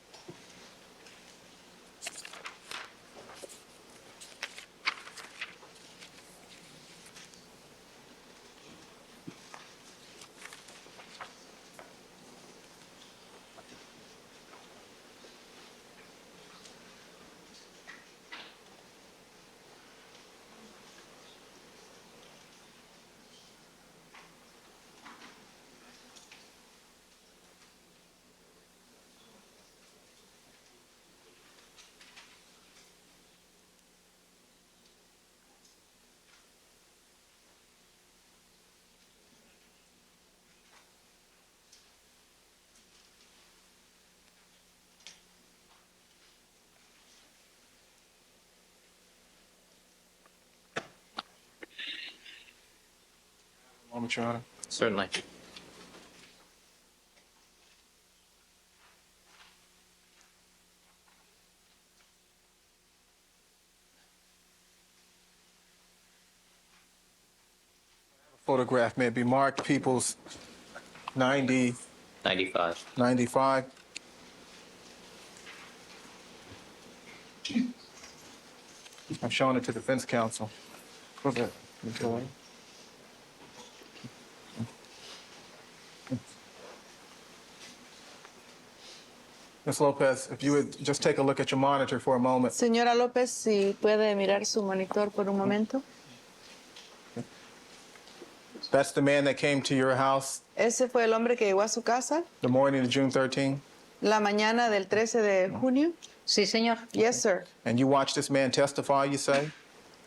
Moment, Your Honor. Certainly. Photograph may be marked Peoples 90, 95. 95. I've shown it to defense counsel. Go ahead. Go ahead. Ms. Lopez, if you would just take a look at your monitor for a moment. Señora López, si puede mirar su monitor por un momento. That's the man that came to your house Ese fue el hombre que llegó a su casa the morning of June 13, la mañana del 13 de junio. Sí, señor. Yes, sir. and you watched this man testify, you say?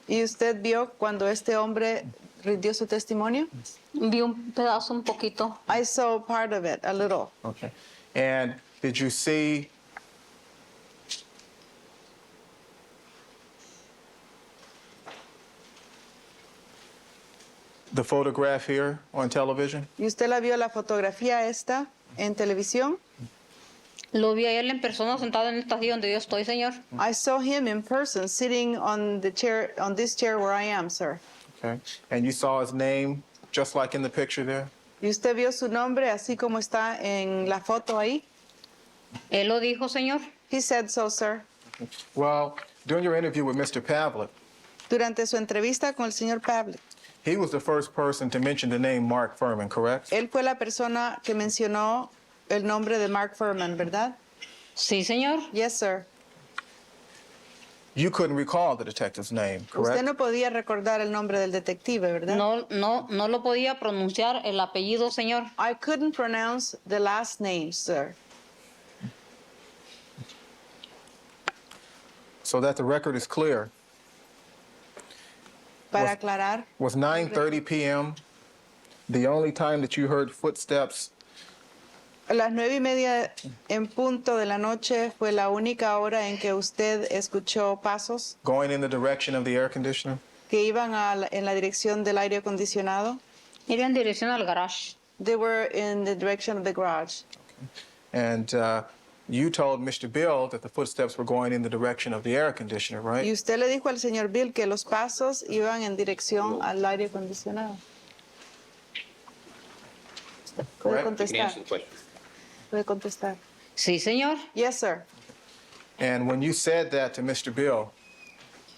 ¿Y usted vio cuando este hombre rindió su testimonio? Vi un pedazo, un poquito. I saw part of it, a little. Okay. And did you see the photograph here on television? ¿Y usted la vio la fotografía esta en televisión? Lo vi a él en persona sentado en esta silla donde yo estoy, señor. I saw him in person sitting on the chair, on this chair where I am, sir. Okay. And you saw his name just like in the picture there? ¿Y usted vio su nombre así como está en la foto ahí? Él lo dijo, señor. He said so, sir. Well, during your interview with Mr. Pavlik, Durante su entrevista con el señor Pavlik, he was the first person to mention the name Mark Furman, correct? él fue la persona que mencionó el nombre de Mark Furman, ¿verdad? Sí, señor. Yes, sir. You couldn't recall the detective's name, Usted correct? no podía recordar el nombre del detective, ¿verdad? No lo podía pronunciar el apellido, señor. I couldn't pronounce the last name, sir. So that the record is clear, Para aclarar, was 9:30 p.m. the only time that you heard footsteps a las 9:30 en punto de la noche fue la única hora en que usted escuchó pasos going in the direction of the air conditioner? que iban en la dirección del aire acondicionado. Iba en dirección al garage. They were in the direction of the garage. And you told Mr. Bill that the footsteps were going in the direction of the air conditioner, right? Y usted le dijo al señor Bill que los pasos iban en dirección al aire acondicionado. Puede Correct. contestar. Puede contestar. Sí, señor. Yes, sir. And when you said that to Mr. Bill,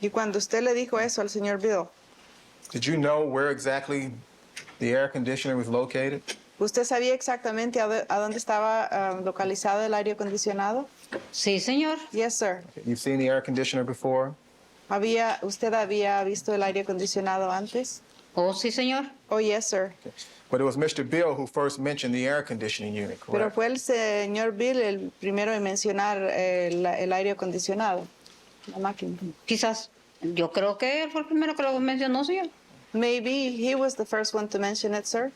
Y cuando usted le dijo eso al señor Bill, did you know where exactly the air conditioner was located? ¿usted sabía exactamente a dónde estaba localizado el aire acondicionado? Sí, señor. Yes, sir. You've seen the air conditioner before? ¿Usted había visto el aire acondicionado antes? Oh, sí, señor. Oh, yes, sir. But it was Mr. Bill who first mentioned the air conditioning unit, Pero correct? fue el señor Bill el primero en mencionar el aire acondicionado, la máquina. Quizás, yo creo que él fue el primero que lo mencionó, señor. Maybe he was the first one to mention it, sir.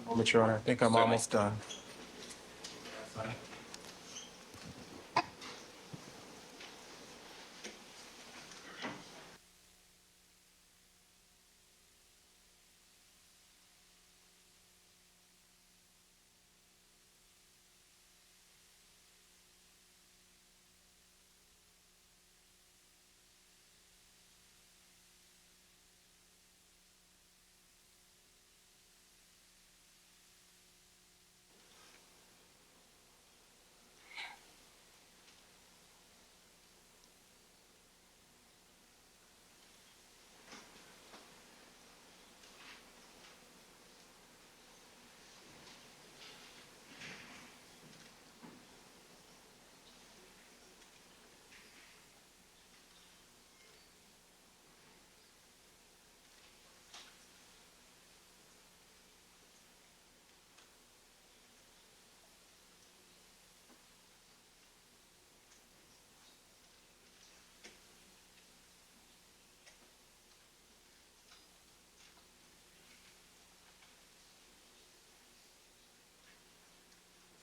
moment, Your Honor. I think I'm almost done.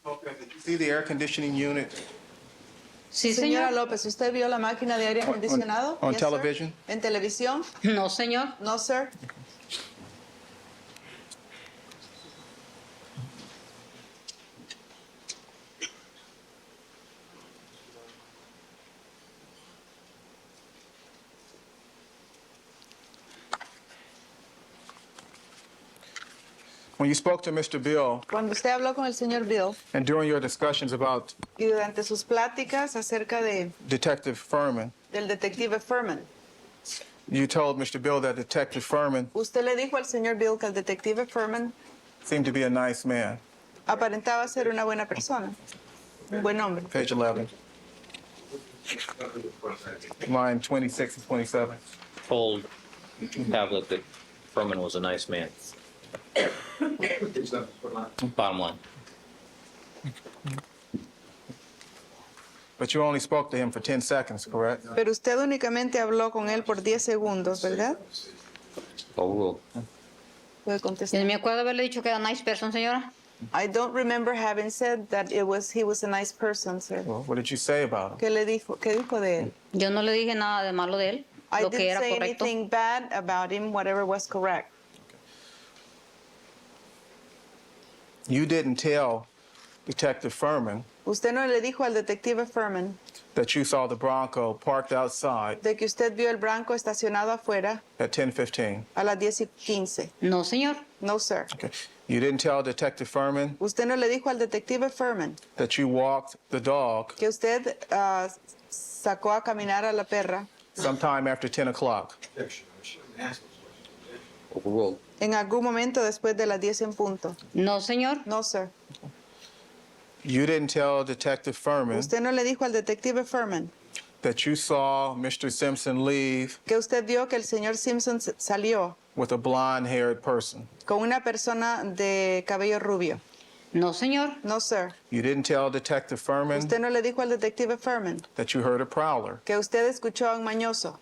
Okay, did you see the air conditioning unit Sí, Señora señor. López, ¿usted vio la máquina de aire acondicionado? on Yes, sir. television? ¿En televisión? No, señor. No, sir. When you spoke to Mr. Bill, Cuando usted habló con el señor Bill and during your discussions about y durante sus pláticas acerca Detective Furman, del detective Furman, you told Mr. Bill that Detective Furman usted le dijo al señor Bill que el detective Furman seemed to be a nice man. aparentaba ser una buena persona, un buen hombre. Page 11, line 26 and 27. Told Pavlik that Furman was a nice man. Bottom line. But you only spoke to him for 10 seconds, correct? Pero usted únicamente habló con él por 10 segundos, ¿verdad? Overruled. Puede Yo contestar. me acuerdo haberle dicho que era nice person, señora. I don't remember having said that he was a nice person, sir. Well, what did you say about him? ¿Qué le dijo? ¿Qué dijo de él? Yo no le dije nada de malo de él, I lo que didn't era say correcto. anything bad about him, whatever was correct. You didn't tell Detective Furman Usted no le dijo al detective Furman that you saw the Bronco parked outside de que usted vio el Bronco estacionado afuera at 10:15. a las 10:15. No, señor. No, sir. Okay. You didn't tell Detective Furman Usted no le dijo al detective Furman that you walked the dog que usted sacó a caminar a la perra sometime after 10 o'clock. Overruled. en algún momento después de las 10 en punto. No, señor. No, sir. You didn't tell Detective Furman Usted no le dijo al detective Furman that you saw Mr. Simpson leave que usted vio que el señor Simpson salió with a blonde-haired person. con una persona de cabello rubio. No, señor. No, sir. You didn't tell Detective Furman Usted no le dijo al detective Furman that you heard a prowler. que usted escuchó a un mañoso.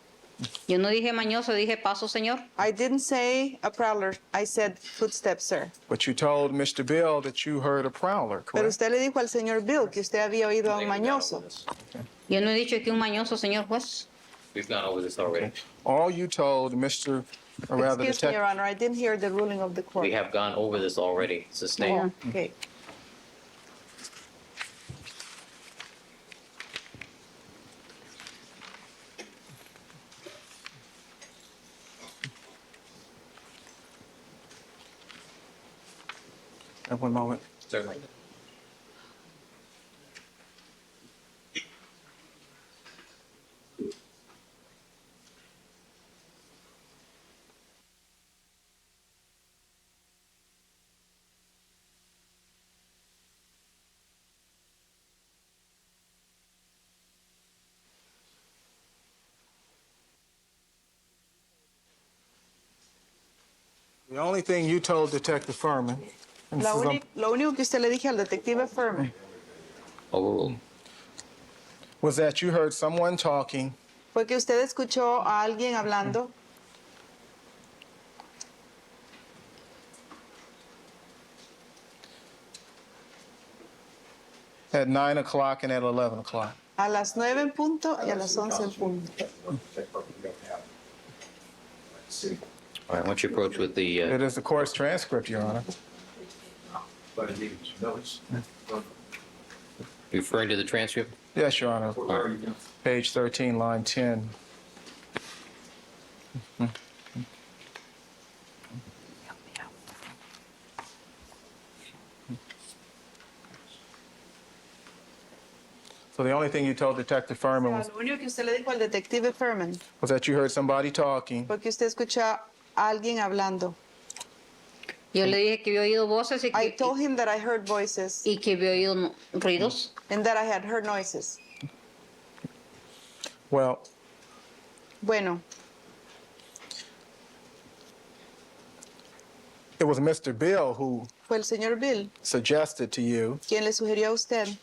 Yo no dije mañoso, dije paso, señor. I didn't say a prowler. I said footsteps, sir. But you told Mr. Bill that you heard a prowler, Pero correct? usted le dijo al señor Bill que usted había oído a un mañoso. Yo no he dicho que un mañoso, señor juez. We've gone over this already. All you told Mr. or rather Excuse me, Your Detective, Honor, I didn't hear the ruling of the court. We have gone over this already. Sustained. Oh, okay. at one moment. Certainly. The only thing you told Detective Furman and this is Lo único que usted le dije al detective Furman Overruled. was that you heard someone talking fue que usted escuchó a alguien hablando At 9 o'clock and at 11 o'clock. A las 9 en punto y a las 11 en punto. All right, what's your approach with the, It is the court's transcript, Your Honor. But it needs notes. referring to the transcript? Yes, Your Honor. Page 13, line 10. So the only thing you told Detective Furman Lo único que usted le dijo al detective Furman was that you heard somebody talking fue que usted escuchó a alguien hablando. Yo le dije que había oído voces I told him that I heard voices y que había oído ruidos. and that I had heard noises. Well, Bueno, it was Mr. Bill who fue el señor Bill suggested to you quien le sugirió a usted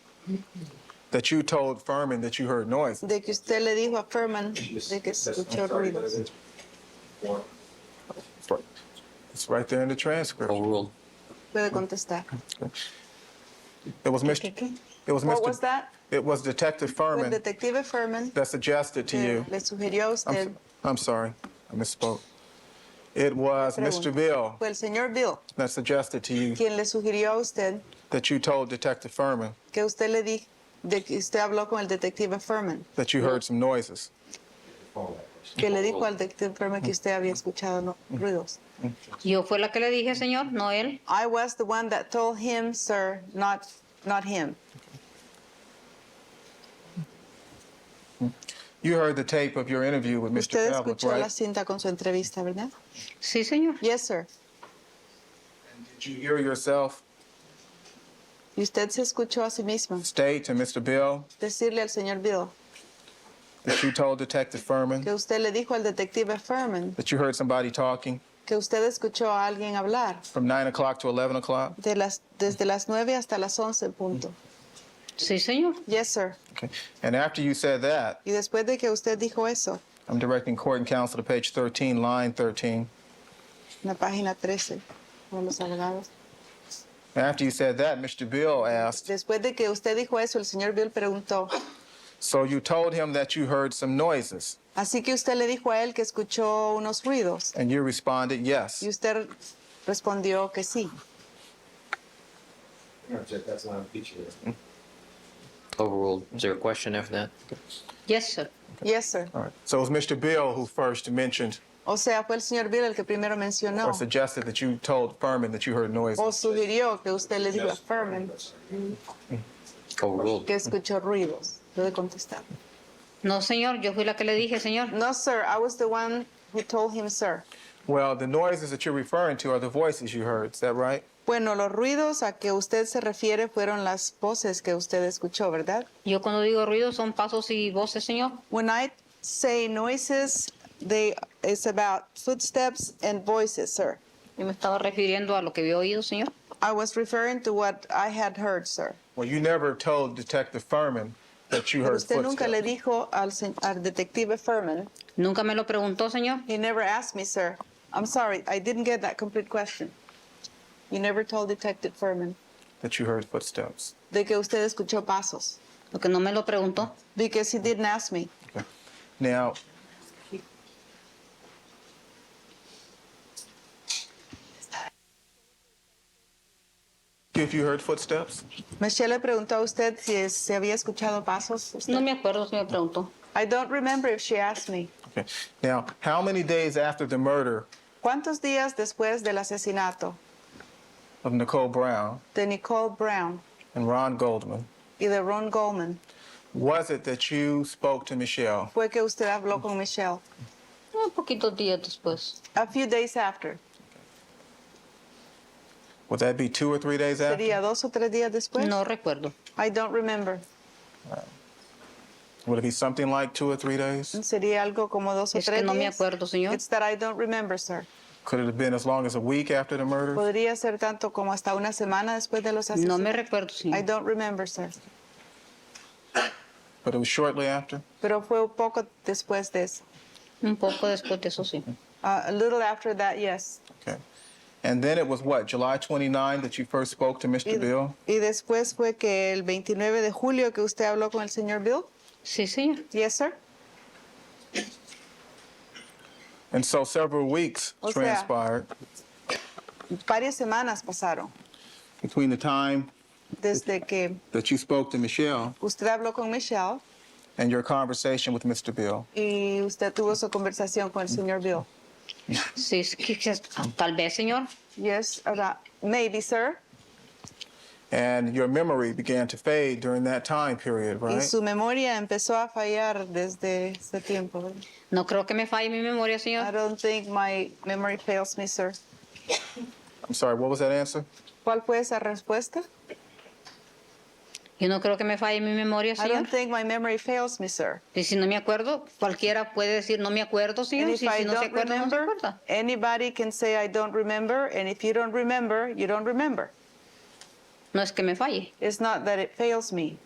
that you told Furman that you heard noise. de que usted le dijo a Furman de que escuchó ruidos. It's right there in the transcript. Overruled. Puede contestar. It was Mr. It was What was Mr. that? It was Detective Fue el Furman detective Furman that suggested to que you. le sugirió a usted. I'm sorry, I misspoke. It was Mr. Bill Fue el señor Bill that suggested to you quien le sugirió a usted that you told Detective Furman que usted le di de que usted habló con el detective Furman, that you heard some noises. que le dijo al detective Furman que usted había escuchado ruidos. Yo fue la que le dije, señor, no él. I was the one that told him, sir, not him. You heard the tape of your interview with Mr. Usted Pavlik, escuchó la right? cinta con su entrevista, ¿verdad? Sí, señor. Yes, sir. Did you hear yourself Y usted se escuchó a sí mismo state to Mr. Bill decirle al señor Bill that you told Detective Furman que usted le dijo al detective Furman that you heard somebody talking que usted escuchó a alguien hablar from 9 o'clock to 11 o'clock? desde las 9 hasta las 11 en punto? Sí, señor. Yes, sir. Okay. And after you said that, Y después de que usted dijo eso, I'm directing court and counsel to page 13, line 13. en la página 13, con los abogados. After you said that, Mr. Bill asked, Después de que usted dijo eso, el señor Bill preguntó, so you told him that you heard some noises, así que usted le dijo a él que escuchó unos ruidos, and you responded y yes. usted respondió que sí. That's not a feature. Overruled. Is there a question after that? Yes, sir. Yes, sir. All right. So it was Mr. Bill who first mentioned O sea, fue el señor Bill el que primero mencionó or suggested that you told Furman that you heard noises. o sugirió que usted le dijo a Furman Overruled. que escuchó ruidos. Puede contestar. No, señor, yo fui la que le dije, señor. No, sir. I was the one who told him, sir. Well, the noises that you're referring to are the voices you heard. Is that right? Bueno, los ruidos a que usted se refiere fueron las voces que usted escuchó, ¿verdad? Yo cuando digo ruido son pasos y voces, señor. When I say noises, it's about footsteps and voices, sir. Yo me estaba refiriendo a lo que había oído, señor. I was referring to what I had heard, sir. Well, you never told Detective Furman that you Pero heard usted nunca le footsteps. dijo al detective Furman. Nunca me lo preguntó, señor. He never asked me, sir. I'm sorry, I didn't get that complete question. You never told Detective Furman That you heard footsteps. de que usted escuchó pasos. Porque no me lo preguntó. Because he didn't ask me. Now, if you heard footsteps, Michelle le preguntó a usted si se había escuchado pasos. Usted. No me acuerdo si me preguntó. I don't remember if she asked me. okay. Now, how many days after the murder ¿Cuántos días después del asesinato of Nicole Brown de Nicole Brown and Ron Goldman y de Ron Goldman was it that you spoke to Michelle? fue que usted habló con Michelle? Un poquitos días después. A few days after. Would that be 2 or 3 days after? ¿Sería 2 o 3 días después? No recuerdo. I don't remember. Would it be something like 2 or 3 days? ¿Sería algo como 2 o 3 Es que no me días? acuerdo, señor. It's that I don't remember, sir. Could it have been as long as a week after the murder? Podría ser tanto como hasta una semana después de los asesinatos. No me recuerdo, I señor. don't remember, sir. But it was shortly after? Pero fue un poco después de eso. Un poco después de eso, sí. A little after that, yes. Okay. And then it was what, July 29 that you first spoke to Mr. Bill? Y después fue que el 29 de julio que usted habló con el señor Bill. Sí, señor. Yes, sir. And so several weeks O sea, transpired Varias semanas pasaron between the time desde que that you spoke to Michelle usted habló con Michelle and your conversation with Mr. Bill. y usted tuvo su conversación con el señor Bill. Sí, tal vez, señor. Yes, maybe, sir. And your memory began to fade during that time period, Y right? su memoria empezó a fallar desde ese tiempo. ¿verdad? No creo que me falle mi memoria, I señor. don't think my memory fails me, sir. I'm sorry, what was that answer? ¿Cuál fue esa respuesta? Yo no creo que me falle mi memoria, I señor. don't think my memory fails me, sir. Y si no me acuerdo, cualquiera puede decir no me acuerdo, And señor. if Si I no se don't acuerda, no se remember, acuerda. anybody can say I don't remember, and if you don't remember, you don't remember. No es que me falle. It's not that it fails me.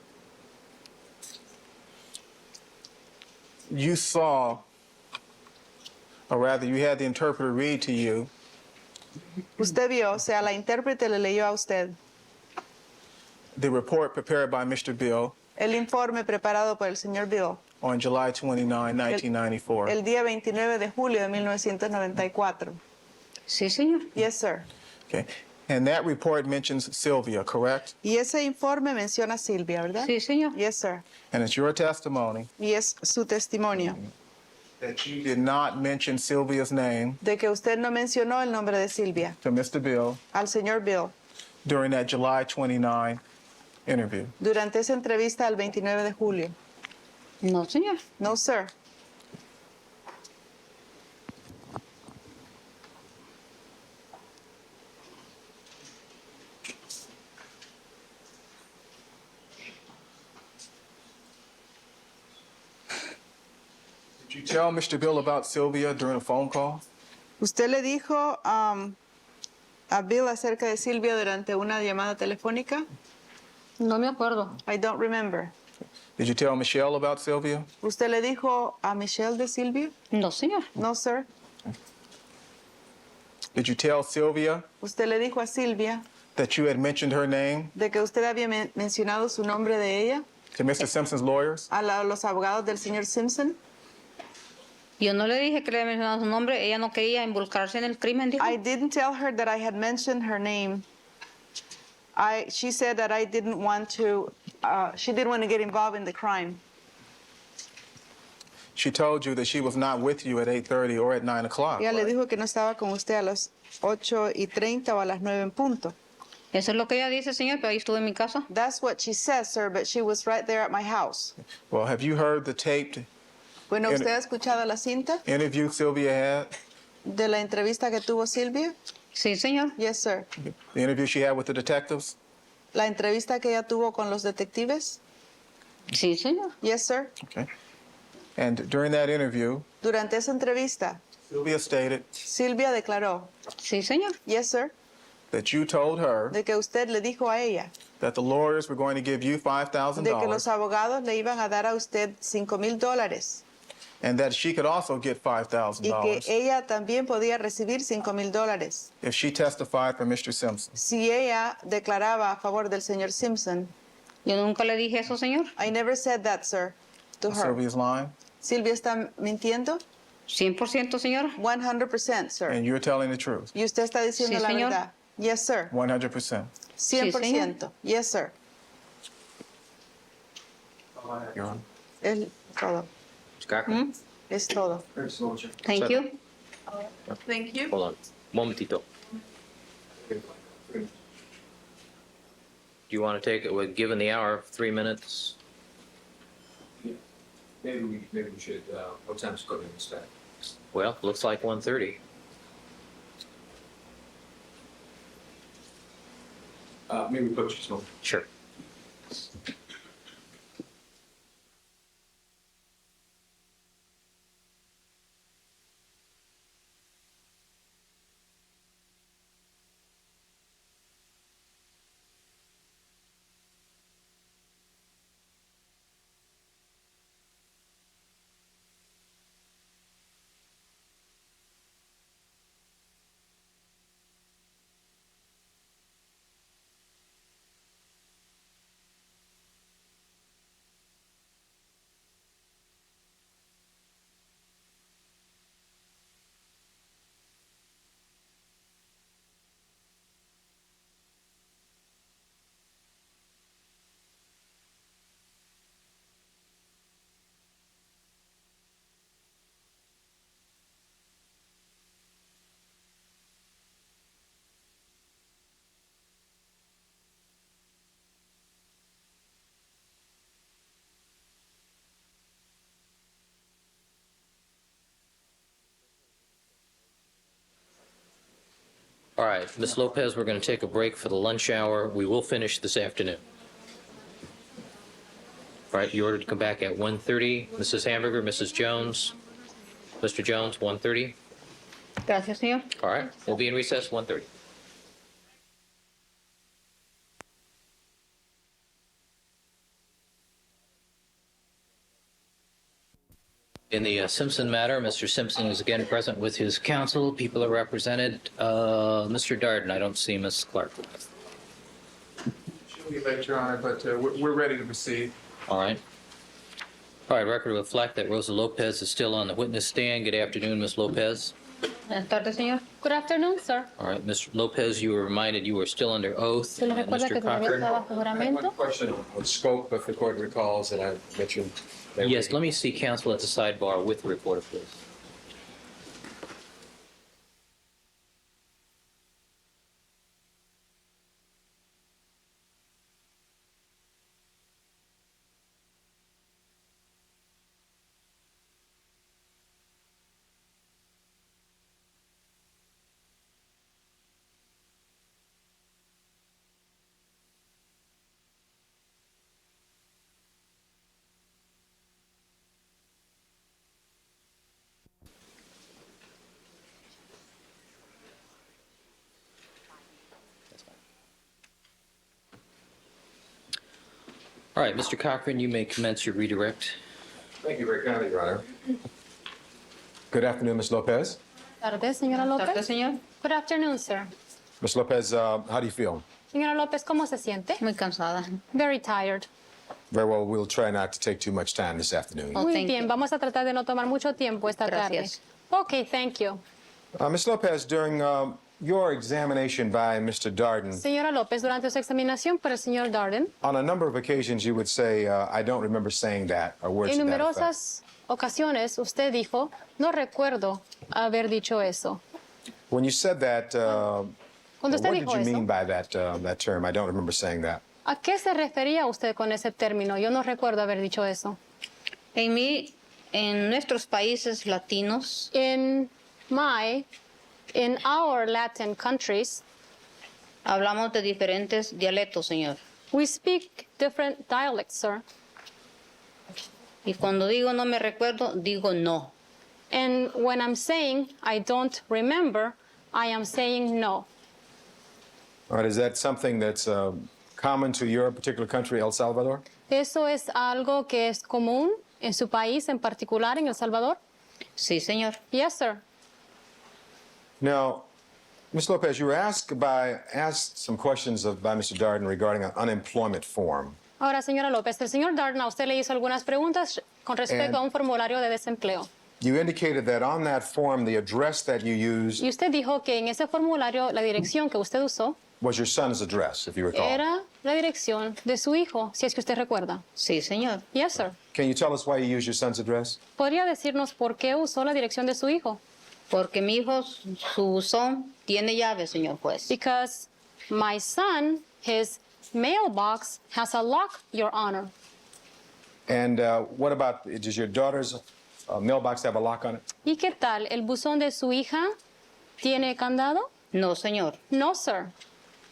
You saw, or rather, you had the interpreter read to you Usted vio, o sea, la intérprete le leyó a usted the report prepared by Mr. Bill el informe preparado por el señor Bill on July 29, 1994. el día 29 de julio de 1994. Sí, señor. Yes, sir. Okay. And that report mentions Sylvia, correct? Y ese informe menciona a Silvia, ¿verdad? Sí, señor. Yes, sir. And it's your testimony Y es su testimonio that you did not mention Sylvia's name de que usted no mencionó el nombre de Silvia to Mr. Bill al señor Bill during that July 29 interview. durante esa entrevista el 29 de julio. No, señor. No, sir. Did you tell Mr. Bill about Sylvia during a phone call? ¿Usted le dijo a Bill acerca de Silvia durante una llamada telefónica? No me acuerdo. I don't remember. Did you tell Michelle about Sylvia? ¿Usted le dijo a Michelle de Silvia? No, señor. No, sir. Did you tell Sylvia ¿Usted le dijo a Silvia that you had mentioned her name de que usted había mencionado su nombre de ella to Mr. Simpson's lawyers? a los abogados del señor Simpson? Yo no le dije que le había mencionado su nombre. Ella no quería involucrarse en el crimen, dijo. I didn't tell her that I had mentioned her name. She said that I didn't want to, she didn't want to get involved in the crime. She told you that she was not with you at 8:30 or at 9 o'clock. Ella le right? dijo que no estaba con usted a las 8:30 o a las 9 en punto. Eso es lo que ella dice, señor, pero ahí estuve en mi casa. That's what she says, sir, but she was right there at my house. Well, have you heard the taped Bueno, En- ¿usted ha escuchado la cinta interview Sylvia had? de la entrevista que tuvo Silvia? Sí, señor. Yes, sir. The interview she had with the detectives? La entrevista que ella tuvo con los detectives? Sí, señor. Yes, sir. Okay. And during that interview, Durante esa entrevista, Sylvia stated Silvia declaró, Sí, señor. yes, sir, that you told her de que usted le dijo a ella that the lawyers were going to give you de que los $5,000 abogados le iban a dar a usted $5,000 and that she could also get y que $5,000 ella también podía recibir $5,000 if she testified for Mr. Simpson. si ella declaraba a favor del señor Simpson. Yo nunca le dije eso, señor. I never said that, sir, to her. Sylvia's lying, Silvia está mintiendo? 100%, señor. 100%, sir. and you're telling the truth. Y usted está diciendo Sí, la señor. verdad. Yes, sir. 100%. 100%. Yes, sir. Your Honor. Es todo. Es todo. Thank you. Thank you. Hold on, momentito. Do you want to take it, we're given the hour, 3 minutes? Maybe we should, what time's cooking instead? Well, looks like 1:30. Maybe we put you some. Sure. All right, Ms. Lopez, we're going to take a break for the lunch hour. We will finish this afternoon. All right, you ordered to come back at 1:30. Mrs. Hamburger, Mrs. Jones, Mr. Jones, 1:30. Gracias, señor. All right, we'll be in recess 1:30. In the Simpson matter, Mr. Simpson is again present with his counsel. People are represented. Mr. Darden, I don't see Ms. Clark. She'll be late, Your Honor, but we're ready to proceed. All right. All right, record will reflect that Rosa Lopez is still on the witness stand. Good afternoon, Ms. Lopez. Buenas tardes, señor. Good afternoon, sir. All right, Ms. Lopez, you were reminded you were still under oath. Se les And recuerda que Mr. todavía Cochran? está bajo juramento. One question on scope, if the court recalls, that I mentioned. that Yes, we- let me see counsel at the sidebar with the reporter, please. All right, Mr. Cochran, you may commence your redirect. Thank you very kindly, Your Honor. Good afternoon, Ms. Lopez. Tardes, señora Tardes, López. señor. Good afternoon, sir. Ms. Lopez, how do you feel? Señora López, ¿cómo se siente? Muy cansada. Very tired. Very well, we'll try not to take too much time this afternoon. Oh, Muy thank bien, you. vamos a tratar de no tomar mucho tiempo esta Gracias. tarde. Okay, thank you. Ms. Lopez, during your examination by Mr. Darden, Señora López, durante su examinación por el señor Darden, on a number of occasions you would say, I don't remember saying that, or words en to that effect. numerosas ocasiones usted dijo, no recuerdo haber dicho eso. When you said that, Cuando what usted did dijo you eso, mean by that term? I don't remember saying that. ¿a qué se refería usted con ese término? Yo no recuerdo haber dicho eso. En nuestros países latinos, In our Latin countries, hablamos de diferentes dialectos, señor. we speak different dialects, sir. Y cuando digo no me recuerdo, digo no. And when I'm saying I don't remember, I am saying no. All right, is that something that's common to your particular country, El Salvador? ¿Eso es algo que es común en su país, en particular en El Salvador? Sí, señor. Yes, sir. Now, Ms. Lopez, you were asked some questions by Mr. Darden regarding an unemployment form. Ahora, señora López, el señor Darden a usted le hizo algunas preguntas con respecto a un formulario de desempleo. You indicated that on that form, the address that you used Y usted dijo que en ese formulario la dirección que usted usó was your son's address, if you recall. era la dirección de su hijo, si es que usted recuerda. Sí, señor. Yes, sir. Can you tell us why you used your son's address? ¿Podría decirnos por qué usó la dirección de su hijo? Porque mi hijo, su buzón tiene llave, señor juez. Because my son, his mailbox has a lock, Your Honor. And what about, does your daughter's mailbox have a lock on it? ¿Y qué tal? ¿El buzón de su hija tiene candado? No, señor. No, sir.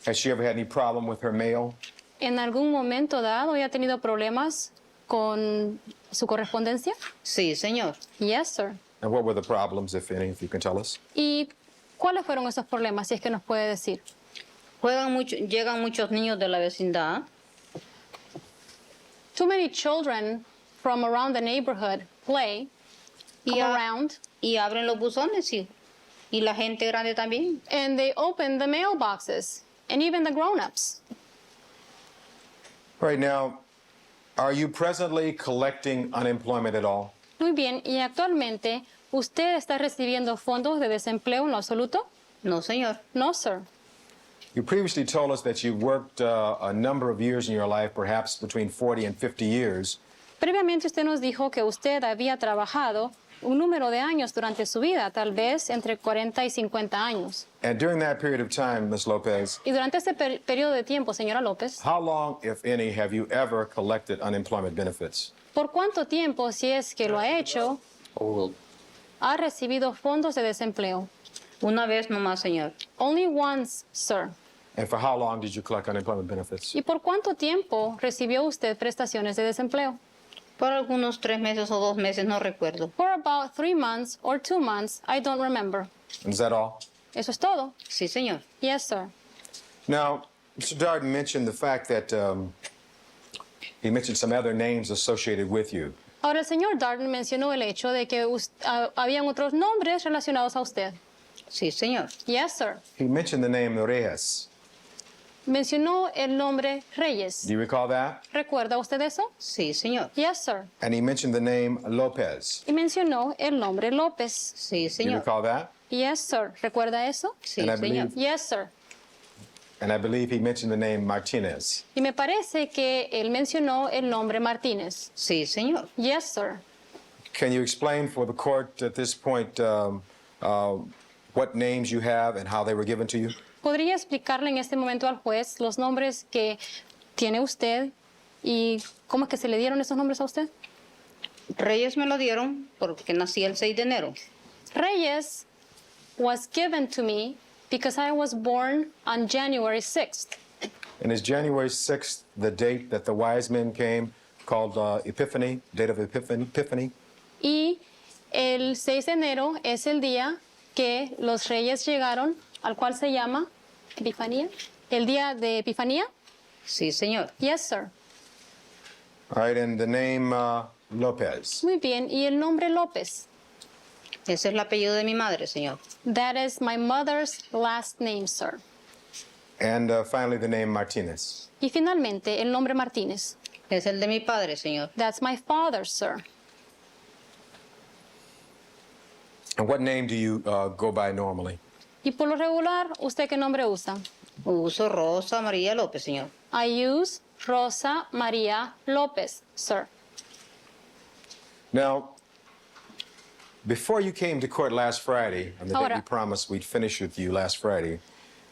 Has she ever had any problem with her mail? ¿En algún momento dado ya ha tenido problemas con su correspondencia? Sí, señor. Yes, sir. And what were the problems, if any, if you can tell us? ¿Y cuáles fueron esos problemas, si es que nos puede decir? Llegan muchos niños de la vecindad Too many children from around the neighborhood play, come around, y abren los buzones y la gente grande también. and they open the mailboxes, and even the grown-ups. Right now, are you presently collecting unemployment at all? Muy bien, ¿y actualmente usted está recibiendo fondos de desempleo en lo absoluto? No, señor. No, sir. You previously told us that you worked a number of years in your life, perhaps between 40 and 50 years. Previamente usted nos dijo que usted había trabajado un número de años durante su vida, tal vez entre 40 y 50 años. And during that period of time, Ms. Lopez, Y durante ese periodo de tiempo, señora López, how long, if any, have you ever collected unemployment benefits? ¿por cuánto tiempo, si es que lo ha hecho, ha recibido fondos de desempleo? Una vez nomás, señor. Only once, sir. And for how long did you collect unemployment benefits? ¿Y por cuánto tiempo recibió usted prestaciones de desempleo? Por algunos 3 meses o 2 meses, no recuerdo. For about 3 months or 2 months, I don't remember. Is that all? Eso es todo. Sí, señor. Yes, sir. Now, Mr. Darden mentioned the fact that he mentioned some other names associated with you. Ahora, el señor Darden mencionó el hecho de que habían otros nombres relacionados a usted. Sí, señor. Yes, sir. He mentioned the name Reyes. Mencionó el nombre Reyes. Do you recall that? ¿Recuerda usted eso? Sí, señor. Yes, sir. And he mentioned the name Lopez. Y mencionó el nombre López. Sí, Do you señor. recall that? Yes, sir. ¿Recuerda eso? Sí, And I señor. believe- Yes, sir. And I believe he mentioned the name Martinez. Y me parece que él mencionó el nombre Martínez. Sí, señor. Yes, sir. Can you explain for the court at this point what names you have and how they were given to you? ¿Podría explicarle en este momento al juez los nombres que tiene usted y cómo es que se le dieron esos nombres a usted? Reyes me lo dieron porque nací el 6 de enero. Reyes was given to me because I was born on January 6th. And is January 6th the date that the wise men came called Epiphany, date of Epiphany? Y el 6 de enero es el día que los reyes llegaron, al cual se llama Epifanía. ¿El día de Epifanía? Sí, señor. Yes, sir. All right, and the name Lopez. Muy bien. ¿Y el nombre López? Ese es el apellido de mi madre, señor. That is my mother's last name, sir. And finally, the name Martinez. Y finalmente, el nombre Martínez. Es el de mi padre, señor. That's my father, sir. And what name do you go by normally? Y por lo regular, ¿usted qué nombre usa? Uso Rosa María López, señor. I use Rosa María López, sir. Now, before you came to court last Friday, on the date Ahora. we promised we'd finish with you last Friday,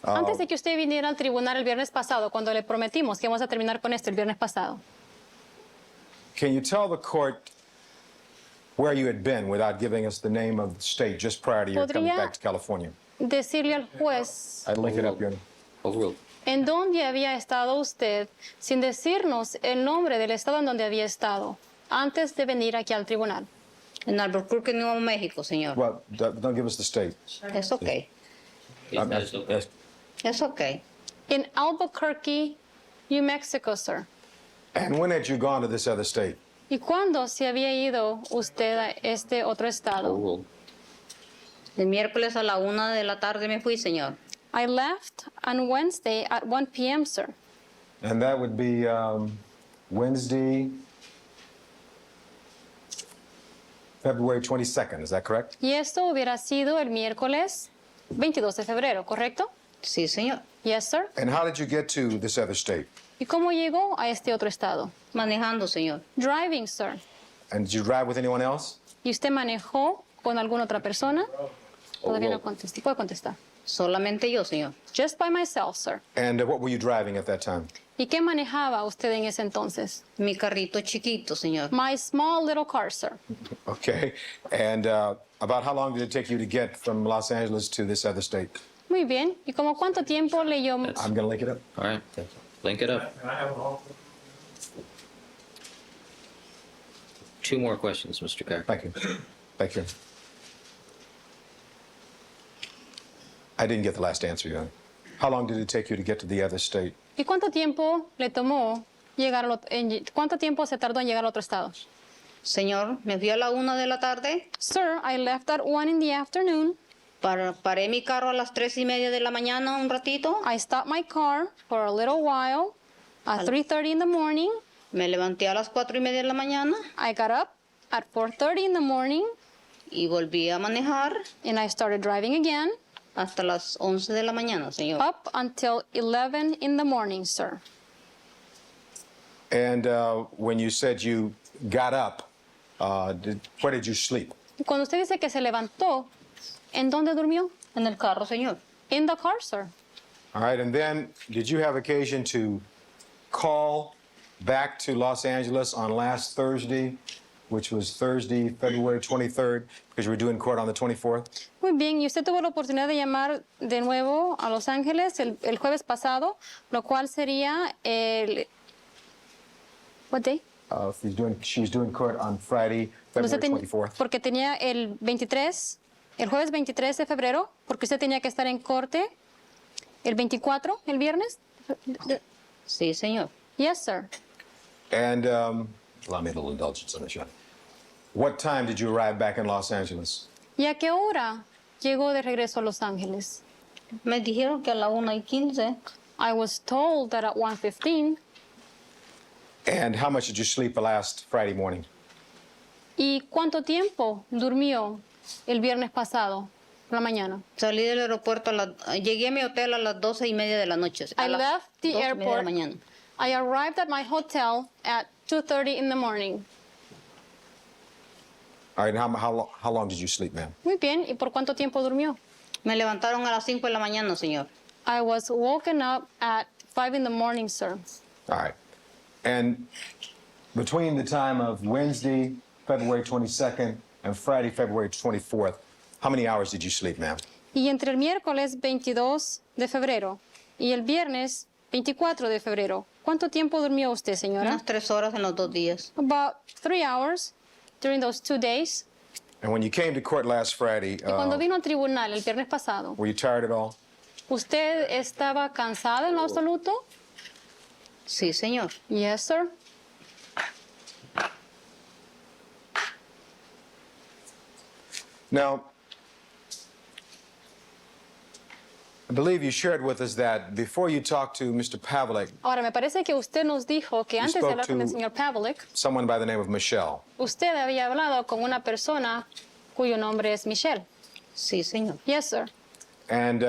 Antes de que usted viniera al tribunal el viernes pasado, cuando le prometimos que vamos a terminar con esto el viernes pasado, can you tell the court where you had been without giving us the name of the state just prior to your coming ¿Podría- back to California? decirle al juez I'd link it up, Your Honor. Overruled. en dónde había estado usted sin decirnos el nombre del estado en donde había estado antes de venir aquí al tribunal. En Albuquerque, Nuevo México, señor. Well, don't give us the state. Es ok. Es ok. In Albuquerque, New Mexico, sir. And when had you gone to this other state? ¿Y cuándo se había ido usted a este otro estado? Overruled. El miércoles a la 1 de la tarde me fui, señor. I left on Wednesday at 1 p.m., sir. And that would be Wednesday, February 22nd, is that correct? Y esto hubiera sido el miércoles 22 de febrero, ¿correcto? Sí, señor. Yes, sir. And how did you get to this other state? ¿Y cómo llegó a este otro estado? Manejando, señor. Driving, sir. And did you drive with anyone else? ¿Y usted manejó con alguna otra persona? Todavía no contesté. Puede contestar. Solamente yo, señor. Just by myself, sir. And what were you driving at that time? ¿Y qué manejaba usted en ese entonces? Mi carrito chiquito, señor. My small little car, sir. Okay. And about how long did it take you to get from Los Angeles to this other state? Muy bien. ¿Y como cuánto tiempo leyó? I'm going to link it up. All right. Link it up. Two more questions, Mr. Carr. Thank you. Thank you. I didn't get the last answer, Your Honor. How long did it take you to get to the other state? ¿Y cuánto tiempo le tomó llegar cuánto tiempo se tardó en llegar al otro estado? Señor, me fui a la 1 de la tarde. Sir, I left at 1 in the afternoon. Paré mi carro a las 3:30 de la mañana un ratito. I stopped my car for a little while at 3:30 in the morning. Me levanté a las 4:30 de la mañana I got up at 4:30 in the morning y volví a manejar and I started driving again hasta las 11 de la mañana, señor. up until 11 in the morning, sir. And when you said you got up, where did you sleep? Cuando usted dice que se levantó, ¿en dónde durmió? En el carro, señor. In the car, sir. All right, and then did you have occasion to call back to Los Angeles on last Thursday which was Thursday, February 23rd, because you were doing court on the 24th? Muy bien, y usted tuvo la oportunidad de llamar de nuevo a Los Ángeles el jueves pasado, lo cual sería el... What day? She was doing court on Friday, February 24th. Porque tenía el jueves 23 de febrero, porque usted tenía que estar en corte el 24, el viernes. Sí, señor. Yes, sir. And allow me a little indulgence on this, Sean. What time did you arrive back in Los Angeles? ¿Y a qué hora llegó de regreso a Los Ángeles? Me dijeron que a la 1:15. I was told that at 1:15. And how much did you sleep the last Friday morning? ¿Y cuánto tiempo durmió el viernes pasado, por la mañana? Salí del aeropuerto llegué a mi hotel a las 12:30 de la noche. I left the 2:30 de la airport. mañana. I arrived at my hotel at 2:30 in the morning. All right, and how long did you sleep, ma'am? Muy bien, ¿y por cuánto tiempo durmió? Me levantaron a las 5 de la mañana, señor. I was woken up at 5 in the morning, sir. All right. And between the time of Wednesday, February 22nd, and Friday, February 24th, how many hours did you sleep, ma'am? Y entre el miércoles 22 de febrero y el viernes 24 de febrero, ¿cuánto tiempo durmió usted, señora? Unas 3 horas en los 2 días. About 3 hours during those 2 days. And when you came to court last Friday, Y cuando vino al tribunal el viernes pasado, were you tired at all? ¿usted estaba cansada en lo absoluto? Sí, señor. Yes, sir. Now, I believe you shared with us that before you talked to Mr. Pavlik, Ahora, me parece que usted nos dijo que antes de spoke hablar con el to- señor Pavlik, someone by the name of Michelle. usted había hablado con una persona cuyo nombre es Michelle. Sí, señor. Yes, sir. And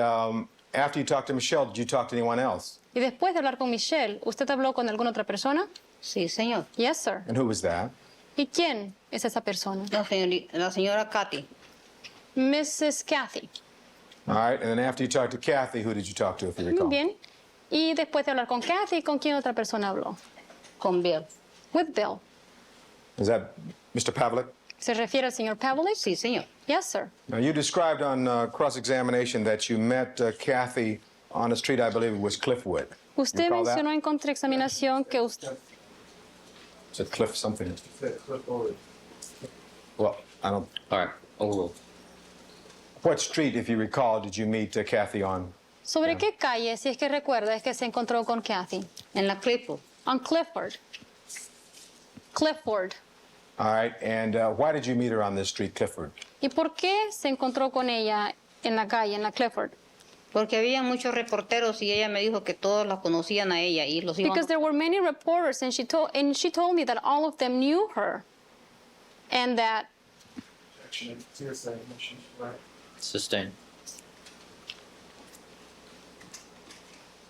after you talked to Michelle, did you talk to anyone else? Y después de hablar con Michelle, ¿usted habló con alguna otra persona? Sí, señor. Yes, sir. And who was that? ¿Y quién es esa persona? La señora Katy. Mrs. Kathy. All right, and then after you talked to Kathy, who did you talk to, if you Muy recall? bien. Y después de hablar con Kathy, ¿con quién otra persona habló? Con Bill. With Bill. Is that Mr. Pavlik? ¿Se refiere al señor Pavlik? Sí, señor. Yes, sir. Now, you described on cross-examination that you met Kathy on a street, I believe it was Cliffwood. Usted Recall that? mencionó en contraexaminación que usted... Is it Cliff something? Well, I don't... All right, overruled. What street, if you recall, did you meet Kathy on? ¿Sobre qué calle, si es que recuerda, es que se encontró con Kathy? En la Clifford. On Clifford. Clifford. All right, and why did you meet her on this street, Clifford? ¿Y por qué se encontró con ella en la calle, en la Clifford? Porque había muchos reporteros y ella me dijo que todos la conocían a ella y los iban Because there were many reporters, and she told me that all of them knew her, and that Sustained.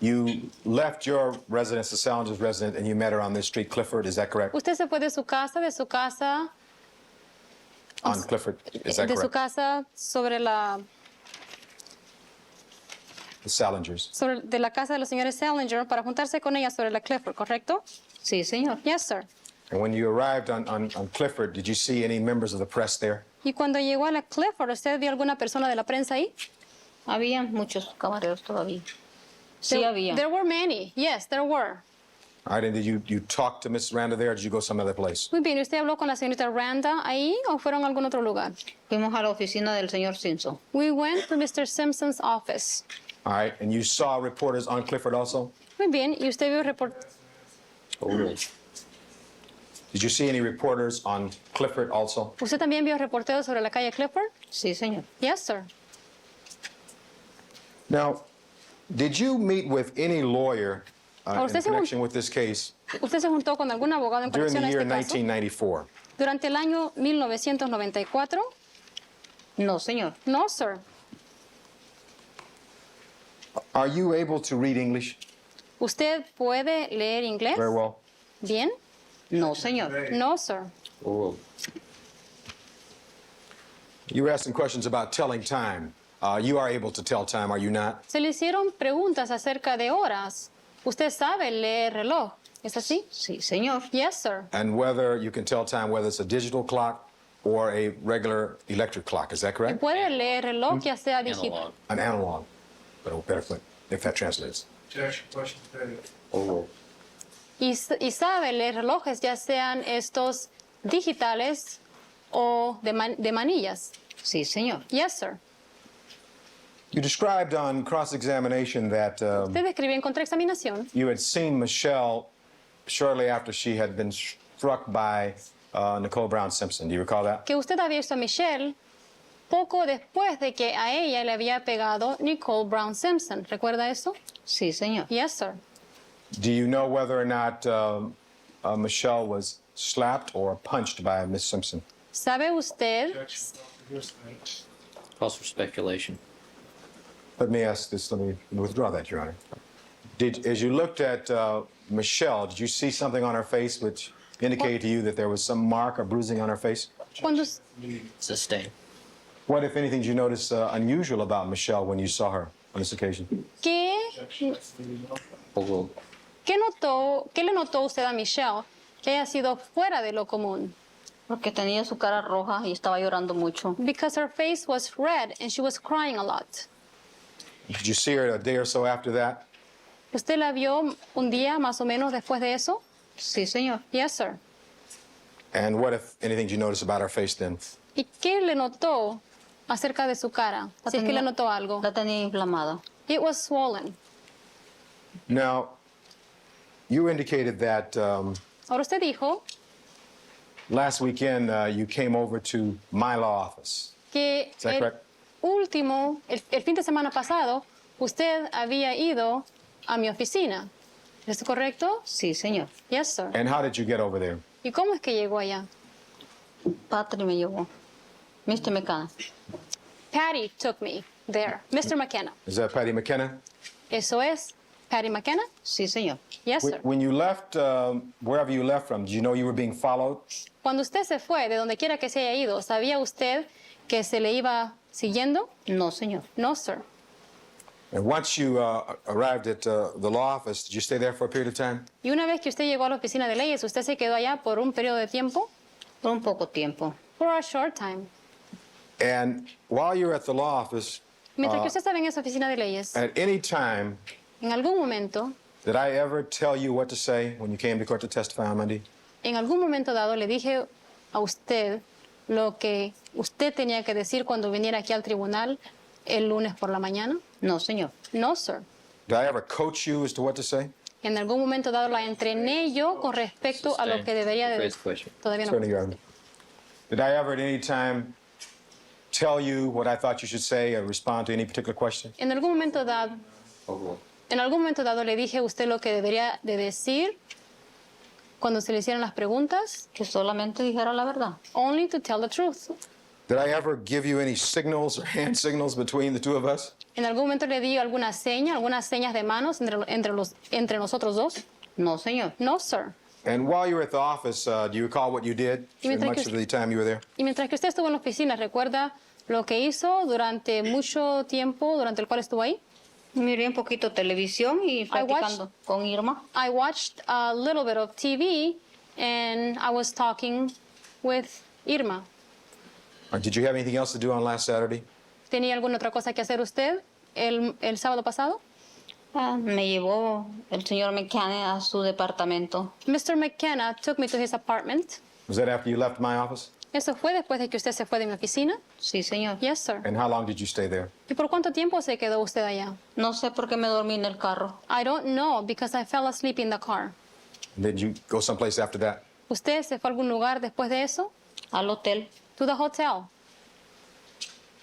You left your residence, the Salinger's residence, and you met her on this street, Clifford, is that correct? usted se fue de su casa On Clifford, is that de su correct? casa sobre The Salingers. de la casa de los señores Salinger para juntarse con ella sobre la Clifford, ¿correcto? Sí, señor. Yes, sir. And when you arrived on Clifford, did you see any members of the press there? Y cuando llegó a la Clifford, ¿usted vio alguna persona de la prensa ahí? Había muchos camareros todavía. Sí, había. There were many. Yes, there were. All right, and did you talk to Miss Randa there, or did you go some other place? Muy bien, ¿usted habló con la señorita Randa ahí o fueron a algún otro lugar? Fuimos a la oficina del señor Simpson. We went to Mr. Simpson's office. All right, and you saw reporters on Clifford also? Muy bien, ¿y usted vio Overruled. Did you see any reporters on Clifford also? ¿Usted también vio reporteros sobre la calle Clifford? Sí, señor. Yes, sir. Now, did you meet with any lawyer in Usted se connection with this case ¿Usted se juntó con algún abogado en during conexión the a year este caso? 1994? Durante el año 1994? No, señor. No, sir. Are you able to read English ¿Usted puede leer inglés? very well? Bien. No, señor. No, sir. Overruled. You were asking questions about telling time. You are able to tell time, are you not? Se le hicieron preguntas acerca de horas. ¿Usted sabe leer reloj? ¿Es así? Sí, señor. Yes, sir. And whether you can tell time whether it's a digital clock or a regular electric clock. Is that Y correct? puede leer reloj, ya sea digital. Analog. An analog. But better put, if that translates. Y sabe leer relojes, ya sean estos digitales o de manillas. Sí, señor. Yes, sir. You described on cross-examination that Usted describió en contraexaminación you had seen Michelle shortly after she had been struck by Nicole Brown Simpson. Do you recall that? que usted había visto a Michelle poco después de que a ella le había pegado Nicole Brown Simpson. ¿Recuerda eso? Sí, señor. Yes, sir. Do you know whether or not Michelle was slapped or punched by Miss Simpson? ¿Sabe usted? Calls for speculation. Let me ask this. Let me withdraw that, Your Honor. As you looked at Michelle, did you see something on her face which indicated to you that there was some mark or bruising on her face? Cuando, Sustain. What, if anything, did you notice unusual about Michelle when you saw her on this occasion? ¿qué, Overruled. qué le notó usted a Michelle que haya sido fuera de lo común? Porque tenía su cara roja y estaba llorando mucho. Because her face was red and she was crying a lot. Did you see her a day or so after that? ¿Usted la vio un día más o menos después de eso? Sí, señor. Yes, sir. And what, if anything, did you notice about her face then? ¿Y qué le notó acerca de su cara? Si es que le notó algo. La tenía inflamada. It was swollen. Now, you indicated that Ahora usted dijo last weekend you came over to my law office. que Is that correct? el fin de semana pasado, usted había ido a mi oficina. ¿Es correcto? Sí, señor. Yes, sir. And how did you get over there? ¿Y cómo es que llegó allá? Patri me llevó. Mr. McCann. Patty took me there. Mr. McKenna. Is that Patty McKenna? ¿Eso es Patty McKenna? Sí, señor. Yes, sir. When you left, wherever you left from, did you know you were being followed? Cuando usted se fue, de donde quiera que se haya ido, ¿sabía usted que se le iba siguiendo? No, señor. No, sir. And once you arrived at the law office, did you stay there for a period of time? Y una vez que usted llegó a la oficina de leyes, ¿usted se quedó allá por un periodo de tiempo? Por un poco tiempo. For a short time. And while you were at the law office, Mientras que usted estaba en esa oficina de leyes, at any time, en algún momento, did I ever tell you what to say when you came to court to testify on Monday? en algún momento dado, le dije a usted lo que usted tenía que decir cuando viniera aquí al tribunal el lunes por la mañana? No, señor. No, sir. Did I ever coach you as to what to say? En algún momento dado la entrené yo con respecto a lo que debería de Great question. Todavía no. Certainly, Your Honor. Did I ever at any time tell you what I thought you should say or respond to any particular question? En algún momento dado, Overruled. en algún momento dado le dije a usted lo que debería de decir cuando se le hicieron las preguntas. Que solamente dijera la verdad. Only to tell the truth. Did I ever give you any signals or hand signals between the two of us? En algún momento le di alguna seña, algunas señas de manos entre nosotros dos. No, señor. No, sir. And while you were at the office, do you recall what you did Y mientras much que- of the time you were there? Y mientras que usted estuvo en la oficina, ¿recuerda lo que hizo durante mucho tiempo, durante el cual estuvo ahí? Miré un poquito televisión y platicando con Irma. I watched a little bit of TV and I was talking with Irma. Or did you have anything else to do on last Saturday? ¿Tenía alguna otra cosa que hacer usted el sábado pasado? Me llevó el señor McCann a su departamento. Mr. McKenna took me to his apartment. Was that after you left my office? ¿Eso fue después de que usted se fue de mi oficina? Sí, señor. Yes, sir. And how long did you stay there? ¿Y por cuánto tiempo se quedó usted allá? No sé por qué me dormí en el carro. I don't know because I fell asleep in the car. Did you go someplace after that? ¿Usted se fue a algún lugar después de eso? Al hotel. To the hotel.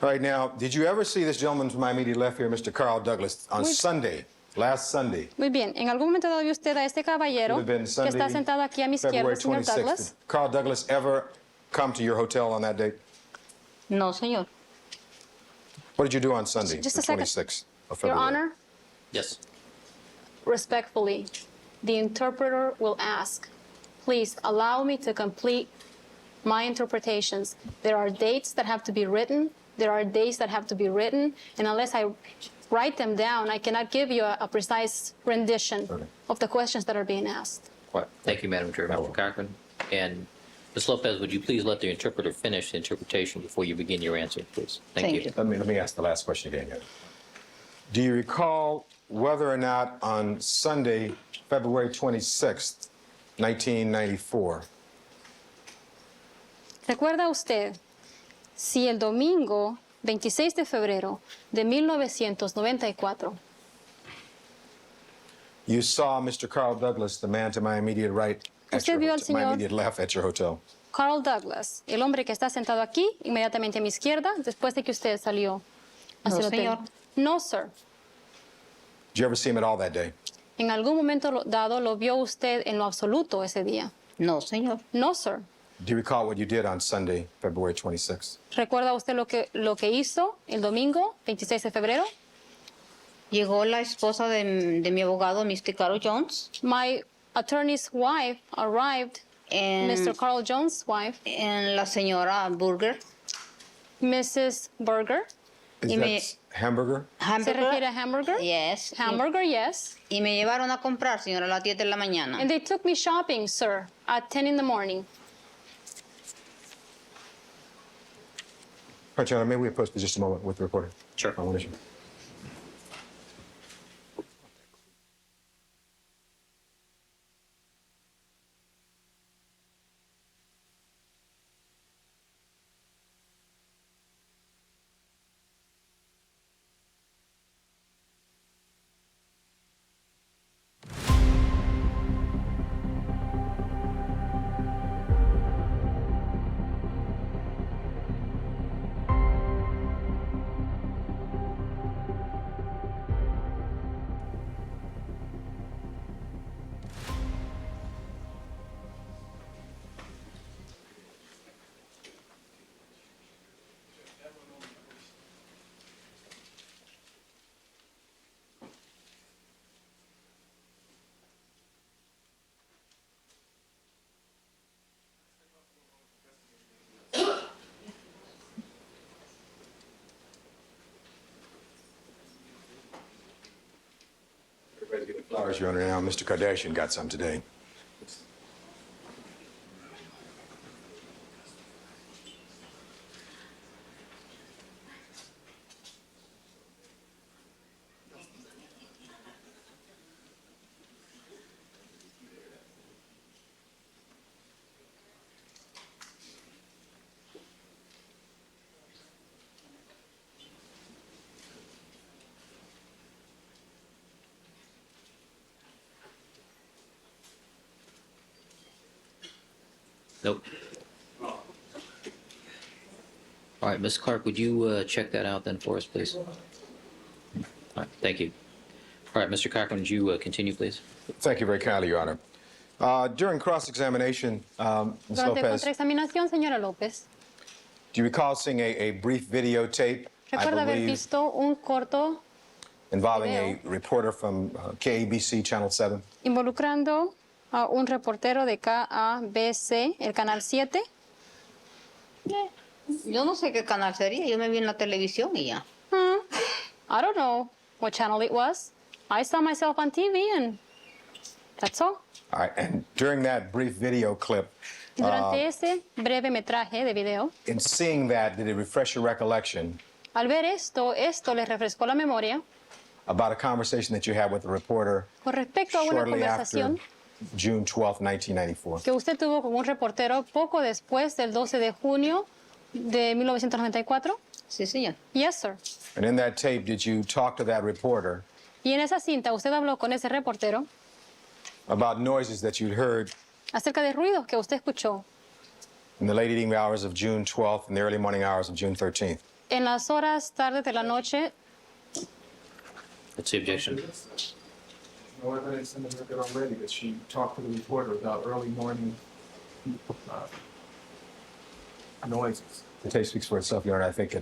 All right, now, did you ever see this gentleman from my immediate left here, Mr. Carl Douglas, on Sunday, last Sunday? Muy bien. ¿En algún momento dado vio usted a este caballero Would have been que está Sunday, sentado aquí a mi izquierda, February señor 26th. Douglas? Did Carl Douglas ever come to your hotel on that date? No, señor. What did you do on Sunday, Just the a second. 26th of Your February? Honor, Yes. respectfully, the interpreter will ask, please allow me to complete my interpretations. There are dates that have to be written. There are days that have to be written. And unless I write them down, I cannot give you a precise rendition Okay. of the questions that are being asked. Right. Thank you, Madam Chair. Mr. Cochran. And Ms. Lopez, would you please let the interpreter finish the interpretation before you begin your answer, please? Thank you. Let me ask the last question again. Do you recall whether or not on Sunday, February 26th, 1994, ¿Recuerda usted si el domingo 26 de febrero de 1994 you saw Mr. Carl Douglas, the man to my immediate right, Usted vio al my señor immediate left at your hotel? Carl Douglas, el hombre que está sentado aquí, inmediatamente a mi izquierda, después de que usted salió hacia el hotel? señor. No, sir. Did you ever see him at all that day? ¿En algún momento dado lo vio usted en lo absoluto ese día? No, señor. No, sir. Do you recall what you did on Sunday, February 26th? ¿Recuerda usted lo que hizo el domingo 26 de febrero? Llegó la esposa de mi abogado, Mr. Carol Jones, My attorney's wife arrived, Mr. Carl Jones' wife, en la señora Burger. Mrs. Burger. Is Y me- that hamburger? ¿Se refiere a hamburger? Yes. Hamburger, yes. Y me llevaron a comprar, señora, a las 10 de la mañana. And they took me shopping, sir, at 10 in the morning. All right, John, maybe we post for just a moment with the reporter. Sure. On one issue. Everybody's getting flowers, Your Honor, now. Mr. Kardashian got some today. Nope. All right, Ms. Clark, would you check that out then for us, please? All right, thank you. All right, Mr. Cochran, would you continue, please? Thank you very kindly, Your Honor. During cross-examination, Ms. Durante Lopez, contraexaminación, señora López, do you recall seeing a brief videotape, I ¿recuerda haber believe, visto un corto involving video? a reporter from KABC Channel 7? involucrando a un reportero de KABC, el Canal 7? Yo no sé qué canal sería, yo me vi en la televisión y ya. I don't know what channel it was. I saw myself on TV and that's all. All right, and during that brief video clip, Durante ese breve metraje de video, in seeing that, did it refresh your recollection al ver esto les refrescó la memoria about a conversation that you had with the reporter con respecto a una shortly after conversación June 12, 1994? que usted tuvo con un reportero poco después del 12 de junio de 1994? Sí, señor. Yes, sir. And in that tape, did you talk to that reporter Y en esa cinta usted habló con ese reportero about noises that you'd heard acerca de ruidos que usted escuchó in the late evening hours of June 12th and the early morning hours of June 13th? en las horas tardes de la noche. What's the objection? No evidence in the record already that she talked to the reporter about early morning noises. The tape speaks for itself, Your Honor. I think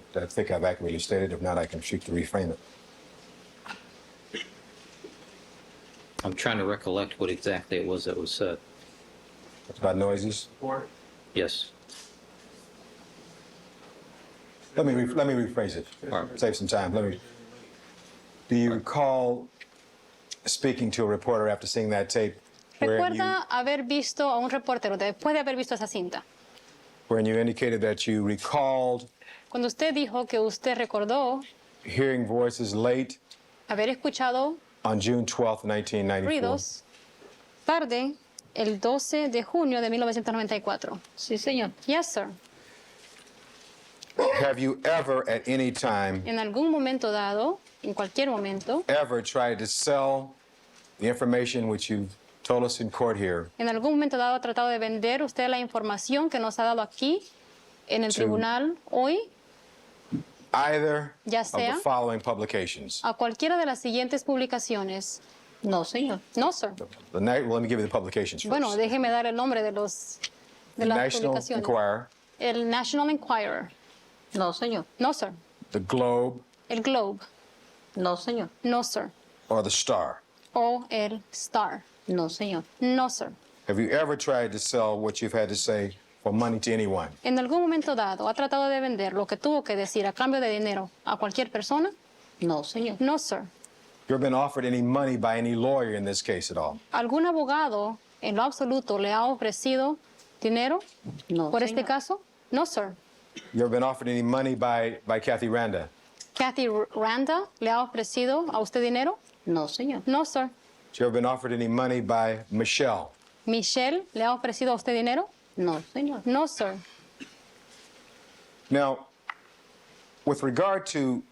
I've accurately stated. If not, I can seek to reframe it. I'm trying to recollect what exactly it was that was said. It's about noises. Or Yes. Let me rephrase it. All right. Save some time. Do you recall speaking to a reporter after seeing that tape Recuerda haber visto a un reportero después de haber visto esa cinta. wherein you indicated that you recalled Cuando usted dijo que usted recordó hearing voices late haber escuchado on June 12th, 1994. ruidos tarde el 12 de junio de 1994. Sí, señor. Yes, sir. Have you ever at any time En algún momento dado, en cualquier momento, ever tried to sell the information which you've told us in court here en algún momento dado ha tratado de vender usted la información que nos ha dado aquí en el Sí. tribunal hoy either Ya of sea- the following publications? a cualquiera de las siguientes publicaciones? No, señor. No, sir. Let me give you the publications first. Bueno, déjeme dar el nombre de The las National publicaciones. Enquirer, El National Enquirer. No, señor. No, sir. the Globe, El Globe. No, señor. No, sir. or the Star. O el Star. No, señor. No, sir. Have you ever tried to sell what you've had to say for money to anyone? En algún momento dado ha tratado de vender lo que tuvo que decir a cambio de dinero a cualquier persona? No, señor. No, sir. You ever been offered any money by any lawyer in this case at all? ¿Algún abogado en lo absoluto le ha ofrecido dinero No, por este señor. caso? No, sir. You ever been offered any money by Kathy Randa? Kathy Randa le ha ofrecido a usted dinero? No, señor. No, sir. You ever been offered any money by Michelle? Michelle le ha ofrecido a usted dinero? No, señor. No, sir. Now, with regard to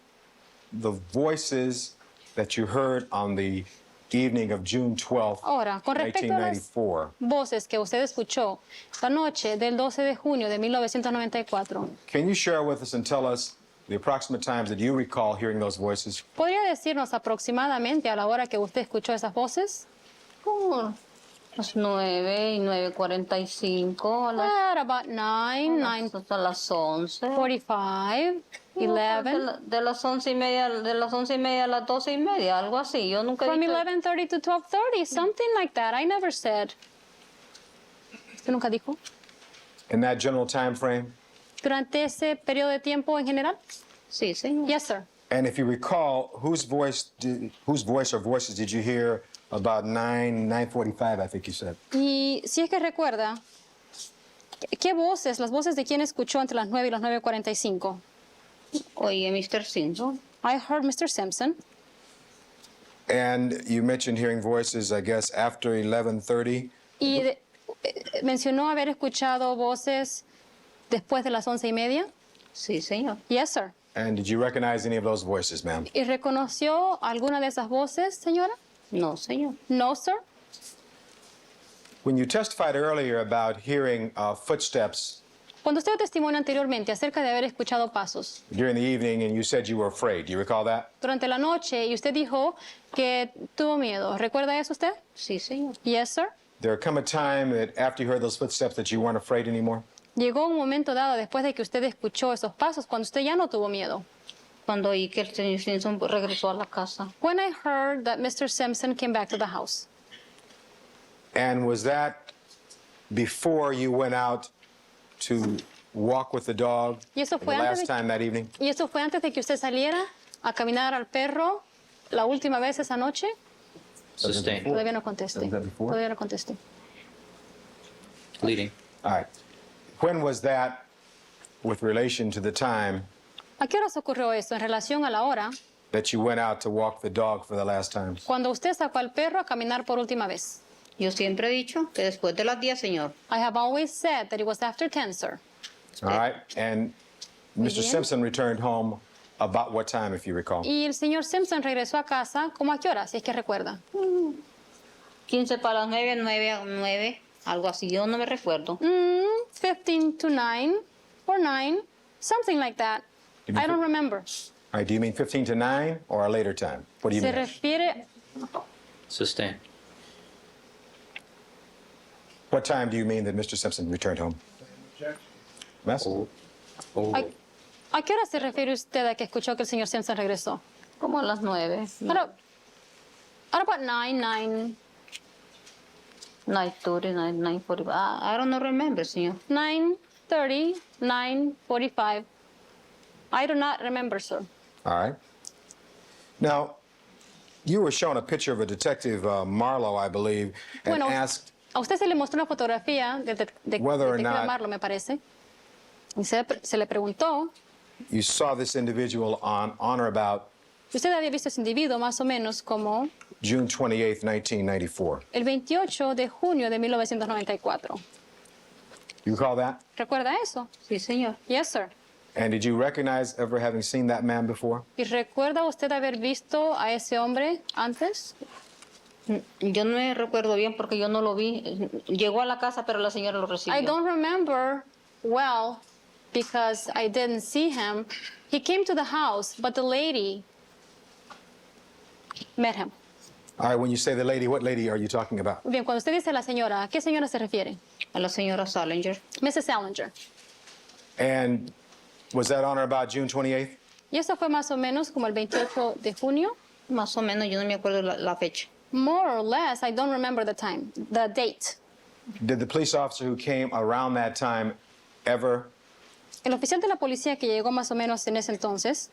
the voices that you heard on the evening of June 12th, Ahora, con respecto a las 1994, voces que usted escuchó la noche del 12 de junio de 1994, can you share with us and tell us the approximate times that you recall hearing those voices? ¿podría decirnos aproximadamente a la hora que usted escuchó esas voces? Como las 9 y 9:45, a las, At about 9, 9:45, hasta las 11. 11. De las 11:30, de las 11:30 a las 12:30, algo así. Yo nunca he From dicho. 11:30 to 12:30, something like that. I never said. ¿Usted nunca dijo? In that general time frame? ¿Durante ese periodo de tiempo en general? Sí, señor. Yes, sir. And if you recall, whose voice or voices did you hear about 9:45, I think you said? Y si es que recuerda, ¿qué voces, las voces de quién escuchó entre las 9 y las 9:45? Oye, Mr. Simpson. I heard Mr. Simpson. And you mentioned hearing voices, I guess, after 11:30. Y mencionó haber escuchado voces después de las 11:30. Sí, señor. Yes, sir. And did you recognize any of those voices, ma'am? ¿Y reconoció alguna de esas voces, señora? No, señor. No, sir. When you testified earlier about hearing footsteps Cuando usted testimonio anteriormente acerca de haber escuchado pasos during the evening and you said you were afraid, do you recall that? durante la noche y usted dijo que tuvo miedo, ¿recuerda eso usted? Sí, señor. Yes, sir. There come a time that after you heard those footsteps that you weren't afraid anymore? Llegó un momento dado después de que usted escuchó esos pasos cuando usted ya no tuvo miedo. Cuando oí que el señor Simpson regresó a la casa. When I heard that Mr. Simpson came back to the house. And was that before you went out to walk with the dog Y eso the fue antes last de, time that evening? y eso fue antes de que usted saliera a caminar al perro la última vez esa noche. Sustain. Todavía no contesté. Was that before? Todavía no contesté. Leading. All right. When was that with relation to the time ¿A qué horas ocurrió esto en relación a la hora that you went out to walk the dog for the last time? cuando usted sacó al perro a caminar por última vez? Yo siempre he dicho que después de las 10, señor. I have always said that it was after 10, sir. All right. And Mr. bien. Simpson returned home about what time, if you recall? Y el señor Simpson regresó a casa, ¿cómo a qué hora, si es que recuerda? 15 para las 9, 9 a 9, algo así. Yo no me recuerdo. 15 to 9 or 9, something like that. I don't remember. All right. Do you mean 15 to 9 or a later time? What do you Se mean? refiere, Sustain. What time do you mean that Mr. Simpson returned home? Mess? ¿a qué hora se refiere usted a que escuchó que el señor Simpson regresó? Como a las 9. At about 9, 9:30, 9:45. I don't remember, señor. 9:30, 9:45. I do not remember, sir. All right. Now, You were shown a picture of a detective, Marlowe, I believe, and Bueno, asked a usted se le mostró una fotografía de Whether or detective not- Marlo, me parece. Y se le preguntó you saw this individual on or about si usted había visto a ese individuo más o menos como June 28th, 1994. el 28 de junio de 1994. You recall that? ¿Recuerda eso? Sí, señor. Yes, sir. And did you recognize ever having seen that man before? ¿Y recuerda usted haber visto a ese hombre antes? Yo no me recuerdo bien porque yo no lo vi. Llegó a la casa, pero la señora lo recibió. I don't remember well because I didn't see him. He came to the house, but the lady met him. All right, when you say the lady, what lady are you talking about? Bien, cuando usted dice la señora, ¿a qué señora se refiere? A la señora Salinger. Mrs. Salinger. And was that on or about June 28th? Y eso fue más o menos como el 28 de junio. Más o menos, yo no me acuerdo la fecha. More or less, I don't remember the time, the date. Did the police officer who came around that time ever El oficial de la policía que llegó más o menos en ese entonces,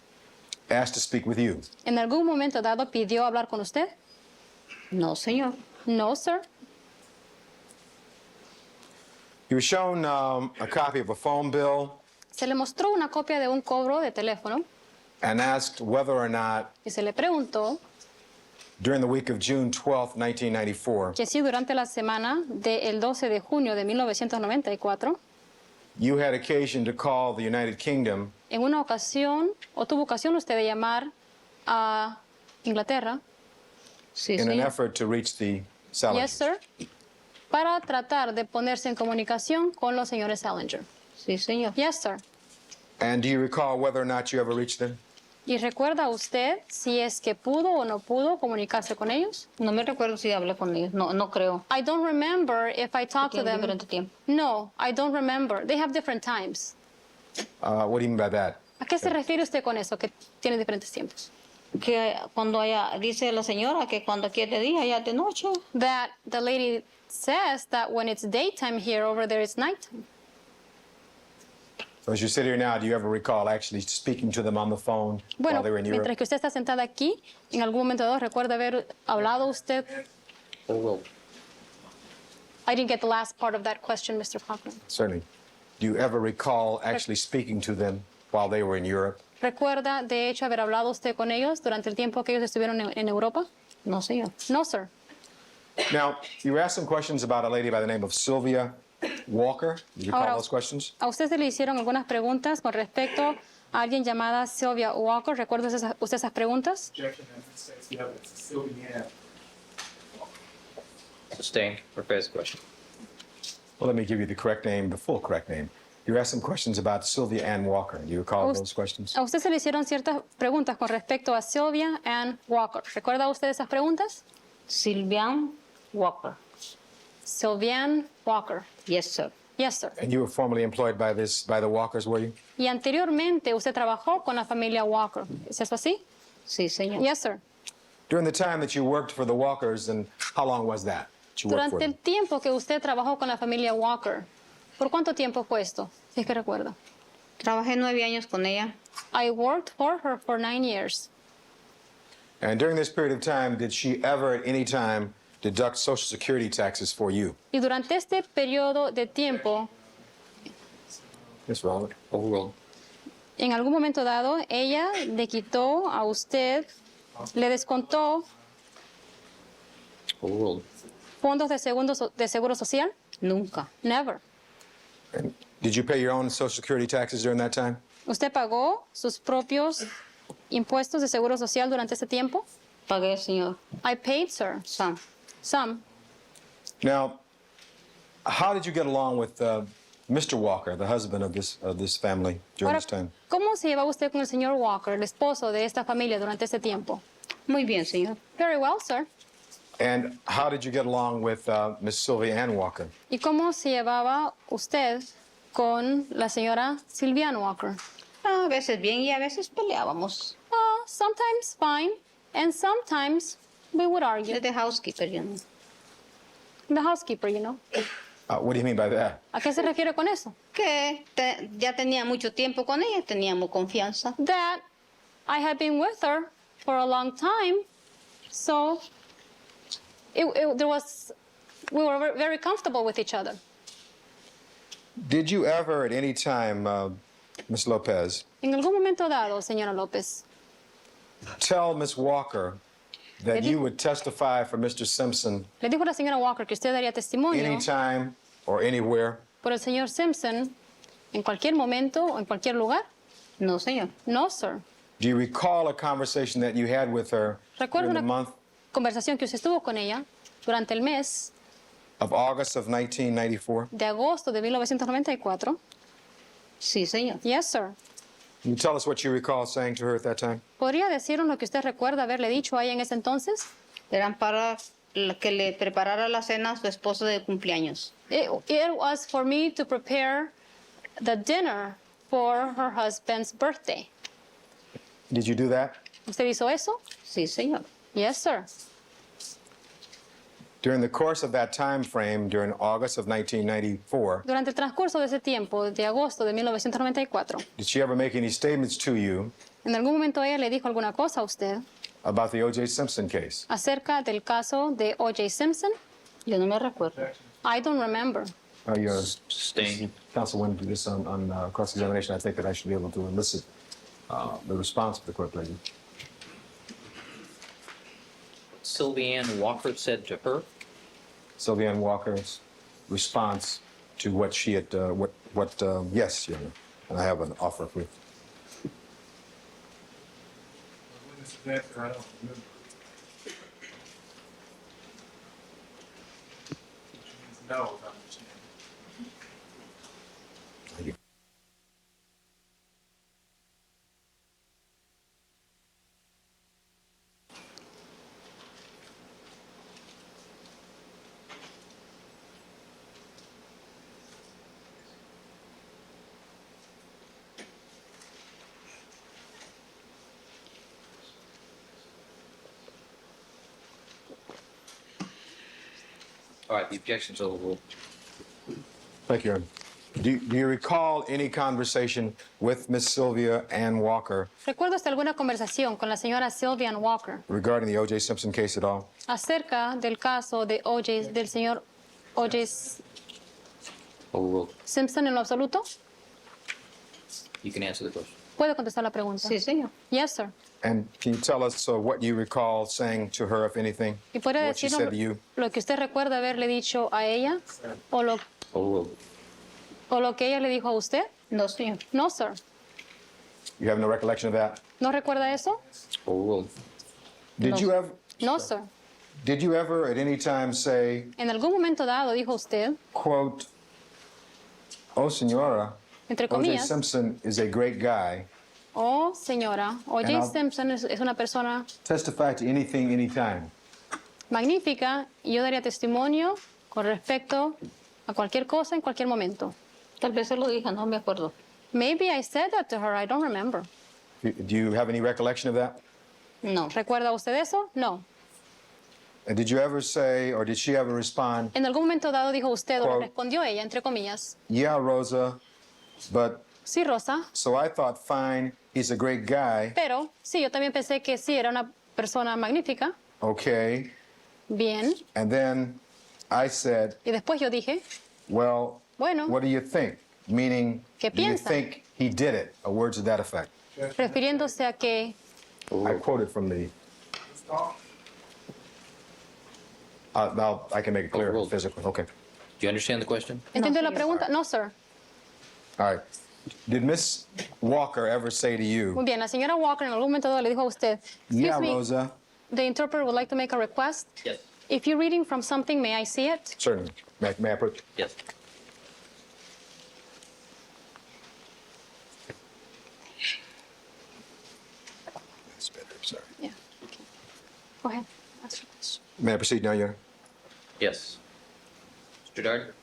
ask to speak with you? ¿en algún momento dado pidió hablar con usted? No, señor. No, sir. You were shown a copy of a phone bill Se le mostró una copia de un cobro de teléfono and asked whether or not y se le preguntó during the week of June 12th, 1994, que si durante la semana del 12 de junio de 1994, you had occasion to call the United Kingdom en una ocasión, o tuvo ocasión usted de llamar a Inglaterra, Sí, in an señor. effort to reach the Salingers. yes, sir, para tratar de ponerse en comunicación con los señores Salinger. Sí, señor. Yes, sir. And do you recall whether or not you ever reached them? ¿Y recuerda usted si es que pudo o no pudo comunicarse con ellos? No me recuerdo si hablé con ellos. No, no creo. I don't remember if I talked to Tienen them. diferente tiempo. No, I don't remember. They have different times. What do you mean by that? ¿A qué se refiere usted con eso, que tiene diferentes tiempos? Que cuando dice la señora que cuando aquí es de día, allá es de noche. That the lady says that when it's daytime here, over there it's nighttime. So as you sit here now, do you ever recall actually speaking to them on the phone while Bueno, they were in Europe? mientras que usted está sentada aquí, en algún momento dado, ¿recuerda haber hablado usted? I didn't get the last part of that question, Mr. Cochran. Certainly. Do you ever recall actually speaking to them while they were in Europe? ¿Recuerda, de hecho, haber hablado usted con ellos durante el tiempo que ellos estuvieron en Europa? No, señor. No, sir. Now, you were asked some questions about a lady by the name of Sylvia Walker. Do you recall Ahora, those questions? a usted se le hicieron algunas preguntas con respecto a alguien llamada Sylvia Walker. ¿Recuerda usted esas preguntas? Sustained. Rephrase the question. Well, let me give you the correct name, the full correct name. You were asked some questions about Sylvia Ann Walker. Do you recall those questions? A usted se le hicieron ciertas preguntas con respecto a Sylvia Ann Walker. ¿Recuerda usted esas preguntas? Sylvian Walker. Sylvian Walker. Yes, sir. Yes, sir. And you were formerly employed by the Walkers, were you? Y anteriormente usted trabajó con la familia Walker. ¿Es eso así? Sí, señor. Yes, sir. During the time that you worked for the Walkers, and how long was that you worked for Durante them? el tiempo que usted trabajó con la familia Walker, ¿por cuánto tiempo fue esto? Si es que recuerda. Trabajé 9 años con ella. I worked for her for 9 years. And during this period of time, did she ever at any time deduct Social Security taxes for you? Y durante este periodo de tiempo, Yes, Robert. Overruled. en algún momento dado, ella le quitó a usted, le descontó Overruled. fondos de seguro social? Nunca. Never. And did you pay your own Social Security taxes during that time? ¿Usted pagó sus propios impuestos de seguro social durante ese tiempo? Pagué, señor. I paid, sir. Sam. Some. Now, how did you get along with Mr. Walker, the husband of this family during Ahora, this time? ¿cómo se llevaba usted con el señor Walker, el esposo de esta familia, durante ese tiempo? Muy bien, señor. Very well, sir. And how did you get along with Miss Sylvia Ann Walker? ¿Y cómo se llevaba usted con la señora Sylvian Walker? A veces bien y a veces peleábamos. Sometimes fine, and sometimes we would argue. Desde housekeeper, you know. The housekeeper, you know. What do you mean by that? ¿A qué se refiere con eso? Que ya tenía mucho tiempo con ella, teníamos confianza. That I had been with her for a long time, So we were very comfortable with each other. Did you ever at any time, Ms. Lopez, En algún momento dado, señora López, tell Ms. Walker that you would testify for Mr. Simpson le dijo a la señora Walker que usted daría testimonio anytime or anywhere? por el señor Simpson en cualquier momento o en cualquier lugar? No, señor. No, sir. Do you recall a conversation that you had with her Recuerdo in the una month conversación que usted tuvo con ella durante el mes of August of 1994? de agosto de 1994. Sí, señor. Yes, sir. Can you tell us what you recall saying to her at that time? ¿Podría decirnos lo que usted recuerda haberle dicho a ella en ese entonces? Eran para que le preparara la cena a su esposo de cumpleaños. It was for me to prepare the dinner for her husband's birthday. Did you do that? ¿Usted hizo eso? Sí, señor. Yes, sir. During the course of that time frame, during August of 1994, Durante el transcurso de ese tiempo, de agosto de 1994, did she ever make any statements to you ¿en algún momento ella le dijo alguna cosa a usted about the OJ Simpson case? acerca del caso de OJ Simpson? Yo no me recuerdo. I don't remember. Your Staying. counsel went through this on cross-examination. I think that I should be able to elicit the response of the court lady. Sylvianne Walker said to her, Sylvianne Walker's response to what she had, yes, Your Honor. And I have an offer for you. No. Thank you. all right, the objection's overruled. Thank you, Your Honor. Do you recall any conversation with Miss Sylvia Ann Walker ¿Recuerda usted alguna conversación con la señora Sylvianne Walker regarding the O.J. Simpson case at all? acerca del caso de OJ, del señor OJ Overruled. Simpson en lo absoluto? You can answer the question. ¿Puede contestar la pregunta? Sí, señor. Yes, sir. And can you tell us what you recall saying to her, if anything? ¿Y puede What she said decirnos to you? lo que usted recuerda haberle dicho a ella o lo que ella le dijo a usted? No, señor. No, sir. You have no recollection of that? ¿No recuerda eso? Overruled. Did you ever? No, sir. Did you ever at any time say, En algún momento dado dijo usted, quote, "Oh, señora, entre O.J. comillas, Simpson is a great guy. oh, señora, And OJ I'll- Simpson es una persona Testify to anything, anytime." magnífica y yo daría testimonio con respecto a cualquier cosa en cualquier momento. Tal vez se lo dije, no me acuerdo. Maybe I said that to her, I don't remember. Do you have any recollection of that? No. ¿Recuerda usted eso? No. And did you ever say, or did she ever respond, En algún momento dado dijo usted, o Quote. respondió ella, entre comillas, "Yeah, Rosa, but sí, Rosa, so I thought, fine, he's a great guy. pero sí, yo también pensé que sí, era una persona magnífica, Okay." bien, And then I said, y después yo dije, "Well, bueno, what do you think?" Meaning, ¿Qué do you piensa? think he did it? Or words to that effect. refiriéndose a que, I quoted from the. Now I can make it clear Overruled. physically. Okay. Do you understand the question? ¿entendió la pregunta? No, sir. All right. Did Miss Walker ever say to Muy you, bien, la señora Walker en algún momento dado le dijo a usted, "Yeah, excuse me, Rosa"? the interpreter would like to make a request. Yes. If you're reading from something, may I see it? Certainly. May I approach? Yes. That's better. Sorry. Yeah. Okay. Go ahead. Ask your question. May I proceed now, Your Honor? Yes. Mr. Dard?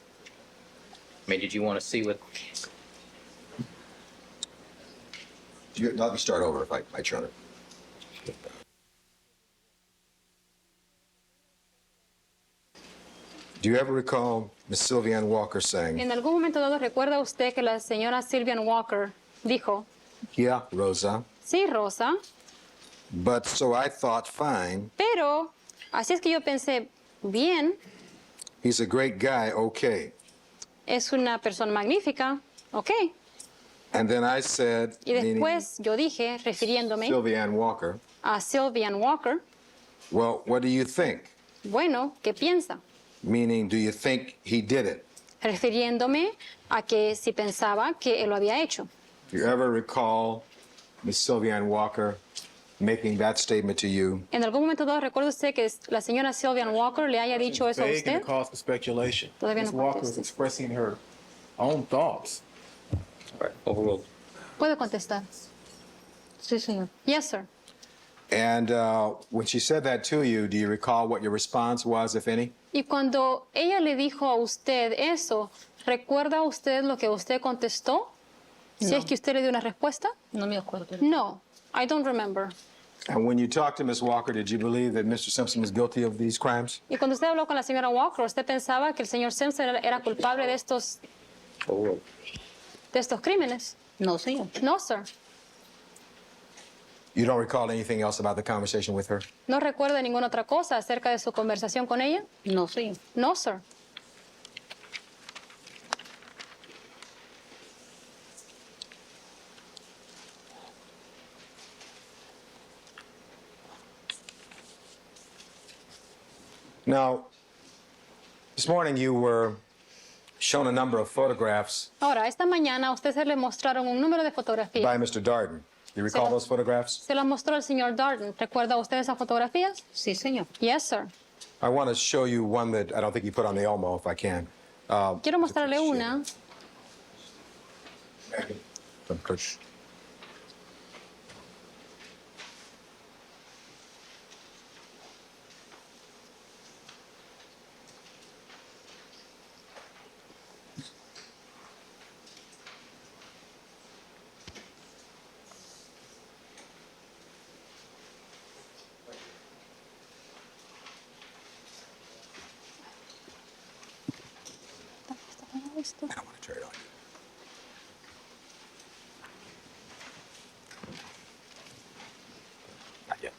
Did you want to see what? Let me start over if I might, Your Honor. Do you ever recall Miss Sylvianne Walker saying, En algún momento dado, ¿recuerda usted que la señora Sylvian Walker dijo, "Yeah, Rosa, sí, Rosa, But so I thought, fine, Pero, así es que yo pensé, bien, he's a great guy, okay. es una persona magnífica, ok. And then I said, Y meaning después yo dije, refiriéndome Sylvia Ann Walker, a Sylvian Walker, well, what do you think? bueno, ¿qué piensa? Meaning, do you think he did it? Refiriéndome a que si pensaba que él lo había hecho. Do you ever recall Miss Sylvia Ann Walker making that statement to you? ¿En algún momento dado recuerda usted que la señora Sylvian Walker le haya dicho eso a Vague and usted? it calls for speculation. Todavía Ms. no Walker is contesta. expressing her own thoughts. All right, overruled. ¿Puedo contestar? Sí, señor. Yes, sir. And when she said that to you, do you recall what your response was, if any? Y cuando ella le dijo a usted eso, ¿recuerda usted lo que usted contestó? Si es que usted le dio una respuesta. No me acuerdo. No, I don't remember. And when you talked to Miss Walker, did you believe that Mr. Simpson was guilty of these crimes? Y cuando usted habló con la señora Walker, ¿usted pensaba que el señor Simpson era culpable de estos crímenes? No, señor. No, sir. You don't recall anything else about the conversation with her? ¿No recuerda ninguna otra cosa acerca de su conversación con ella? No, señor. No, sir. Now, this morning you were shown a number of photographs Ahora, esta mañana a usted se le mostraron un número de fotografías. by Mr. Darden. Do you recall Sí. those photographs? Se las mostró el señor Darden. ¿Recuerda usted esas fotografías? Sí, señor. Yes, sir. I want to show you one that I don't think you put on the Elmo, if I can. Quiero mostrarle una. I don't want to turn it on. Not yet.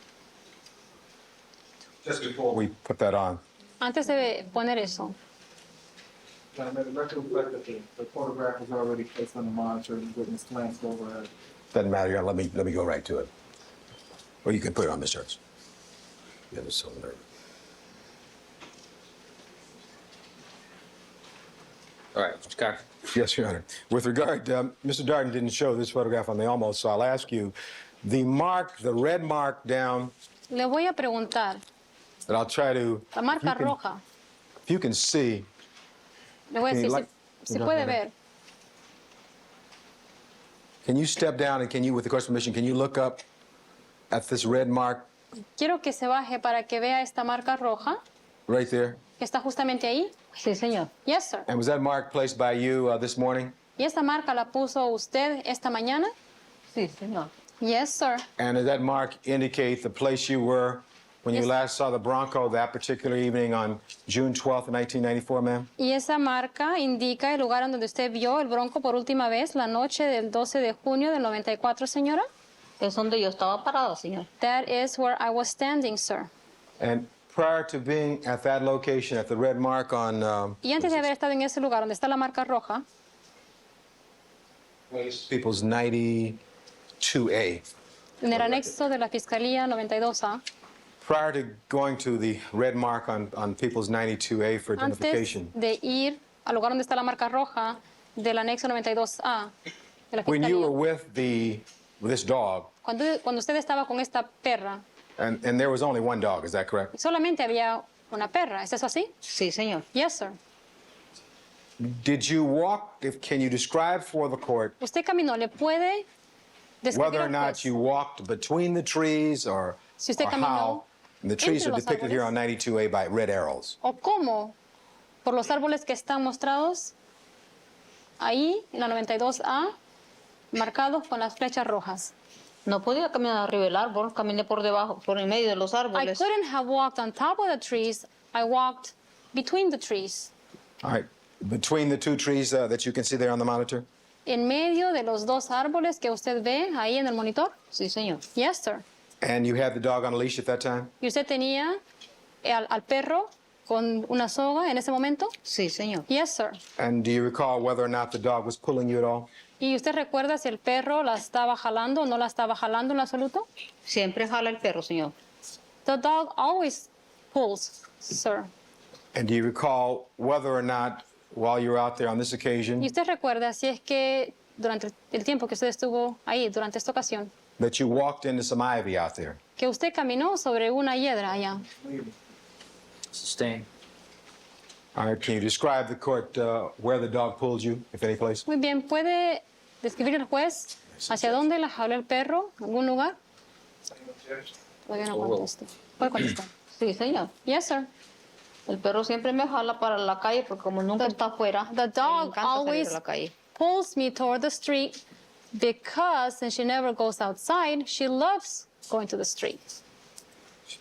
Just before we put that on, Antes de poner eso, Madam Mayor, the record reflects that the photograph was already placed on the monitor and witness glanced over it. doesn't matter. Let me go right to it. Or you can put it on, Mr. Hurts. Yeah, it's so nervous. All right, Mr. Cox. Yes, Your Honor. With regard, Mr. Darden didn't show this photograph on the Elmo, so I'll ask you, the mark, the red mark down, le voy a preguntar, and I'll try to, la marca roja, if you can see, le voy a Can you decir, like- si puede ver, can you step down and can you, with the court's permission, can you look up at this red mark quiero que se baje para que vea esta marca roja, right there? que está justamente ahí. Sí, señor. Yes, sir. And was that mark placed by you this morning? ¿Y esta marca la puso usted esta mañana? Sí, señor. Yes, sir. And does that mark indicate the place you were when you Yes. last saw the Bronco that particular evening on June 12th, 1994, ma'am? Y esa marca indica el lugar en donde usted vio el Bronco por última vez la noche del 12 de junio del 94, señora. Es donde yo estaba parada, señor. That is where I was standing, sir. And prior to being at that location, at the red mark on Y antes de haber estado en ese lugar donde está la marca roja, People's 92A, en el anexo de la Fiscalía 92A, prior to going to the red mark on People's 92A for antes identification, de ir al lugar donde está la marca roja del anexo 92A de la when you were Fiscalía, with this dog, cuando usted estaba con esta perra, and there was only one dog, is that correct? solamente había una perra, ¿es eso así? Sí, señor. Yes, sir. Did you walk, can you describe for the court ¿Usted caminó? ¿Le puede describir whether or al not juez you walked between the trees or si usted how? caminó And the trees entre are los depicted here árboles? on 92A by red arrows. o cómo por los árboles que están mostrados ahí en la 92A marcados con las flechas rojas? No podía caminar arriba del árbol, caminé por debajo, por en medio de los I árboles. couldn't have walked on top of the trees. I walked between the trees. All right, between the two trees that you can see there on the monitor? En medio de los dos árboles que usted ve ahí en el monitor. Sí, señor. Yes, sir. And you had the dog on a leash at that time? ¿Y usted tenía al perro con una soga en ese momento? Sí, señor. Yes, sir. And do you recall whether or not the dog was pulling you at all? ¿Y usted recuerda si el perro la estaba jalando o no la estaba jalando en absoluto? Siempre jala el perro, señor. The dog always pulls, sir. And do you recall whether or not, while you were out there on this ¿Y occasion, usted recuerda si es que durante el tiempo que usted estuvo ahí, durante esta ocasión, that you walked into some ivy out there? que usted caminó sobre una hiedra allá? Sustain. All right, can you describe the court where the dog pulled you, if any place? Muy bien, ¿puede describir el juez hacia dónde la jaló el perro? ¿Algún lugar? Todavía no contesto. ¿Puede contestar? Sí, señor. Yes, sir. El perro siempre me jala para la calle porque como nunca está afuera, The me dog encanta salir always a la calle. pulls me toward the street because, since she never goes outside, she loves going to the street.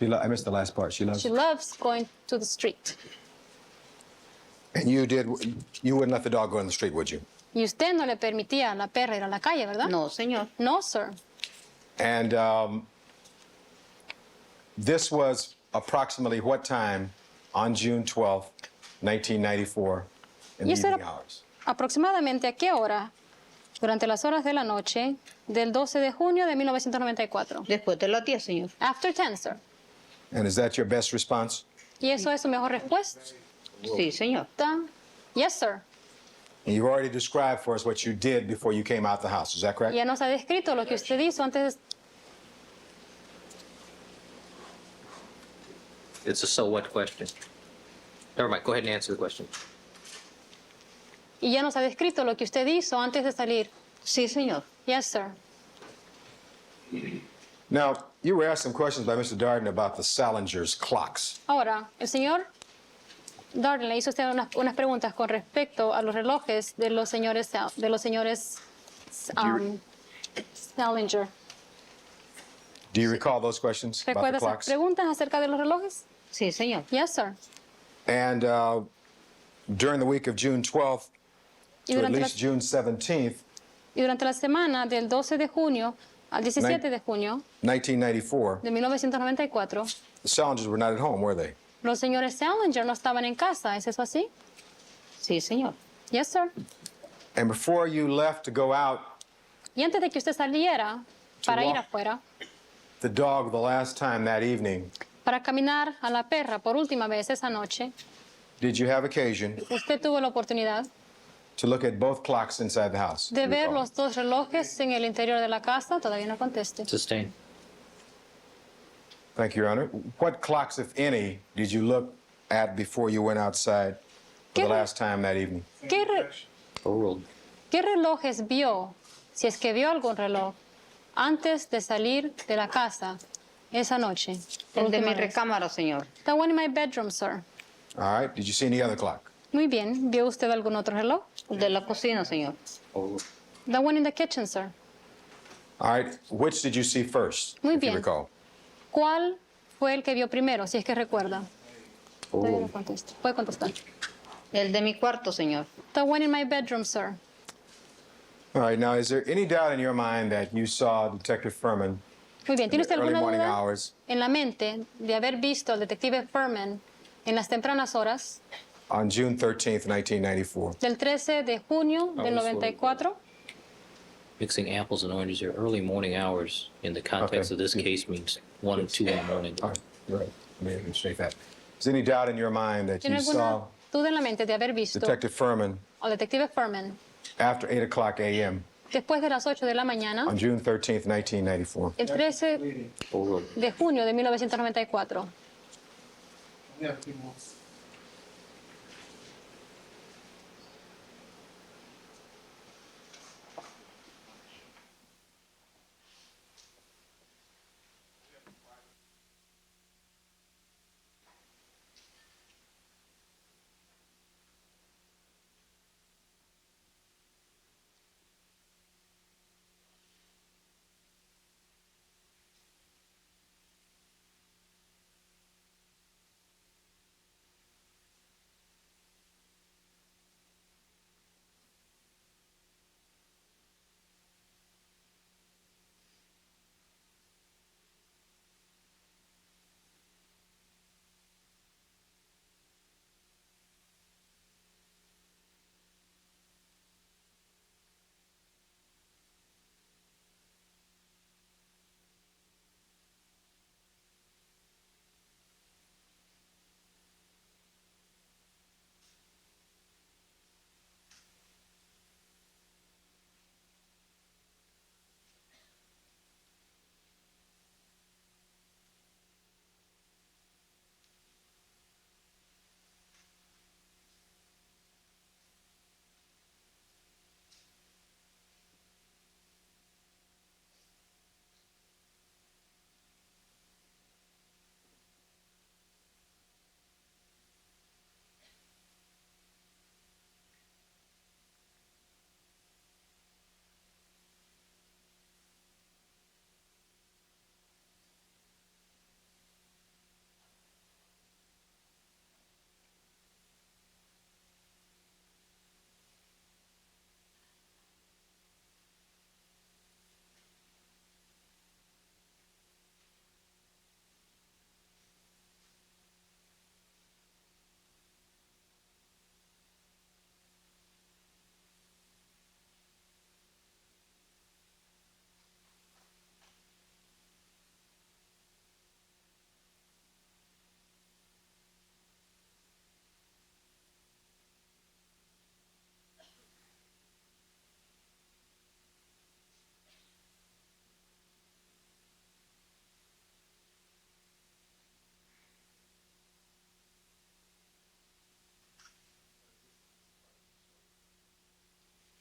I missed the last part. She loves She loves going to the street. And you wouldn't let the dog go in the street, would you? Y usted no le permitía a la perra ir a la calle, ¿verdad? No, señor. No, sir. And this was approximately what time on June 12th, 1994, in Y the eso evening era hours? aproximadamente a qué hora durante las horas de la noche del 12 de junio de 1994. Después de las 10, señor. After 10, sir. And is that your best response? ¿Y eso es su mejor respuesta? Sí, señor. Yes, sir. And you've already described for us what you did before you came out the house. Is that correct? Ya nos ha descrito lo que usted hizo antes. It's a so what question. Never mind, go ahead and answer the question. Y ya nos ha descrito lo que usted hizo antes de salir. Sí, señor. Yes, sir. Now, you were asked some questions by Mr. Darden about the Salinger's clocks. Ahora, el señor Darden le hizo usted unas preguntas con respecto a los relojes de los señores Salinger. Do you recall those questions about the ¿Recuerda esas clocks? preguntas acerca de los relojes? Sí, señor. Yes, sir. And during the week of June 12th Y to at durante, least June 17th, y durante la semana del 12 de junio al 17 de junio 1994, de 1994, the Salingers were not at home, were they? los señores Salinger no estaban en casa. ¿Es eso así? Sí, señor. Yes, sir. And before you left to go out, Y antes de que usted saliera para ir walk. afuera, the dog the last time that evening, para caminar a la perra por última vez esa noche, did you have occasion usted tuvo la oportunidad to look at both clocks inside the house? de Do you ver recall? los dos relojes en el interior de la casa. Todavía no conteste. Sustain. Thank you, Your Honor. What clocks, if any, did you look at before you went outside for the ¿Qué- last time that evening? Overruled. ¿Qué relojes vio, si es que vio algún reloj, antes de salir de la casa esa noche? por El de mi última vez? recámara, señor. The one in my bedroom, sir. All right. Did you see any other clock? Muy bien. ¿Vio usted algún otro reloj? El de la cocina, señor. Overruled. The one in the kitchen, sir. All right. Which did you see first, Muy if you bien. recall? ¿Cuál fue el que vio primero, si es que recuerda? Todavía no Overruled. contesta. Puede contestar. El de mi cuarto, señor. The one in my bedroom, sir. All right. Now, is there any doubt in your mind that you saw Detective Furman Muy bien. in ¿Tiene the usted early alguna morning duda hours en la mente de haber visto al detective Furman en las tempranas horas on June 13th, 1994? del 13 de junio del 94? Mixing apples and oranges here. Early morning hours in the context Okay. of this case means 1 and 2 in the morning. All right. Right. Let me straight that. Is there any doubt in your mind that ¿Tiene you alguna saw duda en la mente de haber visto Detective Furman al detective Furman after 8 o'clock a.m. después de las 8 de la mañana, on June 13th, 1994? el 13 Overruled. de junio de 1994?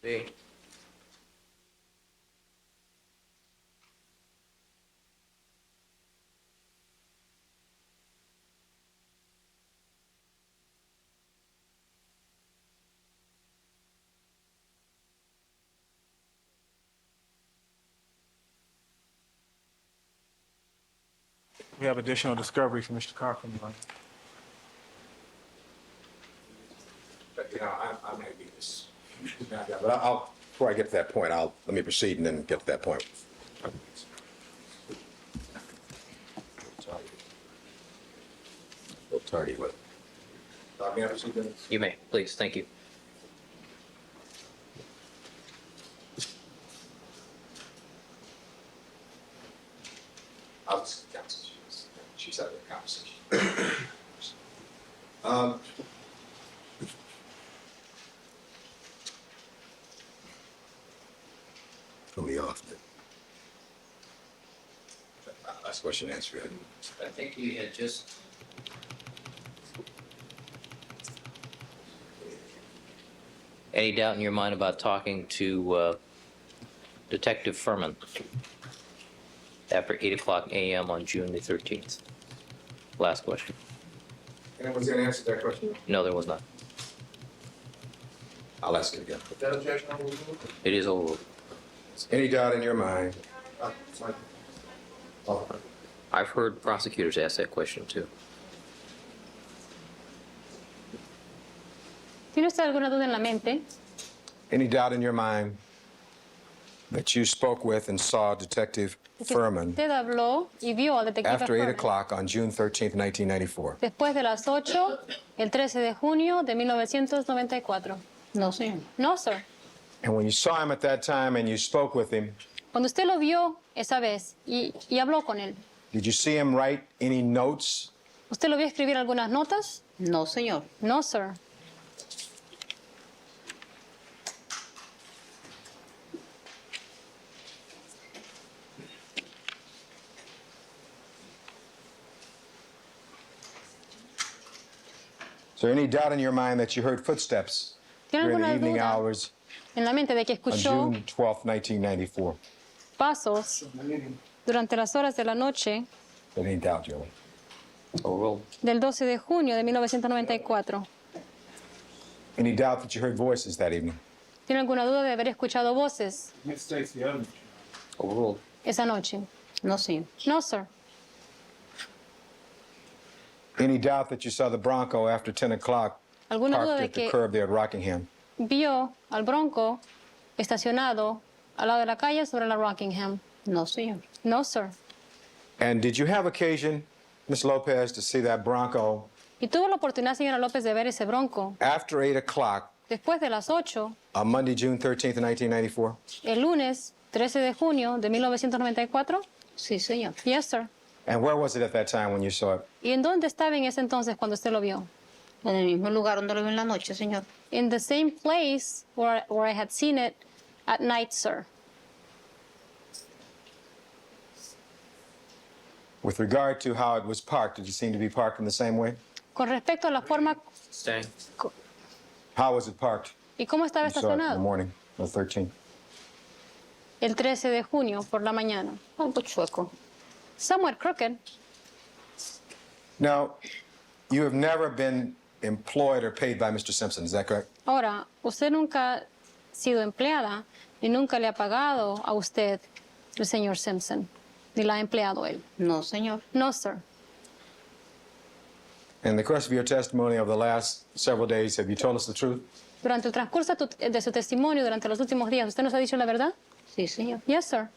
B. We have additional discovery from Mr. Cochran. But, I might be this. But before I get to that point, let me proceed and then get to that point. A little tardy with it. May I proceed then? You may, please. Thank you. I'll just counsel. She's having a conversation. Throw me off. Last question answered. I think you had just. Any doubt in your mind about talking to Detective Furman after 8:00 a.m. on June the 13th? Last question. Anyone's going to answer that question? No, there was not. I'll ask it again. It is over. Any doubt in your mind? I've heard prosecutors ask that question too. ¿Tiene usted alguna duda en la mente Any doubt in your mind that you spoke with and saw Detective de que Furman usted habló y vio al detective after 8 Furman o'clock on June 13th, 1994? después de las 8, el 13 de junio de 1994? No, señor. No, sir. And when you saw him at that time and you spoke with him, Cuando usted lo vio esa vez y habló con él, did you see him write any notes? ¿usted lo vio escribir algunas notas? No, señor. No, sir. Is there any doubt in your mind that you heard footsteps ¿Tiene during the alguna evening duda hours en la mente de que on escuchó June 12th, 1994? pasos durante las horas de la noche Any doubt, Joey? Overruled. del 12 de junio de 1994? Any doubt that you heard voices that evening? ¿Tiene alguna duda de haber escuchado voces Overruled. esa noche? No, señor. No, sir. Any doubt that you saw the Bronco after 10 o'clock ¿Alguna duda parked de at the que curb there at Rockingham? vio al Bronco estacionado al lado de la calle sobre la Rockingham? No, señor. No, sir. And did you have occasion, Ms. Lopez, to see that Bronco ¿Y tuvo la oportunidad, señora López, de ver ese Bronco after 8 o'clock después de las 8, on Monday, June 13th, 1994? el lunes 13 de junio de 1994? Sí, señor. Yes, sir. And where was it at that time when you saw it? ¿Y en dónde estaba en ese entonces cuando usted lo vio? En el mismo lugar donde lo vi en la noche, señor. In the same place where I had seen it at night, sir. With regard to how it was parked, did it seem to be parked in the same way? Con respecto a la forma Stay. How was it parked? y cómo estaba You saw it in the estacionado morning, the 13th. el 13 de junio por la mañana. Algo chueco. Somewhat crooked. Now, you have never been employed or paid by Mr. Simpson, is that correct? Ahora, usted nunca ha sido empleada ni nunca le ha pagado a usted el señor Simpson, ni la ha empleado él. No, señor. No, sir. In the course of your testimony over the last several days, have you told us the truth? Durante el transcurso de su testimonio durante los últimos días, ¿usted nos ha dicho la verdad? Sí, señor. Yes, sir.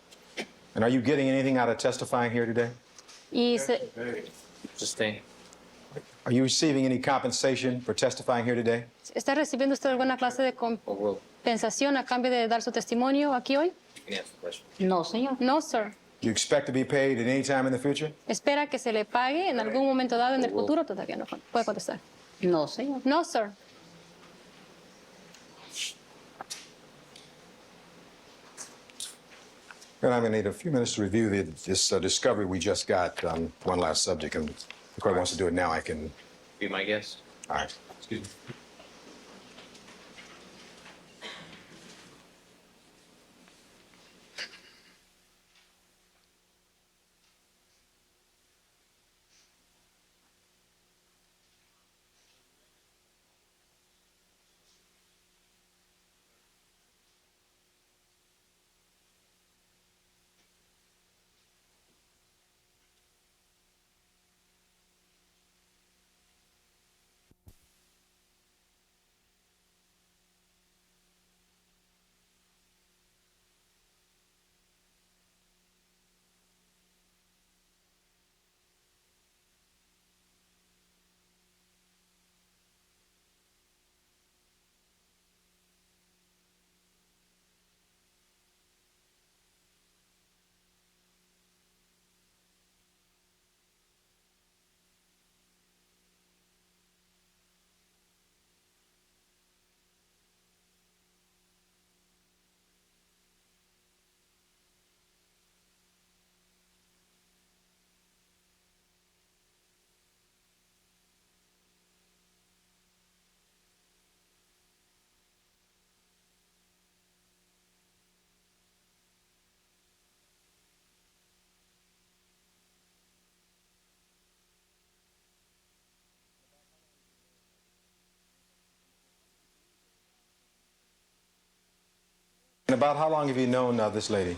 And are you getting anything out of testifying here today? Y Sustain. Are you receiving any compensation for testifying here today? ¿está recibiendo usted alguna clase de Overruled. compensación a cambio de dar su testimonio aquí hoy? You can answer the question. No, señor. No, sir. Do you expect to be paid at any time in the future? ¿Espera que se le pague en algún momento dado en el futuro? Todavía no puede contestar. No, señor. No, sir. And I'm going to need a few minutes to review this discovery we just got on one last subject. And if the court wants to do it now, I can. Be my guest. All right. Excuse me. about how long have you known this lady?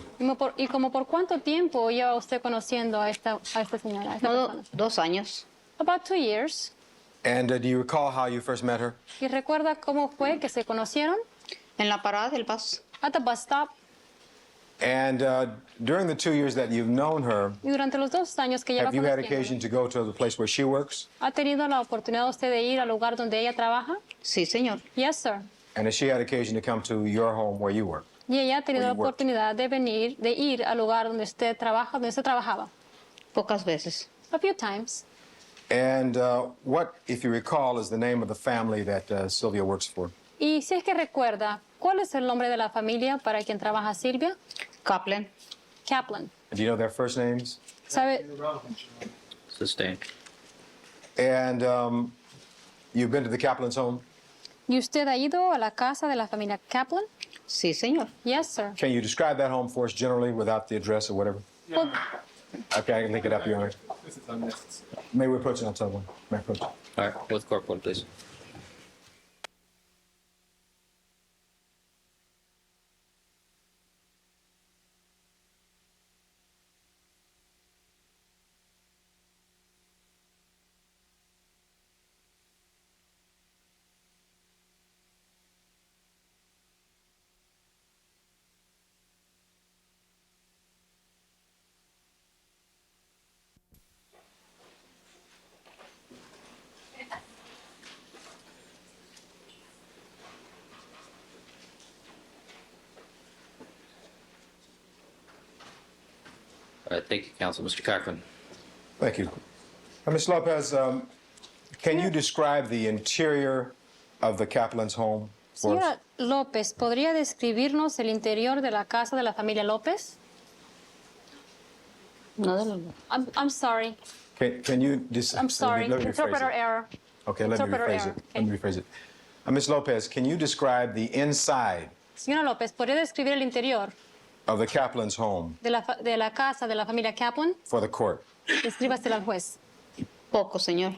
¿Y como por cuánto tiempo lleva usted conociendo a esta señora, a esta No, persona? 2 años. About 2 years. And do you recall how you first met her? ¿Y recuerda cómo fue que se conocieron? En la parada del bus. At the bus stop. And during the 2 years that you've known her, Y durante los 2 años que lleva have you had conociéndola, occasion to go to the place where she works? ¿ha tenido la oportunidad usted de ir al lugar donde ella trabaja? Sí, señor. Yes, sir. And has she had occasion to come to your home where you work? Y ella ha tenido la Where you worked. oportunidad de ir al lugar donde usted trabaja, donde usted trabajaba. Pocas veces. A few times. And what, if you recall, is the name of the family that Sylvia works for? Y si es que recuerda, ¿cuál es el nombre de la familia para quien trabaja Silvia? Kaplan. Kaplan. Do you know their first names? ¿Sabe? Sustained. And you've been to the Kaplan's home? ¿Y usted ha ido a la casa de la familia Kaplan? Sí, señor. Yes, sir. Can you describe that home for us generally without the address or whatever? Well, Okay, I can link it up, Your Honor. May we approach it on someone? May I approach? All right, with court reporter, please. All right, thank you, counsel. Mr. Cochran. Thank you. Ms. Lopez, can you describe the interior of the Kaplan's home for us? señora López, ¿podría describirnos el interior de la casa de la familia López? No de los... I'm sorry. Can you... I'm sorry. Let me rephrase Interpreter it. error. Okay, let me Interpreter rephrase error. it. Let me rephrase it. Ms. Lopez, can you describe the inside Señora López, ¿podría describir el interior of the Kaplan's home de la casa de la familia Kaplan? for the court? Descríbasela al juez. Poco, señor.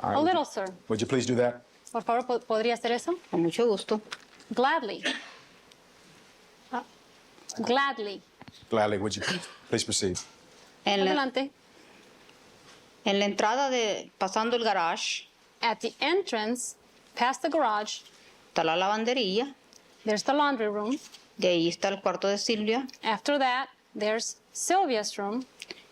All right, A little, sir. would you please do that? Por favor, ¿podría hacer eso? Con mucho gusto. Gladly. Gladly. Gladly, would you please proceed? En la, Adelante. en la entrada de... Pasando el garage, At the entrance, past the garage, está la lavandería. there's the laundry room. De ahí está el cuarto de Silvia. After that, there's Sylvia's room.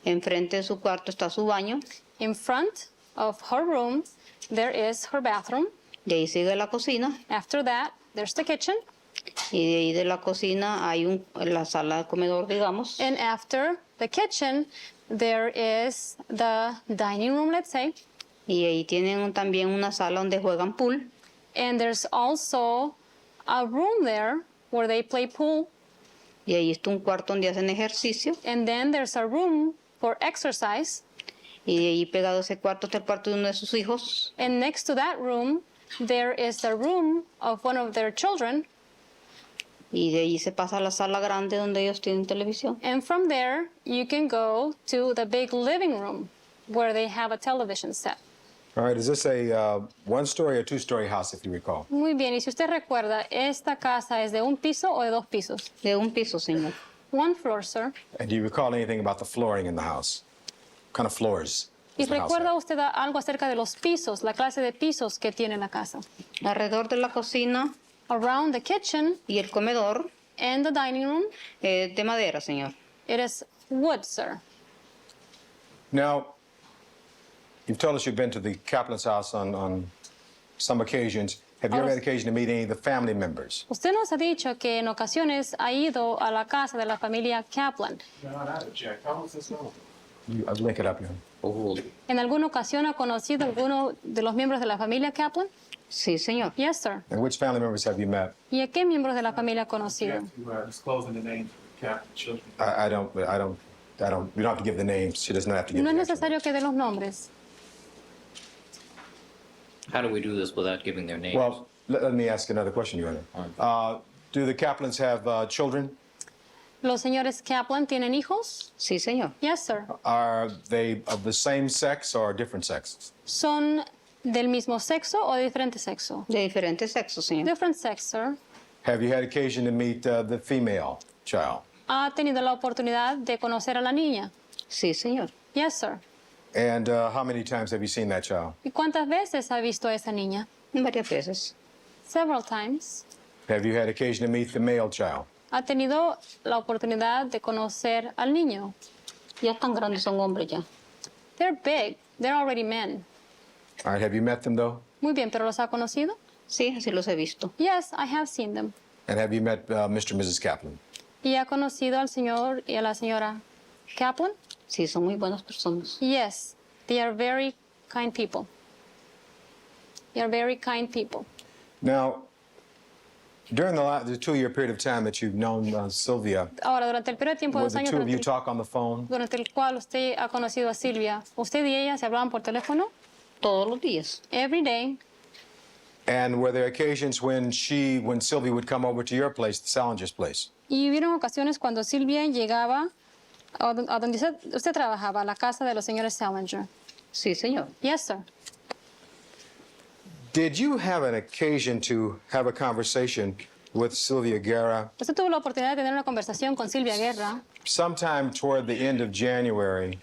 Enfrente de su cuarto está su baño. In front of her room, there is her bathroom. De ahí sigue la cocina. After that, there's the kitchen. Y de ahí de la cocina hay la sala de comedor, digamos. And after the kitchen, there is the dining room, let's say. Y ahí tienen también una sala donde juegan pool. And there's also a room there where they play pool. Y ahí está un cuarto donde hacen ejercicio. And then there's a room for exercise. Y de ahí pegado a ese cuarto está el cuarto de uno de sus hijos. And next to that room, there is the room of one of their children. Y de ahí se pasa a la sala grande donde ellos tienen televisión. And from there, you can go to the big living room where they have a television set. All right, is this a one-story or two-story house, if you recall? Muy bien, y si usted recuerda, ¿esta casa es de un piso o de dos pisos? De un piso, señor. One floor, sir. And do you recall anything about the flooring in the house? What kind of floors ¿Y does the house recuerda have? usted algo acerca de los pisos, la clase de pisos que tiene la casa? Alrededor de la cocina Around the kitchen y el comedor and the dining room, de madera, señor. it is wood, sir. Now, you've told us you've been to the Kaplan's house on some occasions. Have you ever had occasion to meet any of the family members? Usted nos ha dicho que en ocasiones ha ido a la casa de la familia Kaplan. I'll link it up here. ¿En alguna ocasión ha conocido alguno de los miembros de la familia Kaplan? Sí, señor. Yes, sir. And which family members have you met? ¿Y a qué miembros de la familia ha conocido? I don't, you don't have to give the names. She does not have to give No es the names. necesario que dé los nombres. How do we do this without giving their names? Well, let me ask another question, Your Honor. Do the Kaplans have children? ¿Los señores Kaplan tienen hijos? Sí, señor. Yes, sir. Are they of the same sex or different sex? ¿Son del mismo sexo o de diferente sexo? De diferentes sexos, señor. Different sex, sir. Have you had occasion to meet the female child? ¿Ha tenido la oportunidad de conocer a la niña? Sí, señor. Yes, sir. And how many times have you seen that child? ¿Y cuántas veces ha visto a esa niña? Varias veces. Several times. Have you had occasion to meet the male child? ¿Ha tenido la oportunidad de conocer al niño? Ya están grandes, son hombres ya. They're big. They're already men. All right, have you met them, though? Muy bien, ¿pero los ha conocido? Sí, así los he visto. Yes, I have seen them. And have you met Mr. and Mrs. Kaplan? ¿Y ha conocido al señor y a la señora Kaplan? Sí, son muy buenas personas. Yes, they are very kind people. They are very kind people. Now, during the 2-year period of time that you've known Sylvia, Ahora, durante el periodo de tiempo de would 2 the años two of you durante, talk on the phone? durante el cual usted ha conocido a Silvia, ¿usted y ella se hablaban por teléfono? Todos los días. Every day. And were there occasions when Sylvia would come over to your place, the Salinger's place? Y hubieron ocasiones cuando Silvia llegaba a donde usted trabajaba, a la casa de los señores Salinger. Sí, señor. Yes, sir. Did you have an occasion to have a conversation with Sylvia Guerra Usted tuvo la oportunidad de tener una conversación con Silvia Guerra sometime toward the end of January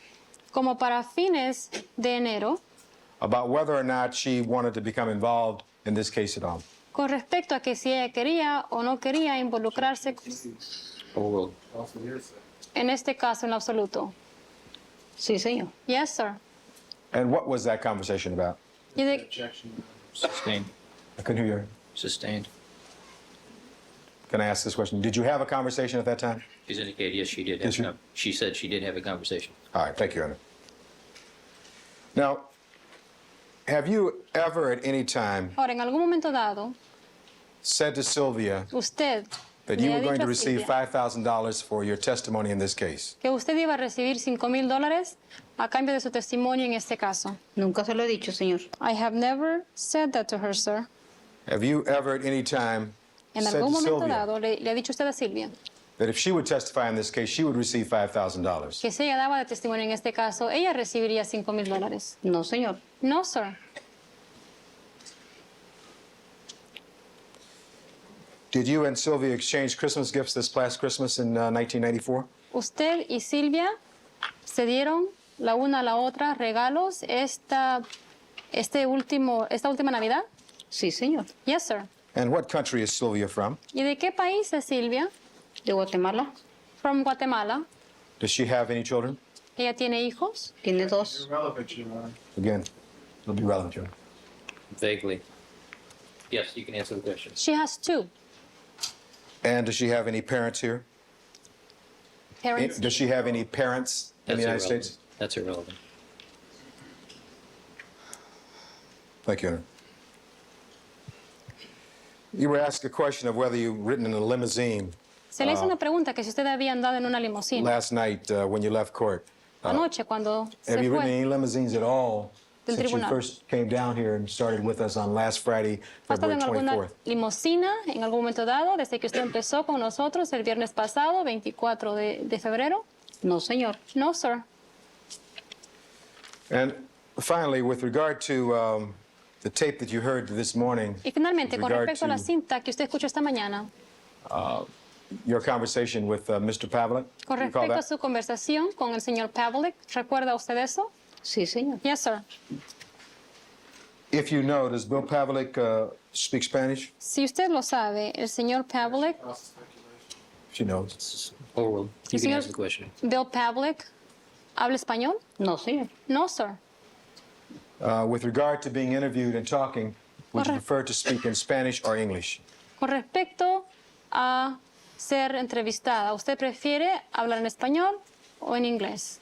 como para fines de enero about whether or not she wanted to become involved in this case at all? con respecto a que si ella quería o no quería involucrarse en este caso en absoluto? Sí, señor. Yes, sir. And what was that conversation about? Y de- Sustained. I couldn't hear you. Sustained. Can I ask this question? Did you have a conversation at that time? She's indicated, yes, she did Did she? she said she did have a conversation. All right, thank you, Honor. Now, have you ever at any time Ahora, en algún momento dado, said to Sylvia usted that le you ha were going dicho to a receive Silvia $5,000 for your testimony in this case? que usted iba a recibir $5,000 a cambio de su testimonio en este caso? Nunca se lo he dicho, señor. I have never said that to her, sir. Have you ever at any time En said algún to momento Sylvia dado le ha dicho usted a Silvia that if she would testify in this case, she would receive $5,000? que si ella daba de testimonio en este caso, ella recibiría $5,000? No, señor. No, sir. Did you and Sylvia exchange Christmas gifts this past Christmas in 1994? Usted y Silvia se dieron la una a la otra regalos esta última Navidad? Sí, señor. Yes, sir. And what country is Sylvia from? ¿Y de qué país es Silvia? De Guatemala. From Guatemala. Does she have any children? ¿Ella tiene hijos? Tiene 2. Again, it'll be relevant, Joe. Vaguely. Yes, you can answer the question. She has 2 And does she have any parents here? parents. Does she have any parents in the United irrelevant. States? That's irrelevant. Thank you, Honor. You were asked a question of whether you've ridden in a limousine Se le hizo una pregunta que si usted había andado en una limusina last night when you left court. anoche cuando se Have you ridden fue any limousines at all del since you tribunal. first came down here and started with us on last Friday, ¿Ha estado February en alguna 24th? limusina en algún momento dado desde que usted empezó con nosotros el viernes pasado, 24 de febrero? No, señor. No, sir. And finally, with regard to the tape that you heard this morning, Y finalmente, with con regard respecto a la to cinta que usted escuchó esta mañana, your conversation with Mr. Pavlik, con you recall respecto a that? su conversación con el señor Pavlik, ¿recuerda usted eso? Sí, señor. Yes, sir. If you know, does Bill Pavlik speak Spanish? Si usted lo sabe, el señor Pavlik, She knows. Overruled. You El can señor answer the question. Bill Pavlik, ¿habla español? No, señor. No, sir. With regard to being interviewed and talking, would you Correct. prefer to speak in Spanish or English? Con respecto a ser entrevistada, ¿usted prefiere hablar en español o en inglés?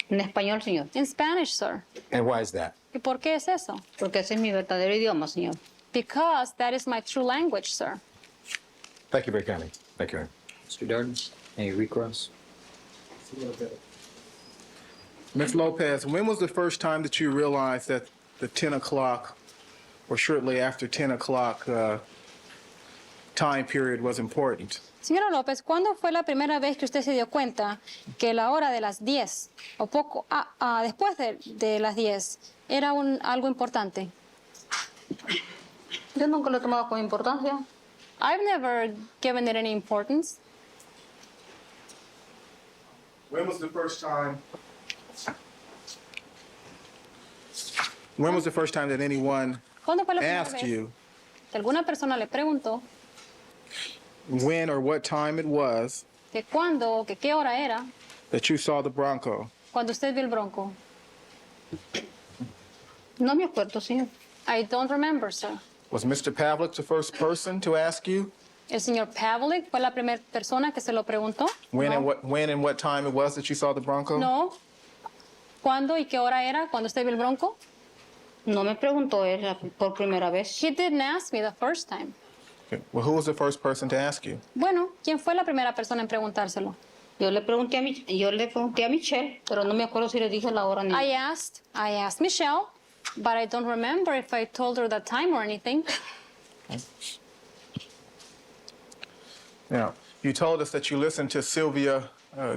En español, señor. En Spanish, sir. And why is that? ¿Y por qué es eso? Porque ese es mi verdadero idioma, señor. Because that is my true language, sir. Thank you very kindly. Thank you, Aaron. Mr. Darden, any recross? Ms. Lopez, when was the first time that you realized that the 10 o'clock or shortly after 10 o'clock time period was important? Señora López, ¿cuándo fue la primera vez que usted se dio cuenta que la hora de las 10 o poco después de las 10 era algo importante? Yo nunca lo he tomado con importancia. I've never given it any importance. When was the first time that anyone ¿Cuándo fue la primera asked vez you que alguna persona le preguntó when or what time it was que cuándo o que qué hora era that you saw the Bronco? cuando usted vio el Bronco? No me acuerdo, señor. I don't remember, sir. Was Mr. Pavlik the first person to ask you ¿El señor Pavlik fue la primera persona que se lo preguntó? when No. and what time it was that you saw the Bronco? No. ¿Cuándo y qué hora era cuando usted vio el Bronco? No me preguntó él por primera vez. He didn't ask me the first time. Okay. Well, who was the first person to ask you? Bueno, ¿quién fue la primera persona en preguntárselo? Yo le pregunté a Michelle, pero no me acuerdo si le dije la hora ni. I asked Michelle, but I don't remember if I told her the time or anything. Now, you told us that you listened to Sylvia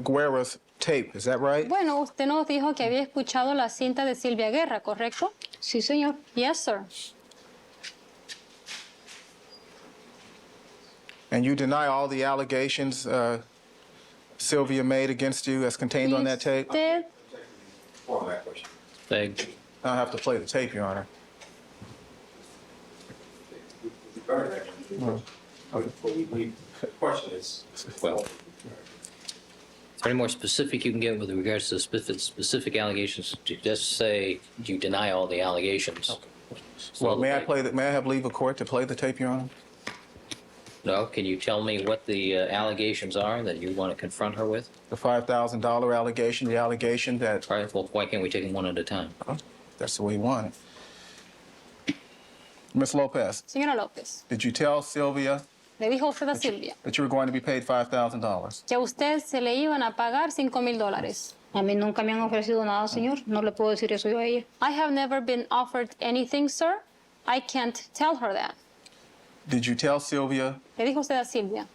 Guerra's tape. Is that right? Bueno, usted nos dijo que había escuchado la cinta de Silvia Guerra, ¿correcto? Sí, señor. Yes, sir. And you deny all the allegations Sylvia made against you as contained on that tape? Usted On that question. Vague. I'll have to play the tape, Your Honor. The question is, Well, is there any more specific you can get with regards to specific allegations? To just say you deny all the allegations. It's a Well, little vague. may I have leave of court to play the tape, Your Honor? No, can you tell me what the allegations are that you want to confront her with? The $5,000 allegation, the allegation that All right, well, why can't we take them one at a time? that's the way you want it. Ms. Lopez, Señora López, did you tell Sylvia le dijo usted a Silvia that you were going to be paid $5,000? que a usted se le iban a pagar $5,000. A mí nunca me han ofrecido nada, señor. No le puedo decir eso yo a ella. I have never been offered anything, sir. I can't tell her that. Did you tell Sylvia Le dijo usted a Silvia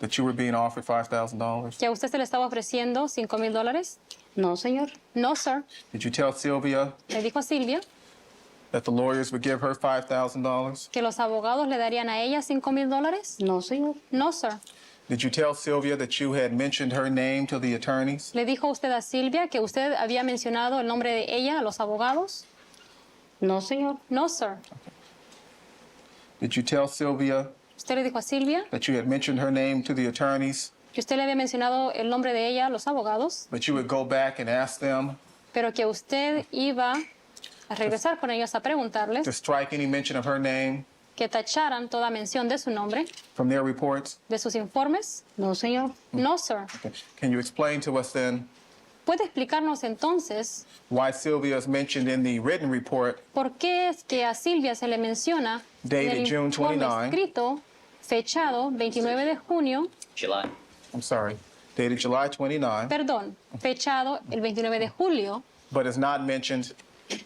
that you were being offered $5,000? que a usted se le estaba ofreciendo $5,000. No, señor. No, sir. Did you tell Sylvia Le dijo a Silvia that the lawyers would give her $5,000? que los abogados le darían a ella $5,000. No, señor. No, sir. Did you tell Sylvia that you had mentioned her name to the attorneys? Le dijo usted a Silvia que usted había mencionado el nombre de ella a los abogados. No, señor. No, sir. Did you tell Sylvia Usted le dijo a Silvia that you had mentioned her name to the attorneys, que usted le había mencionado el nombre de ella a los abogados, but you would go back and ask them pero que usted iba a regresar con ellos a preguntarles to strike any mention of her name que tacharan toda mención de su nombre, from their reports? de sus informes? No, señor. No, sir. Okay. Can you explain to us then ¿Puede explicarnos entonces why Sylvia is mentioned in the written report por qué es que a Silvia se le menciona en Dated el June informe 29. escrito, fechado 29 de junio, July. dated July 29, perdón, fechado el 29 de julio, but is not mentioned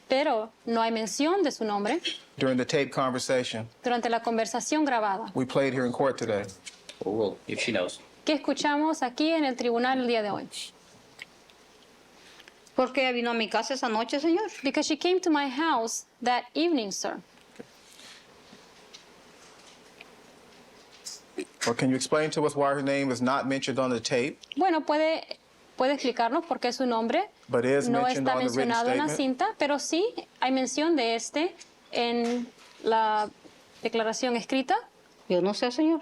pero no hay mención de su nombre during the tape conversation durante la conversación grabada we played here in court today? Well, if she knows. que escuchamos aquí en el tribunal el día de hoy? ¿Por qué vino a mi casa esa noche, señor? Because she came to my house that evening, sir. Or can you explain to us why her name is not mentioned on the tape, Bueno, puede explicarnos por qué su nombre but is no mentioned está on the written mencionado en la statement? cinta, pero sí hay mención de este en la declaración escrita? Yo no sé, señor.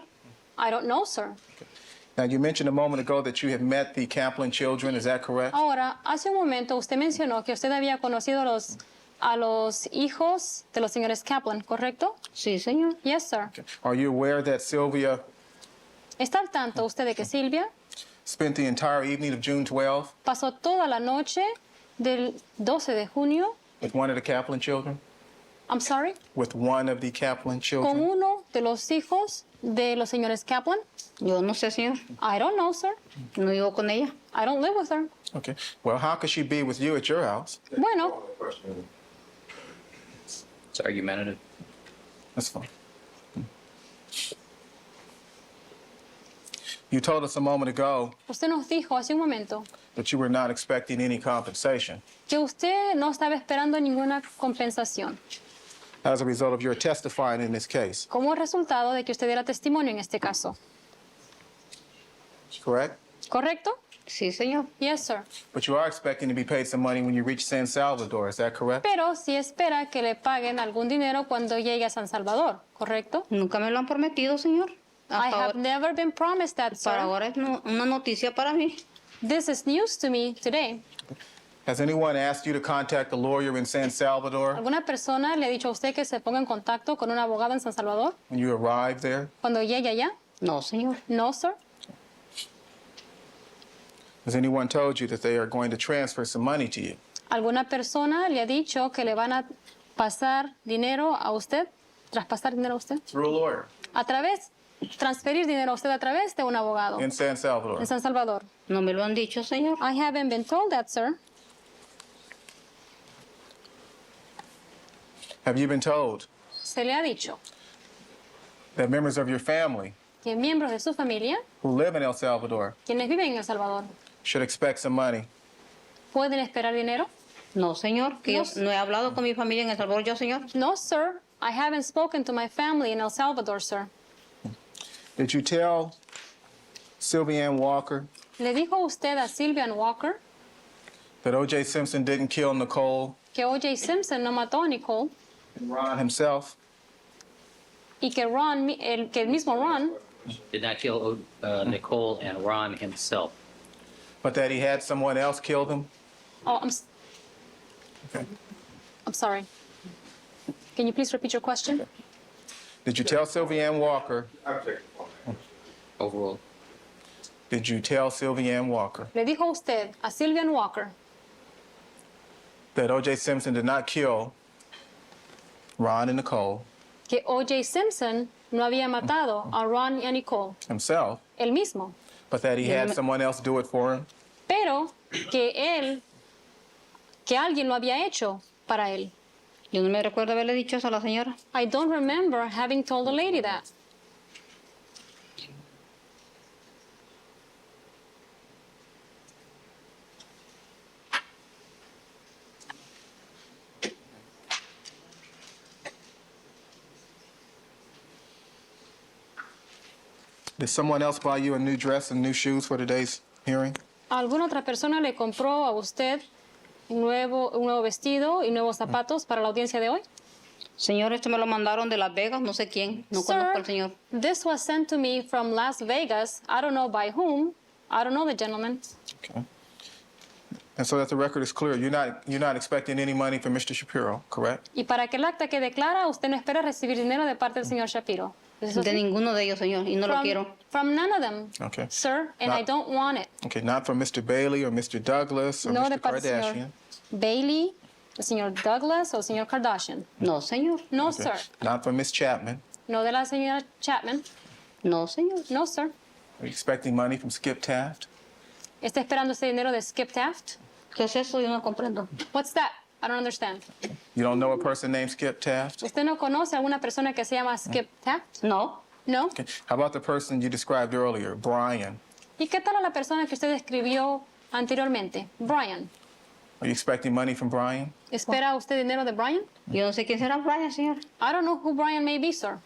I don't know, sir. Now, you mentioned a moment ago that you had met the Kaplan children. Is that correct? Ahora, hace un momento usted mencionó que usted había conocido a los hijos de los señores Kaplan, ¿correcto? Sí, señor. Yes, sir. Are you aware that Sylvia ¿Está al tanto usted de que Silvia spent the entire evening of June 12th pasó toda la noche del 12 de junio, with one of the Kaplan children? I'm sorry, With one of the Kaplan con children? uno de los hijos de los señores Kaplan? Yo no sé, señor. I don't know, sir. No vivo con ella. I don't live with her. Okay. Well, how could she be with you at your house? Bueno, It's argumentative. That's fine. You told us a moment ago usted nos dijo hace un momento that you were not expecting any compensation. que usted no estaba esperando ninguna compensación. as a result of your testifying in this case. como resultado de que usted diera testimonio en este caso. Correct? ¿Correcto? Sí, señor. Yes, sir. But you are expecting to be paid some money when you reach San Salvador. Is that correct? Pero sí espera que le paguen algún dinero cuando llegue a San Salvador, ¿correcto? Nunca me lo han prometido, señor. I Hasta have ahora, never been promised that, sir. para ahora es una noticia para mí. This is news to me today. Has anyone asked you to contact a lawyer in San Salvador ¿Alguna persona le ha dicho a usted que se ponga en contacto con un abogado en San Salvador when you arrive there? cuando llegue allá? No, señor. No, sir. Has anyone told you that they are going to transfer some money to you? ¿Alguna persona le ha dicho que le van a pasar dinero a usted? ¿Traspasar dinero a usted? Through a lawyer Transferir dinero a usted a través de un abogado in San Salvador. en San Salvador. No me lo han dicho, señor. I haven't been told that, sir. Have you been told Se le ha dicho that members of your family que miembros de su familia, who live in El Salvador quienes viven en El Salvador, should expect some money? pueden esperar dinero? No, señor. Que No, yo no he hablado con mi familia en El Salvador, yo, señor. No, sir. I haven't spoken to my family in El Salvador, sir. Did you tell Sylvianne Walker ¿Le dijo usted a Sylvian Walker that OJ Simpson didn't kill Nicole que OJ Simpson no mató a Nicole and Ron himself? y que que el mismo Ron Did not kill Nicole and Ron himself. But that he had someone else kill them? Oh, Okay. I'm sorry. Can you please repeat your question? Did you tell Sylvianne Walker? Overall. Did you tell Sylvianne Walker ¿Le dijo usted a Sylvian Walker that OJ Simpson did not kill Ron and Nicole que OJ Simpson no había matado a Ron y a Nicole, himself, él mismo, but that he had someone else do it for him? pero que alguien lo había hecho para él? Yo no me recuerdo haberle dicho eso a la señora. I don't remember having told the lady that. Did someone else buy you a new dress and new shoes for today's hearing? ¿Alguna otra persona le compró a usted un nuevo vestido y nuevos zapatos para la audiencia de hoy? Señor, esto me lo mandaron de Las Vegas, no sé quién, no conozco al señor. This was sent to me from Las Vegas. I don't know by whom. I don't know the gentleman. Okay. And so that the record is clear, you're not expecting any money from Mr. Shapiro, correct? Y para que el acta quede clara, usted no espera recibir dinero de parte del señor Shapiro. ¿Es eso De así? ninguno de ellos, señor, y no lo quiero. From none of them, Okay. sir, and Not- I don't want it. Okay, not from Mr. Bailey or Mr. Douglas or No Mr. de parte del Kardashian. señor Bailey, el señor Douglas o el señor Kardashian. No, señor. No, Okay. sir. Not from Miss Chapman. No de la señora Chapman. No, señor. No, sir. Are you expecting money from Skip Taft? ¿Está esperando ese dinero de Skip Taft? ¿Qué es eso? Yo no comprendo. What's that? I don't understand. You don't know a person named Skip Taft? ¿Usted no conoce a alguna persona que se llama Skip Taft? No. No. Okay. How about the person you described earlier, Brian? ¿Y qué tal a la persona que usted describió anteriormente? Brian. Are you expecting money from Brian? ¿Espera usted dinero de Brian? Yo no sé quién será Brian, señor. I don't know who Brian may be, sir.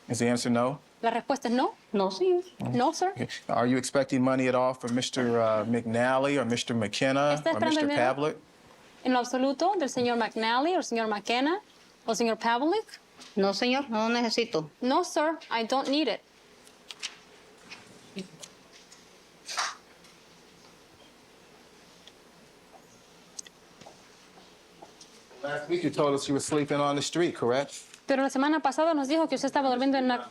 Is the answer no? La respuesta es no. No, señor. No, sir. Okay. Are you expecting money at all from Mr. McNally or Mr. McKenna ¿Está or esperando Mr. dinero? Pavlik? En lo absoluto, del señor McNally o el señor McKenna o el señor Pavlik. No, señor, no lo necesito. No, sir, I don't need it. Last week you told us you were sleeping on the street, correct? Pero la semana pasada nos dijo que usted estaba durmiendo en la...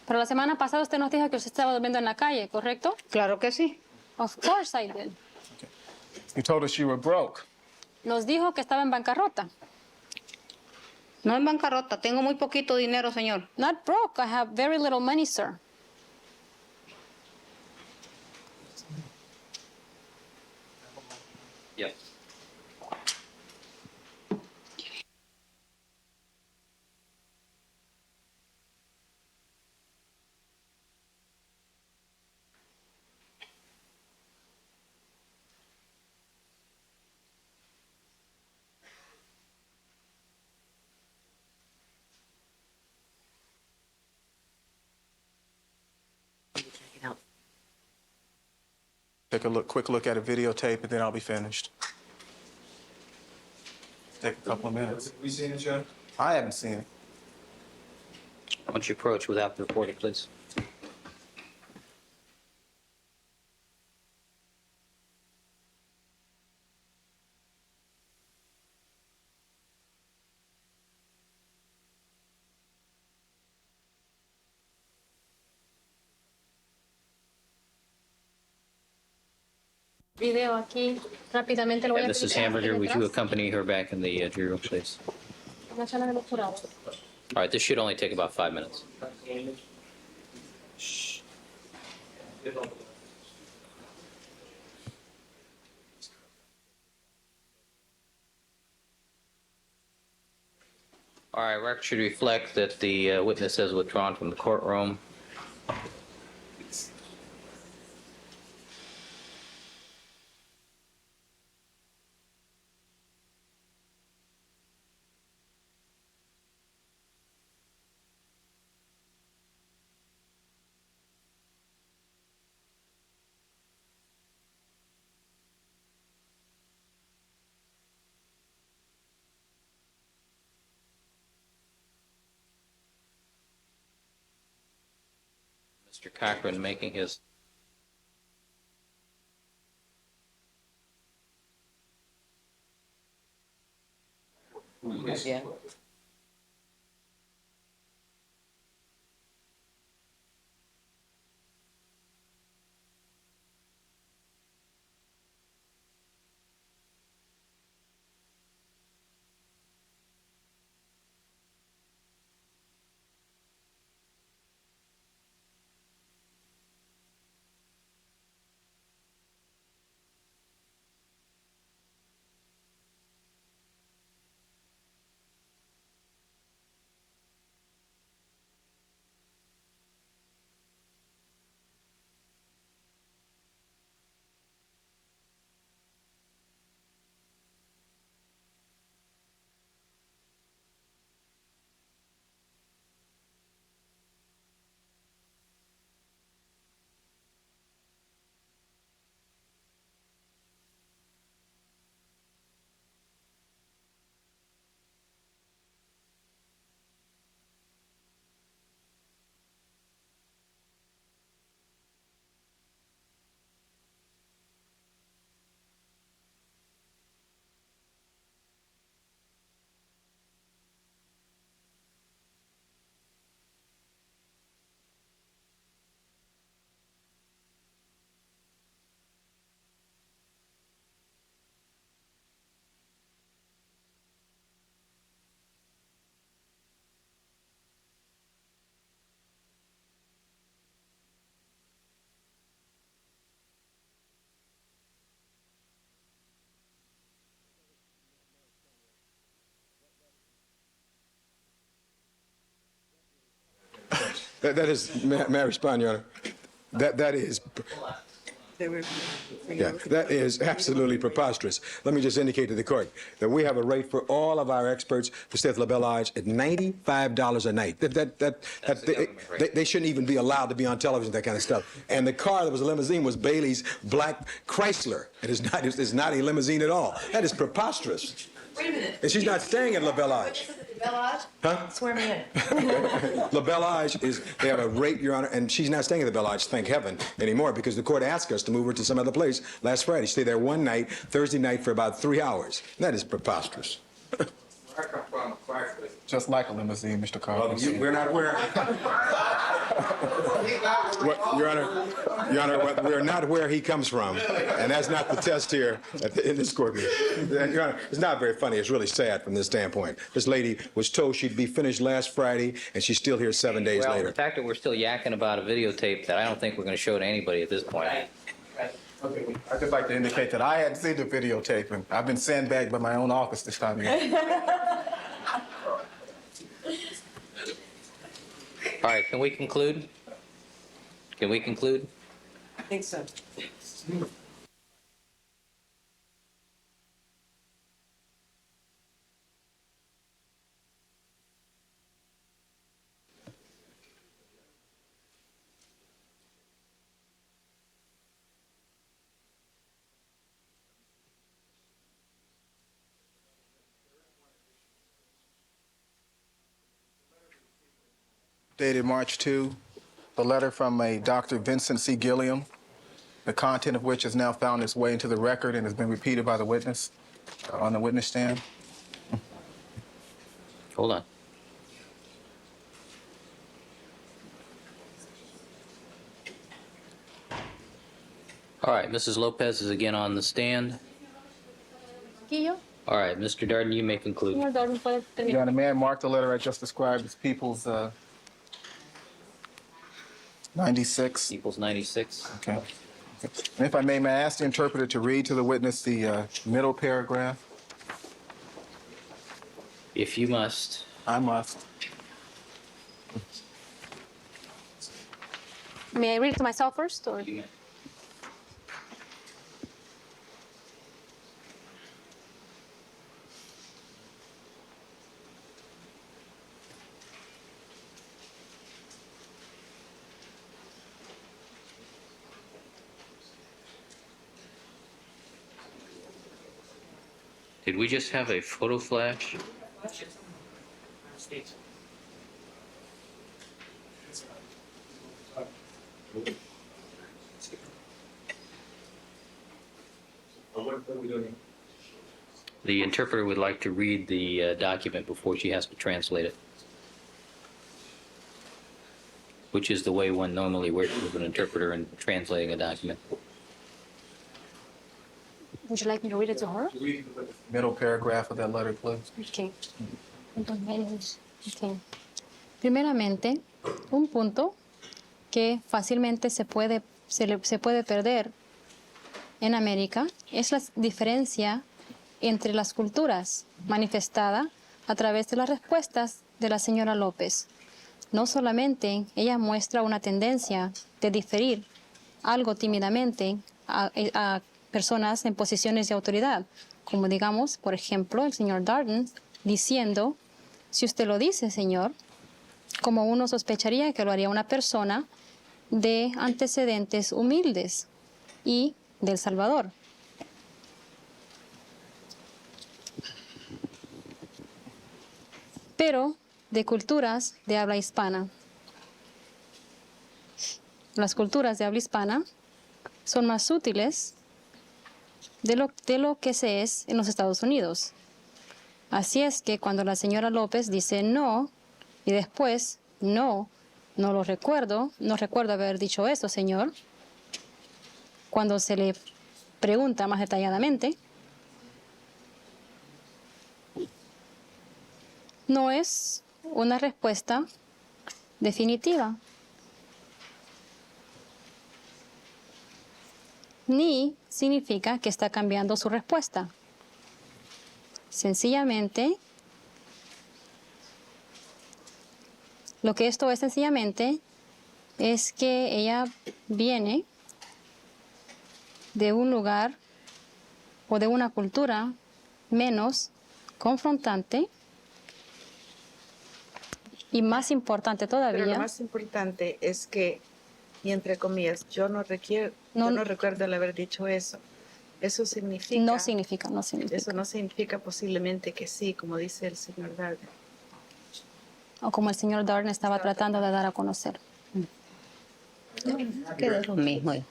Pero la semana pasada usted nos dijo que usted estaba durmiendo en la calle, ¿correcto? Claro que sí. Of course I did. You told us you were broke. Nos dijo que estaba en bancarrota. No en bancarrota, tengo muy poquito dinero, señor. Not broke, I have very little money, sir. Yes. take a quick look at a videotape, and then I'll be finished. Take a couple of minutes. Have we seen it, John? I haven't seen it. Why don't you approach without the recording, please? Video aquí, rápidamente lo voy a And Mrs. pedir que Hamburger, would you detrás. accompany her back in the jury room, please? Una charla de los jurados. All right, this should only take about 5 minutes. All right, record should reflect that the witness has withdrawn from the courtroom. Mr. Cochran making his Yeah. That is, may I respond, Your Honor? That is, yeah, that is absolutely preposterous. Let me just indicate to the court that we have a rate for all of our experts to stay at La Belle Lodge at $95 a night. They shouldn't even be allowed to be on television, that kind of stuff. And the car that was a limousine was Bailey's black Chrysler. It's not a limousine at all. That is preposterous. Wait a minute. And she's not staying at La Belle Lodge. Belle Lodge? Huh? Swear me in. La Belle Lodge they have a rate, Your Honor, and she's not staying at the Belle Lodge, thank heaven, anymore, because the court asked us to move her to some other place last Friday. She stayed there one night, Thursday night, for about 3 hours. That is preposterous. Just like a limousine, Mr. Carter. We're not where. Your Honor, we're not where he comes from, and that's not the test here in this court. Your Honor, it's not very funny. It's really sad from this standpoint. This lady was told she'd be finished last Friday, and she's still here 7 days well, later. the fact that we're still yakking about a videotape that I don't think we're going to show to anybody at this point. Okay, I'd just like to indicate that I hadn't seen the videotape, and I've been sandbagged by my own office this time. All right, can we conclude? Can we conclude? I think so. dated March 2, the letter from a Dr. Vincent C. Gilliam, the content of which has now found its way into the record and has been repeated by the witness on the witness stand. Hold on. All right, Mrs. Lopez is again on the stand. Quillo, All right, Mr. Darden, you may conclude. señor Darden puede Your terminar. Honor, may I mark the letter I just described as People's 96? Equals 96. Okay. And if I may I ask the interpreter to read to the witness the middle paragraph? If you must. I must. May I read it to myself first? Or? You may. Did we just have a photo flash? The interpreter would like to read the document before she has to translate it, which is the way one normally works with an interpreter in translating a document. Would you like me to read it to her? Middle paragraph of that letter, please. Okay. Okay. Primeramente, un punto que fácilmente se puede perder en América es la diferencia entre las culturas manifestada a través de las respuestas de la señora López. No solamente ella muestra una tendencia de diferir algo tímidamente a personas en posiciones de autoridad, como digamos, por ejemplo, el señor Darden diciendo, si usted lo dice, señor, como uno sospecharía que lo haría una persona de antecedentes humildes y de El Salvador. Pero de culturas de habla hispana. Las culturas de habla hispana son más sutiles de lo que se es en los Estados Unidos. Así es que cuando la señora López dice no y después no lo recuerdo, no recuerdo haber dicho eso, señor, cuando se le pregunta más detalladamente, no es una respuesta definitiva, ni significa que está cambiando su respuesta. Sencillamente, lo que esto es sencillamente es que ella viene de un lugar o de una cultura menos confrontante y más importante todavía. Pero lo más importante es que, y entre comillas, yo no recuerdo el haber dicho eso. Eso significa... No significa. Eso no significa posiblemente que sí, como dice el señor Darden. O como el señor Darden estaba tratando de dar a conocer. Queda lo mismo. Mr.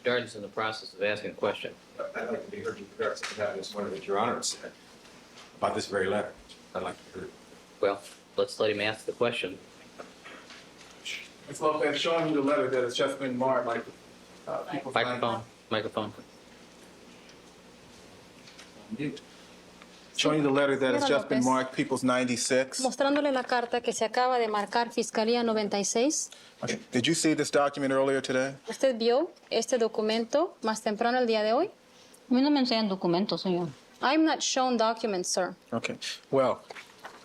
Darden's in the process of asking a question. I'd like to be heard with regards to that, as one of Your Honor said, about this very letter. I'd like to hear. Well, let's let him ask the question. Ms. Lopez, showing you the letter that has just been marked. Microphone. Showing you the letter that has Señora just been López. marked People's 96. Mostrándole la carta que se acaba de marcar Fiscalía 96. Okay. Did you see this document earlier today? ¿Usted vio este documento más temprano el día de hoy? A mí no me enseñan documentos, señor. I'm not shown documents, sir. Okay. Well,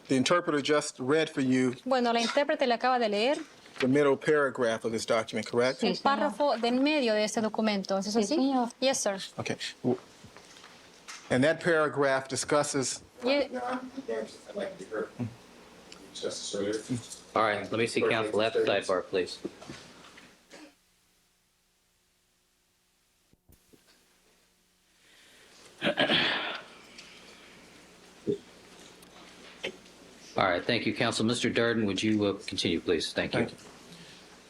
the interpreter just read for you Bueno, la intérprete le acaba de leer the middle paragraph of this document, correct? el párrafo del medio de este documento. ¿Es eso Sí, así? señor. Yes, sir. Okay. And that paragraph discusses Ye- I'd like to be heard. Justice earlier. All right, let me see counsel at the sidebar, please. All right, thank you, counsel. Mr. Darden, would you continue, please? Thank you. Thank you.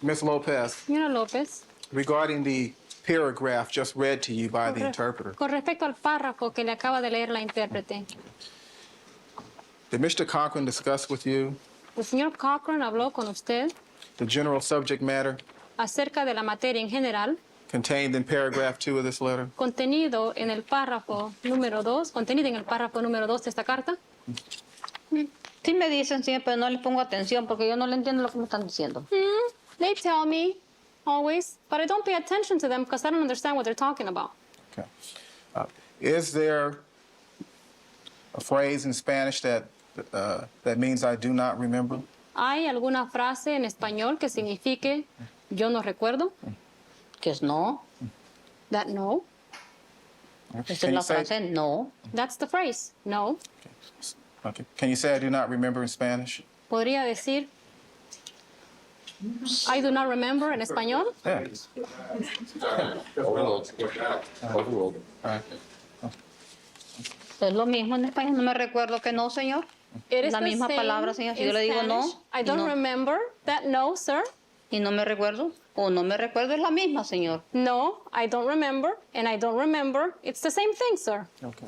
Ms. Lopez, Señora López, regarding the paragraph just read to you by the interpreter, con respecto al párrafo que le acaba de leer la intérprete, did Mr. Cochran discuss with you el señor Cochran habló con usted the general subject matter acerca de la materia en general, contained in paragraph 2 of this letter? contenido en el párrafo número 2, contenida en el párrafo número 2 de esta carta? Sí me dicen, sí, pero no les pongo atención porque yo no le entiendo lo que me están diciendo. They tell me always, but I don't pay attention to them because I don't understand what they're talking about. Okay. Is there a phrase in Spanish that means I do not remember? ¿Hay alguna frase en español que signifique yo no recuerdo? Que es no. That no. Esa es Can la you say- frase no. That's the phrase. No. Okay. Can you say I do not remember in Spanish? Podría decir I do not remember en español. Yeah. Overruled. Overruled. All right. Es lo mismo en español. No me recuerdo que no, señor. It is La the misma same palabra, señor. Si in yo le digo no, Spanish. I y don't no. remember that no, sir. Y no me recuerdo. O no me recuerdo es la misma, señor. No, I don't remember, and I don't remember. It's the same thing, sir. Okay.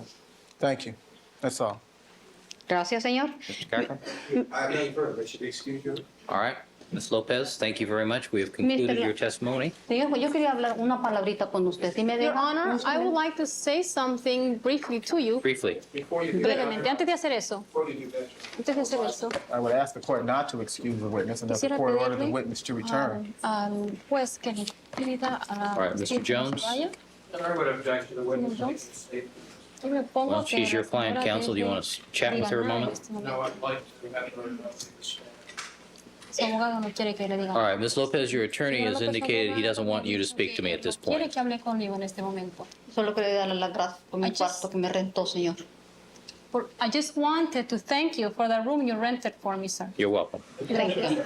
Thank you. That's all. Gracias, señor. Mr. Cochran? I have nothing further. Should we excuse you? All right. Ms. Lopez, thank you very much. We have concluded Mr. your testimony. Señor, yo quería hablar una palabrita con usted. ¿Sí me Your deja? Honor, I would like to say something briefly to you. Briefly. Before you do Brevemente, that, antes de hacer eso. Antes de hacer eso, I would ask the court not to excuse the witness and that the quisiera court order the pedirle witness to return. al juez que le pida a All right, Mr. Jones. vaya. I would object to the witness. Jones. Yo me pongo Well, que she's your la client, señora counsel. Do you deje want to chat with diga her a nada en moment? este momento. No, I'd like to have her. Su abogado no quiere que le diga All nada. right, Ms. Lopez, your attorney has indicated he doesn't want you to speak to me at this Quiere point. que hable conmigo en este momento. Solo quería darle las gracias por mi I just- cuarto que me rentó, señor. I just wanted to thank you for the room you rented for me, sir. You're welcome. Thank you.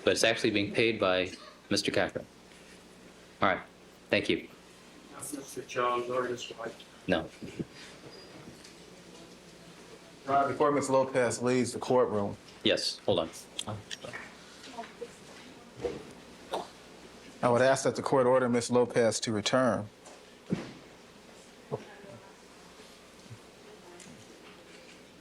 But it's actually being paid by Mr. Cochran. All right, thank you. Mr. Jones or his wife. No. Before Ms. Lopez leaves the courtroom, Yes, hold on. I would ask that the court order Ms. Lopez to return.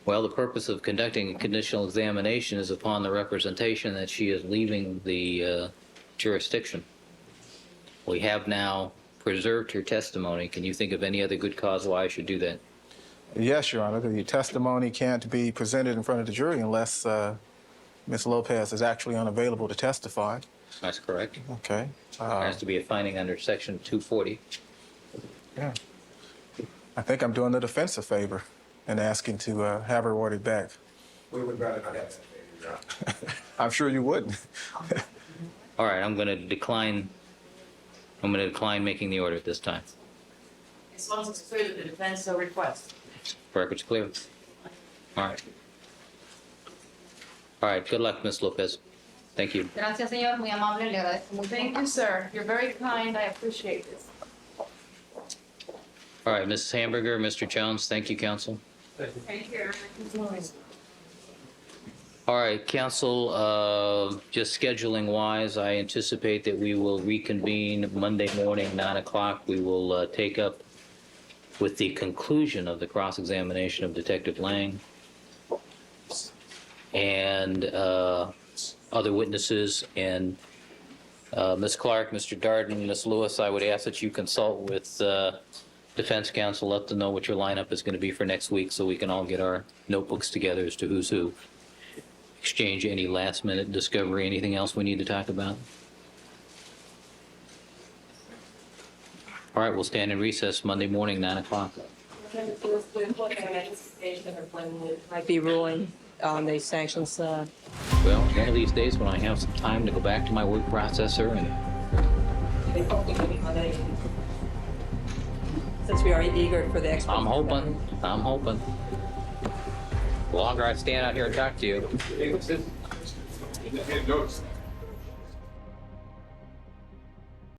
Well, the purpose of conducting a conditional examination is upon the representation that she is leaving the jurisdiction. We have now preserved her testimony. Can you think of any other good cause why I should do that? Yes, Your Honor, the testimony can't be presented in front of the jury unless Ms. Lopez is actually unavailable to testify. That's correct. Okay. There has to be a finding under Section 240. Yeah. I think I'm doing the defense a favor and asking to have her ordered back. We would rather not have that, Your Honor. I'm sure you wouldn't. All right, I'm going to decline making the order at this time. As long as it's clear that the defense so requests. Record's clear. All right. All right, good luck, Ms. Lopez. Thank you. Gracias, señor. Muy amable. Le agradezco mucho. Thank you, sir. You're very kind. I appreciate this. All right, Mrs. Hamburger, Mr. Jones, thank you, counsel. Thank you. All right, counsel, just scheduling wise, I anticipate that we will reconvene Monday morning, 9 o'clock. We will take up with the conclusion of the cross-examination of Detective Lang and other witnesses. And Ms. Clark, Mr. Darden, Ms. Lewis, I would ask that you consult with defense counsel, let them know what your lineup is going to be for next week so we can all get our notebooks together as to who's who. Exchange any last-minute discovery, anything else we need to talk about? All right, we'll stand in recess Monday morning, 9 o'clock. Might be ruling on the sanctions. Well, one of these days when I have some time to go back to my word processor and Since we are eager for the expert. I'm hoping. The longer I stand out here and talk to you. Notice.